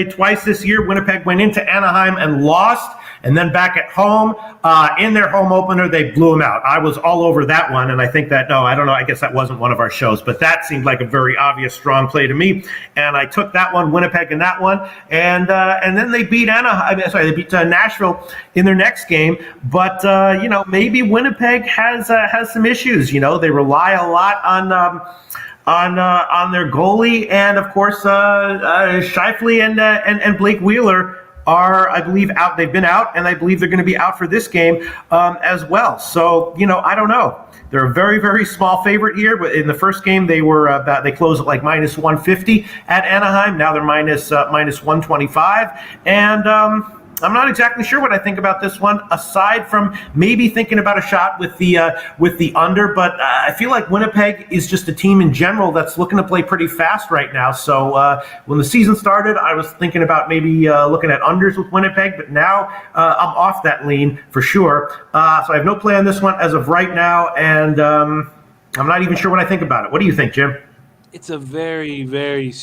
twice this year. Winnipeg went into Anaheim and lost, and then back at home, in their home opener, they blew them out. I was all over that one, and I think that, no, I don't know, I guess that wasn't one of our shows, but that seemed like a very obvious strong play to me, and I took that one, Winnipeg in that one, and then they beat they beat Nashville in their next game, but, maybe Winnipeg has some issues. They rely a lot on their goalie, and of course, Scheifele and Blake Wheeler are, I believe, out. They've been out, and I believe they're going to be out for this game as well. So, I don't know. They're a very, very small favorite here. But in the first game, they closed at like minus 150 at Anaheim. Now they're minus 125, and I'm not exactly sure what I think about this one, aside from maybe thinking about a shot with the under. But I feel like Winnipeg is just a team in general that's looking to play pretty fast right now. So when the season started, I was thinking about maybe looking at unders with Winnipeg, but now I'm off that lean for sure. So I have no play on this one as of right now, and I'm not even sure what I think about it. What do you think, Jim? It's a very, very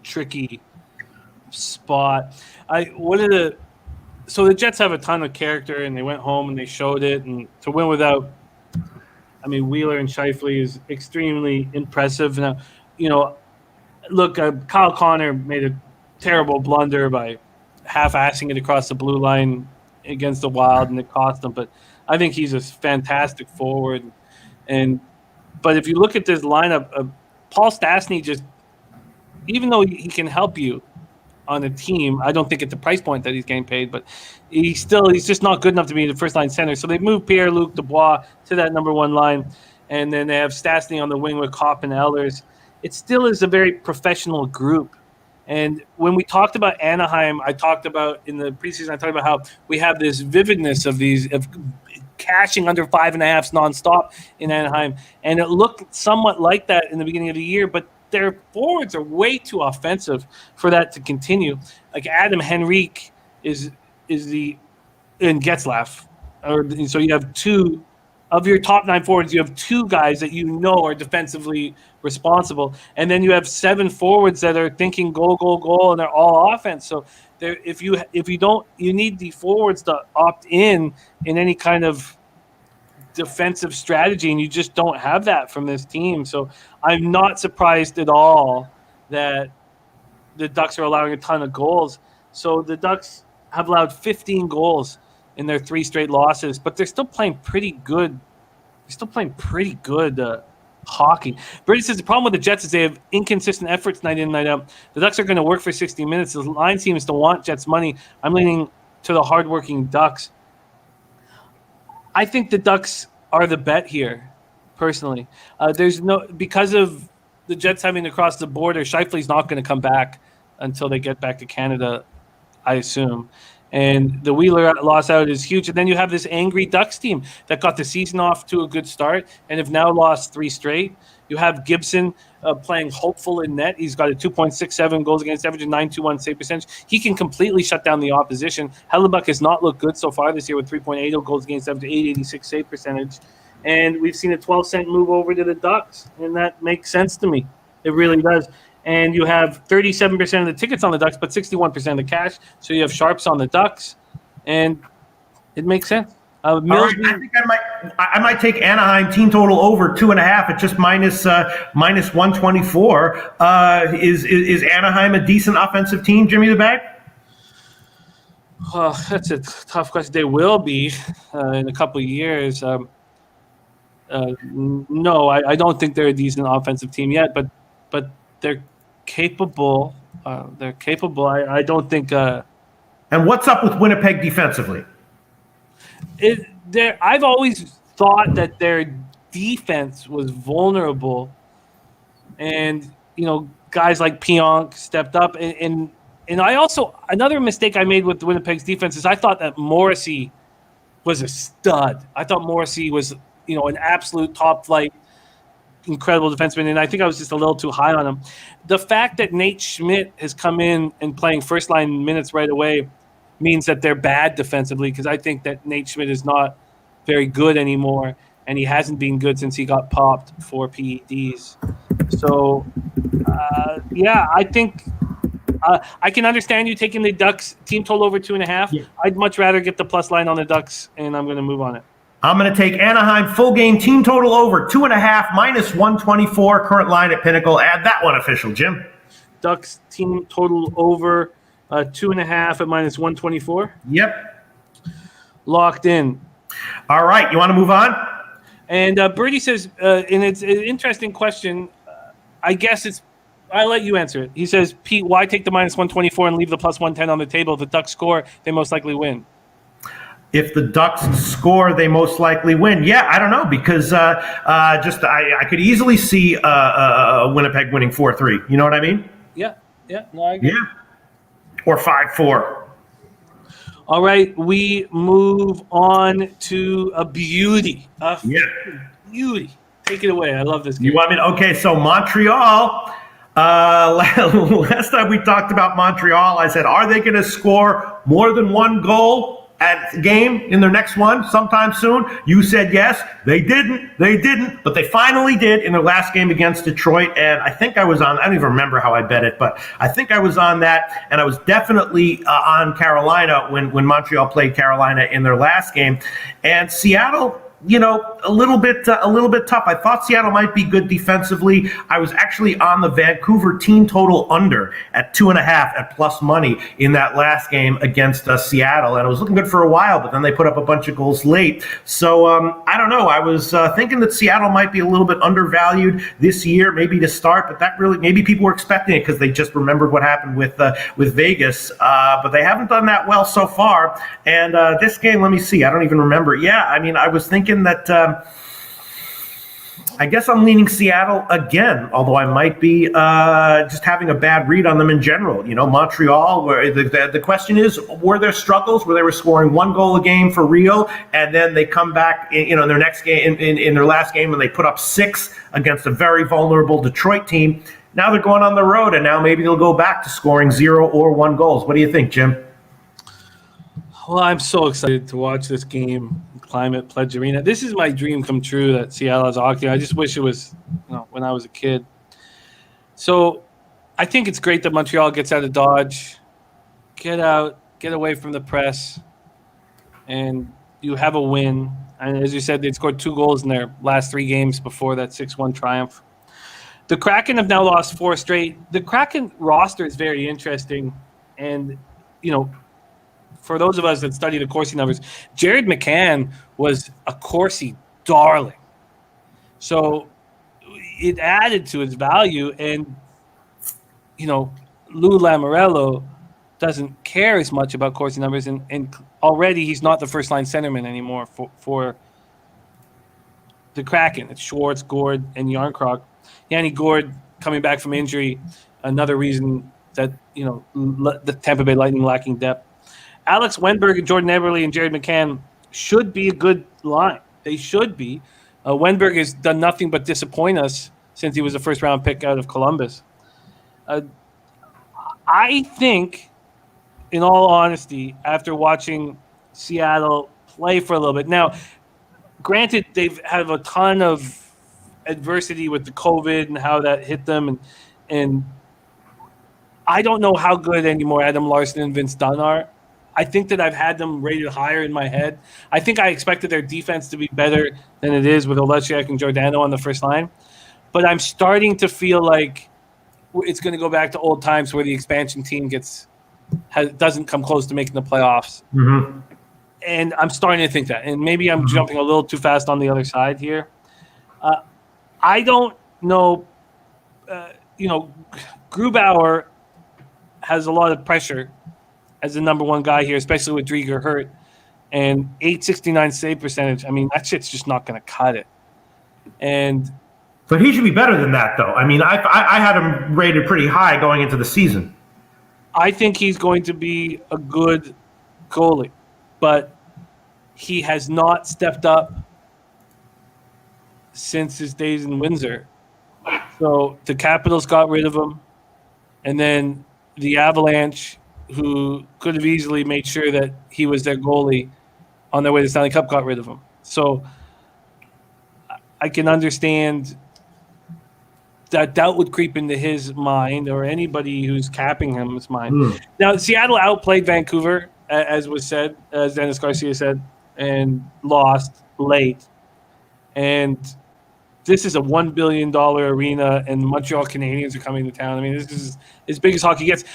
tricky spot. So the Jets have a ton of character, and they went home and they showed it. And to win without, Wheeler and Scheifele is extremely impressive. Now, look, Kyle Connor made a terrible blunder by half-assing it across the blue line against the Wild, and it cost them. But I think he's a fantastic forward. But if you look at this lineup, Paul Stastny just, even though he can help you on a team, I don't think at the price point that he's getting paid, but he's just not good enough to be the first line center. So they moved Pierre-Luc Dubois to that number one line, and then they have Stastny on the wing with Kopp and Ehlers. It still is a very professional group. And when we talked about Anaheim, I talked about in the preseason, I talked about how we have this vividness of cashing under 5.5s nonstop in Anaheim, and it looked somewhat like that in the beginning of the year, but their forwards are way too offensive for that to continue. Like Adam Henrique is in Getzlaff. So you have two of your top 9 forwards. You have 2 guys that are defensively responsible, and then you have 7 forwards that are thinking goal, goal, goal, and they're all offense. So if you don't, you need the forwards to opt in any kind of defensive strategy, and you just don't have that from this team. So I'm not surprised at all that the Ducks are allowing a ton of goals. So the Ducks have allowed 15 goals in their 3 straight losses, but they're still playing pretty good. Hockey. Brady says the problem with the Jets is they have inconsistent efforts night in, night out. The Ducks are going to work for 60 minutes. The line seems to want Jets money. I'm leaning to the hardworking Ducks. I think the Ducks are the bet here, personally. Because of the Jets having to cross the border, Scheifele's not going to come back until they get back to Canada, I assume. And the Wheeler loss out is huge. And then you have this angry Ducks team that got the season off to a good start and have now lost 3 straight. You have Gibson playing hopeful in net. He's got a 2.67 goals against average and 9.21 save percentage. He can completely shut down the opposition. Hellebuck has not looked good so far this year with 3.80 goals against average, 8.86 save percentage. And we've seen a 12-cent move over to the Ducks, and that makes sense to me. It really does. And you have 37% of the tickets on the Ducks, but 61% of the cash. So you have sharps on the Ducks, and it makes sense. All right, I think I might take Anaheim team total over 2.5 at just minus 124. Is Anaheim a decent offensive team, Jimmy the Bag? Well, that's a tough question. They will be in a couple of years. No, I don't think they're a decent offensive team yet, but they're capable. They're capable. I don't think. And what's up with Winnipeg defensively? I've always thought that their defense was vulnerable, and guys like Pionk stepped up, and I also, another mistake I made with Winnipeg's defense is I thought that Morrissey was a stud. I thought Morrissey was, an absolute top flight, incredible defenseman, and I think I was just a little too high on him. The fact that Nate Schmidt has come in and playing first line minutes right away means that they're bad defensively, because I think that Nate Schmidt is not very good anymore, and he hasn't been good since he got popped for PEDs. So, I think I can understand you taking the Ducks team total over 2.5. Yeah. I'd much rather get the plus line on the Ducks, and I'm going to move on it. I'm going to take Anaheim full game team total over 2.5 minus 124 current line at Pinnacle. Add that one official, Jim. Ducks team total over 2.5 at minus 124. Yep. Locked in. All right. You want to move on? And Birdie says, and it's an interesting question. I guess I'll let you answer it. He says, Pete, why take the minus 124 and leave the plus 110 on the table? If the Ducks score, they most likely win. If the Ducks score, they most likely win. Yeah, I don't know, because I could easily see Winnipeg winning 4-3. You know what I mean? Yeah. No, I agree. Yeah. Or 5-4. All right, we move on to a beauty. Beauty. Take it away. I love this game. You want me to? Okay, so Montreal. Last time we talked about Montreal, I said, are they going to score more than one goal at the game in their next one sometime soon? You said yes. They didn't, but they finally did in their last game against Detroit. And I think I was on, I don't even remember how I bet it, but I think I was on that. And I was definitely on Carolina when Montreal played Carolina in their last game. And Seattle, a little bit tough. I thought Seattle might be good defensively. I was actually on the Vancouver team total under at 2.5 at plus money in that last game against Seattle, and it was looking good for a while, but then they put up a bunch of goals late. So I don't know. I was thinking that Seattle might be a little bit undervalued this year, maybe to start, but that really, maybe people were expecting it because they just remembered what happened with Vegas, but they haven't done that well so far. And this game, let me see. I don't even remember. Yeah, I mean, I was thinking that I guess I'm leaning Seattle again, although I might be just having a bad read on them in general. Montreal, where the question is, were there struggles where they were scoring one goal a game for real, and then they come back in their next game, in their last game, and they put up 6 against a very vulnerable Detroit team. Now they're going on the road, and now maybe they'll go back to scoring 0 or 1 goals. What do you think, Jim? Well, I'm so excited to watch this game, Climate Pledge Arena. This is my dream come true, that Seattle has hockey. I just wish it was when I was a kid. So I think it's great that Montreal gets out of Dodge, get away from the press, and you have a win. And as you said, they'd scored 2 goals in their last 3 games before that 6-1 triumph. The Kraken have now lost 4 straight. The Kraken roster is very interesting. And, for those of us that study the Corsi numbers, Jared McCann was a Corsi darling. So it added to its value. And, Lou Lamoriello doesn't care as much about Corsi numbers. And already he's not the first-line centerman anymore for the Kraken. It's Schwartz, Gord, and Yarncroc. Yanni Gord coming back from injury, another reason that, the Tampa Bay Lightning lacking depth. Alex Wenberg and Jordan Eberle and Jared McCann should be a good line. They should be. Wenberg has done nothing but disappoint us since he was a first-round pick out of Columbus. I think, in all honesty, after watching Seattle play for a little bit. Now, granted, they've had a ton of adversity with the COVID and how that hit them. And I don't know how good anymore Adam Larson and Vince Dunn are. I think that I've had them rated higher in my head. I think I expected their defense to be better than it is with Loshak and Giordano on the first line. But I'm starting to feel like it's going to go back to old times where the expansion team doesn't come close to making the playoffs. Mm-hmm. And I'm starting to think that. And maybe I'm jumping a little too fast on the other side here. I don't know. Grubauer has a lot of pressure as the number one guy here, especially with Drieger hurt. And .869 save percentage, I mean, that shit's just not going to cut it. And So he should be better than that, though. I mean, I had him rated pretty high going into the season. I think he's going to be a good goalie, but he has not stepped up since his days in Windsor. So the Capitals got rid of him, and then the Avalanche, who could have easily made sure that he was their goalie on their way to the Stanley Cup, got rid of him. So I can understand that doubt would creep into his mind, or anybody who's capping him's mind. Now, Seattle outplayed Vancouver, as was said, as Dennis Garcia said, and lost late. And this is a $1 billion arena, and Montreal Canadiens are coming to town. I mean, this is as big as hockey gets.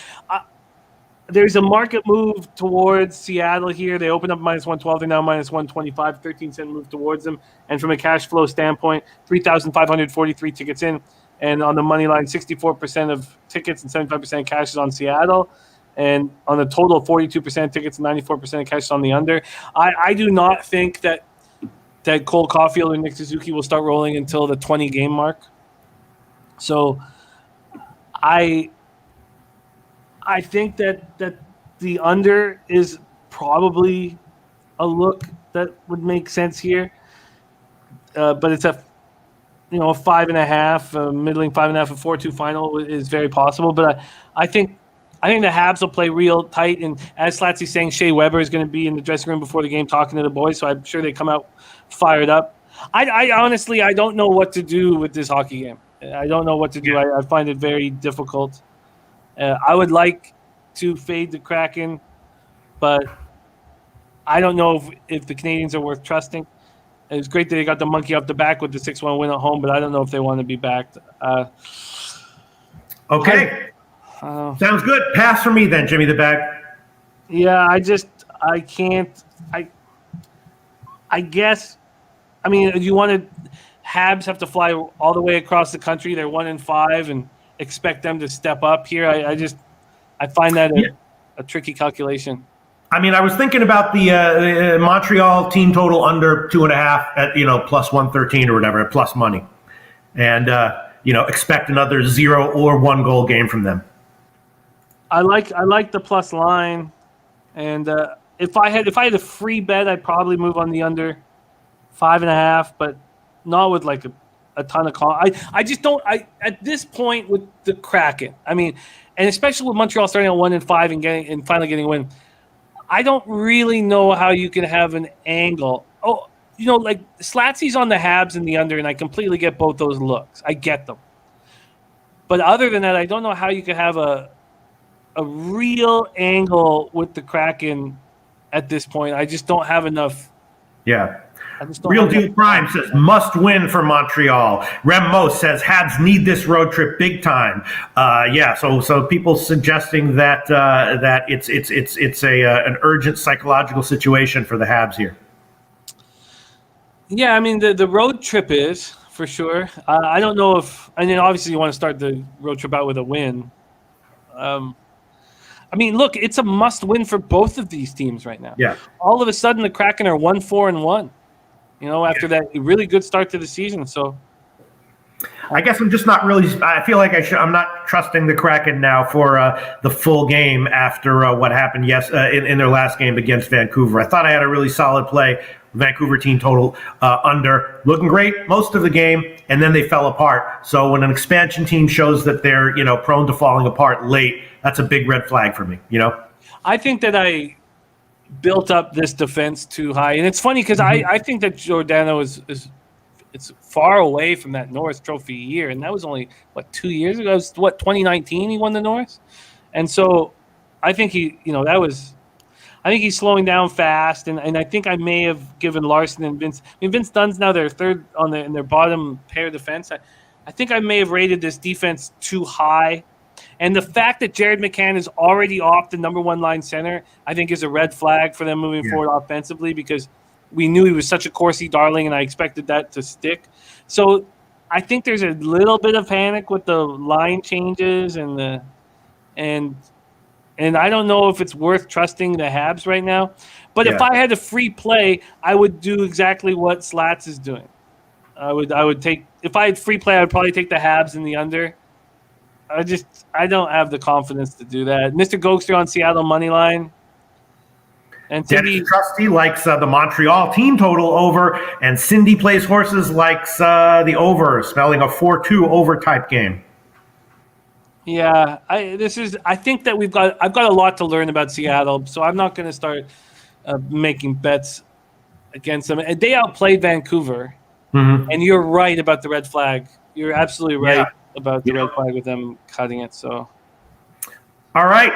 There's a market move towards Seattle here. They opened up -112. They're now -125, 13-cent move towards them. And from a cash flow standpoint, 3,543 tickets in. And on the money line, 64% of tickets and 75% cash is on Seattle. And on the total, 42% tickets and 94% cash is on the under. I do not think that Cole Caulfield and Nick Suzuki will start rolling until the 20-game mark. So I think that the under is probably a look that would make sense here. But it's a 5.5, middling 5.5, a 4-2 final is very possible. But I think the Habs will play real tight. And as Slatsy's saying, Shea Weber is going to be in the dressing room before the game talking to the boys. So I'm sure they come out fired up. I honestly, I don't know what to do with this hockey game. I don't know what to do. I find it very difficult. I would like to fade the Kraken, but I don't know if the Canadiens are worth trusting. It was great that they got the monkey off the back with the 6-1 win at home, but I don't know if they want to be backed. Okay. Sounds good. Pass for me then, Jimmy the Bag. Yeah, I can't. I guess, I mean, you want to Habs have to fly all the way across the country. They're 1-5 and expect them to step up here. I find that a tricky calculation. I mean, I was thinking about the Montreal team total under 2.5 at plus 113 or whatever, at plus money, and expect another 0 or 1 goal game from them. I like the plus line, and if I had a free bet, I'd probably move on the under 5.5, but not with like a ton of call. I just don't. At this point with the Kraken, I mean, and especially with Montreal starting at 1-5 and finally getting a win, I don't really know how you can have an angle. Oh, like Slatsy's on the Habs and the under, and I completely get both those looks. I get them, but other than that, I don't know how you could have a real angle with the Kraken at this point. I just don't have enough. Yeah. Real Deal Prime says must win for Montreal. Rem Mo says Habs need this road trip big time. So people suggesting that it's an urgent psychological situation for the Habs here. Yeah, I mean the road trip is for sure. I don't know if, and then obviously you want to start the road trip out with a win. I mean, look, it's a must win for both of these teams right now. Yeah. All of a sudden, the Kraken are 1-4-1. After that really good start to the season. So I guess I'm just not really. I feel like I'm not trusting the Kraken now for the full game after what happened in their last game against Vancouver. I thought I had a really solid play. Vancouver team total under, looking great most of the game, and then they fell apart. So when an expansion team shows that they're prone to falling apart late, that's a big red flag for me. I think that I built up this defense too high, and it's funny because I think that Giordano is far away from that Norris Trophy year, and that was only 2 years ago. It was 2019 he won the Norris, and so I think I think he's slowing down fast, and I think I may have given Larson and Vince. I mean, Vince Dunn's now their third in their bottom pair defense. I think I may have rated this defense too high. And the fact that Jared McCann is already off the number 1 line center, I think is a red flag for them moving forward offensively, because we knew he was such a Corsi darling, and I expected that to stick. So I think there's a little bit of panic with the line changes and I don't know if it's worth trusting the Habs right now. But if I had a free play, I would do exactly what Slats is doing. I would take, if I had free play, I would probably take the Habs in the under. I don't have the confidence to do that. Mr. Gokster on Seattle money line. And Cindy, Dennis Trusty likes the Montreal team total over, and Cindy plays horses likes the over, spelling a 4-2 over type game. yeah, I think that I've got a lot to learn about Seattle, so I'm not going to start making bets against them. And they outplayed Vancouver, and you're right about the red flag. You're absolutely right about the red flag with them cutting it. So, all right.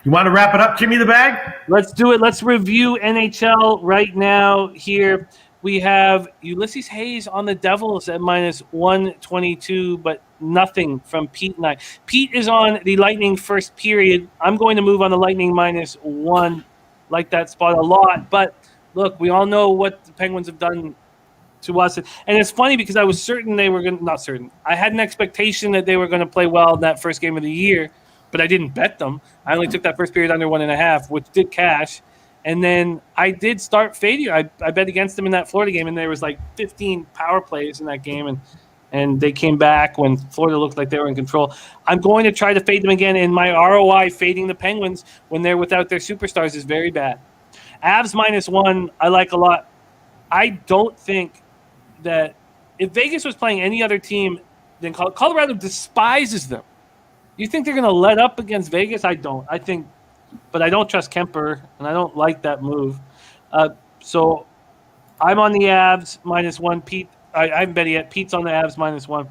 You want to wrap it up, Jimmy the Bag? Let's do it. Let's review NHL right now. Here we have Ulysses Hayes on the Devils at -122, but nothing from Pete and I. Pete is on the Lightning first period. I'm going to move on the Lightning -1. Like that spot a lot. But look, we all know what the Penguins have done to us. And it's funny because I was certain they were going to – not certain. I had an expectation that they were going to play well in that first game of the year, but I didn't bet them. I only took that first period under 1.5, which did cash. And then I did start fading. I bet against them in that Florida game, and there was like 15 power plays in that game, and they came back when Florida looked like they were in control. I'm going to try to fade them again, and my ROI fading the Penguins when they're without their superstars is very bad. Avs -1, I like a lot. I don't think that if Vegas was playing any other team, then Colorado despises them. You think they're going to let up against Vegas? I don't. But I don't trust Kemper, and I don't like that move. So I'm on the Avs -1. Pete, I haven't bet it yet. Pete's on the Avs -1.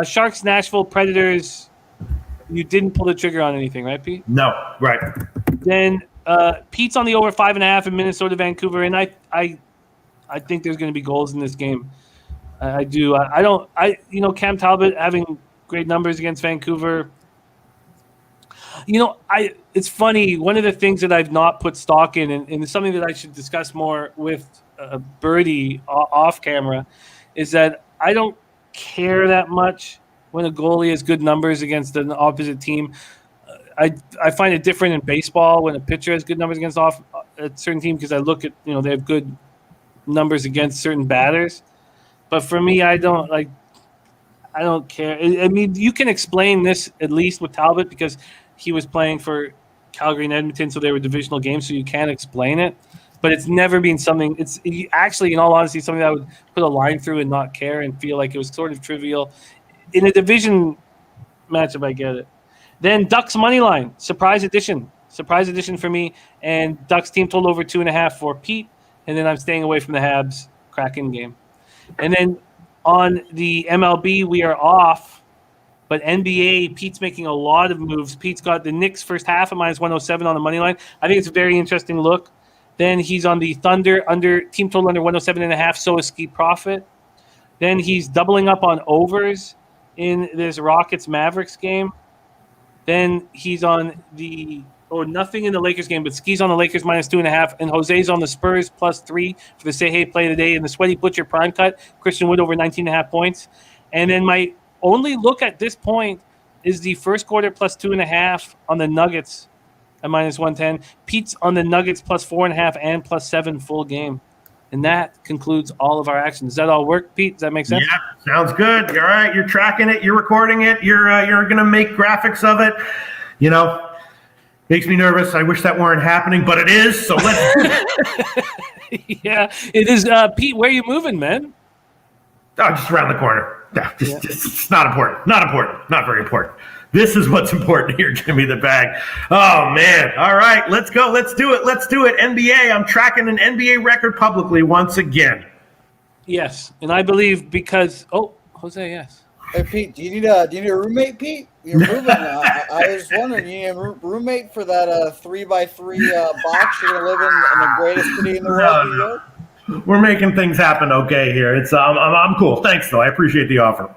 Sharks, Nashville, Predators. You didn't pull the trigger on anything, right, Pete? No, right. Then Pete's on the over 5.5 in Minnesota, Vancouver, and I think there's going to be goals in this game. I do. Cam Talbot having great numbers against Vancouver. It's funny. One of the things that I've not put stock in, and it's something that I should discuss more with Birdie off camera, is that I don't care that much when a goalie has good numbers against an opposite team. I find it different in baseball when a pitcher has good numbers against a certain team because I look at they have good numbers against certain batters. But for me, I don't care. I mean, you can explain this at least with Talbot because he was playing for Calgary and Edmonton, so they were divisional games, so you can't explain it. But it's never been something – it's actually, in all honesty, something that I would put a line through and not care and feel like it was sort of trivial. In a division matchup, I get it. Then Ducks money line, surprise edition for me, and Ducks team total over 2.5 for Pete, and then I'm staying away from the Habs Kraken game. And then on the MLB, we are off. But NBA, Pete's making a lot of moves. Pete's got the Knicks first half at -107 on the money line. I think it's a very interesting look. Then he's on the Thunder team total under 107.5. So is Skee Profit. Then he's doubling up on overs in this Rockets Mavericks game. Then he's on nothing in the Lakers game, but Skee's on the Lakers -2.5, and Jose's on the Spurs +3 for the Say Hey play today, and the Sweaty Butcher prime cut. Christian Wood over 19.5 points. And then my only look at this point is the first quarter +2.5 on the Nuggets at -110. Pete's on the Nuggets +4.5 and +7 full game. And that concludes all of our action. Does that all work, Pete? Does that make sense? Yeah, sounds good. All right, you're tracking it. You're recording it. You're going to make graphics of it. Makes me nervous. I wish that weren't happening, but it is. So let's do it. Yeah, it is. Pete, where are you moving, man? Oh, just around the corner. Just it's not important. Not important. Not very important. This is what's important here. Give me the bag. Oh, man. All right, let's go. Let's do it. NBA. I'm tracking an NBA record publicly once again. Yes, and I believe because Jose, yes. Hey Pete, do you need a roommate, Pete? You're moving. I was wondering, you need a roommate for that 3x3 box. You're gonna live in the greatest city in the world, New York. We're making things happen okay here. It's I'm cool. Thanks though. I appreciate the offer.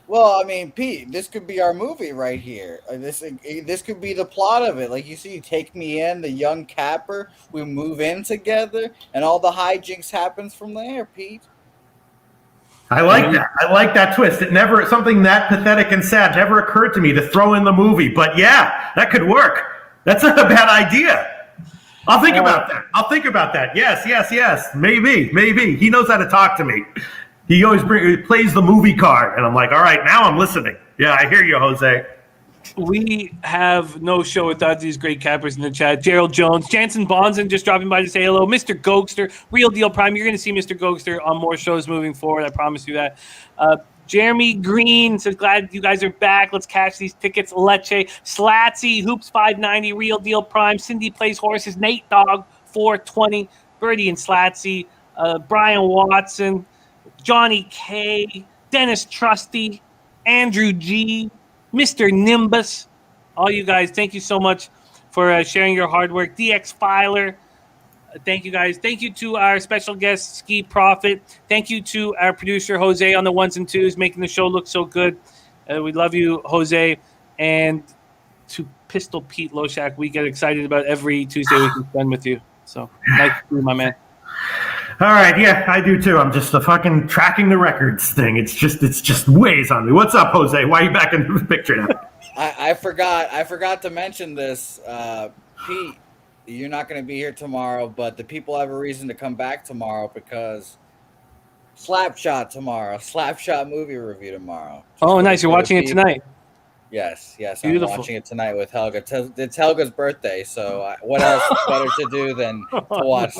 Well, I mean, Pete, this could be our movie right here. This could be the plot of it. Like you see, you take me in, the young capper, we move in together, and all the hijinks happens from there, Pete. I like that. I like that twist. Something that pathetic and sad never occurred to me to throw in the movie. But yeah, that could work. That's not a bad idea. I'll think about that. Yes. Maybe. He knows how to talk to me. he always plays the movie card, and I'm like, all right, now I'm listening. Yeah, I hear you, Jose. We have no show without these great cappers in the chat. Gerald Jones, Jansen Bonzen just dropping by to say hello. Mr. Gokster, Real Deal Prime. You're going to see Mr. Gokster on more shows moving forward. I promise you that. Jeremy Green says, glad you guys are back. Let's catch these tickets. Leche, Slatsy, Hoops 590, Real Deal Prime. Cindy Plays Horses, Nate Dog 420, Birdie and Slatsy, Brian Watson, Johnny K, Dennis Trusty, Andrew G, Mr. Nimbus, all you guys, thank you so much for sharing your hard work. DX Filer, thank you guys. Thank you to our special guest, Skee Profit. Thank you to our producer, Jose, on the ones and twos, making the show look so good. We love you, Jose. And to Pistol Pete Loshak, we get excited about every Tuesday we can spend with you. So, nice to see you, my man. All right, yeah, I do too. I'm just the fucking tracking the records thing. It's just weighs on me. What's up, Jose? Why are you back in the picture now? I forgot to mention this, Pete. You're not going to be here tomorrow, but the people have a reason to come back tomorrow because Slapshot tomorrow, Slapshot movie review tomorrow. Oh, nice! You're watching it tonight. Yes, Beautiful. I'm watching it tonight with Helga. It's Helga's birthday, so what else is better to do than to watch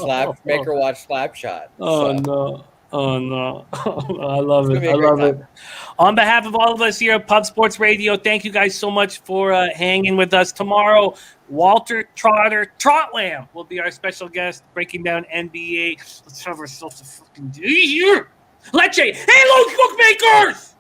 make her watch Slapshot? Oh, so. no. I love it. I love time. it. On behalf of all of us here at Pub Sports Radio, thank you guys so much for hanging with us. Tomorrow, Walter Trot Wam will be our special guest breaking down NBA. Let's have ourselves a fucking day here. Leche, hey, Los Bookmakers!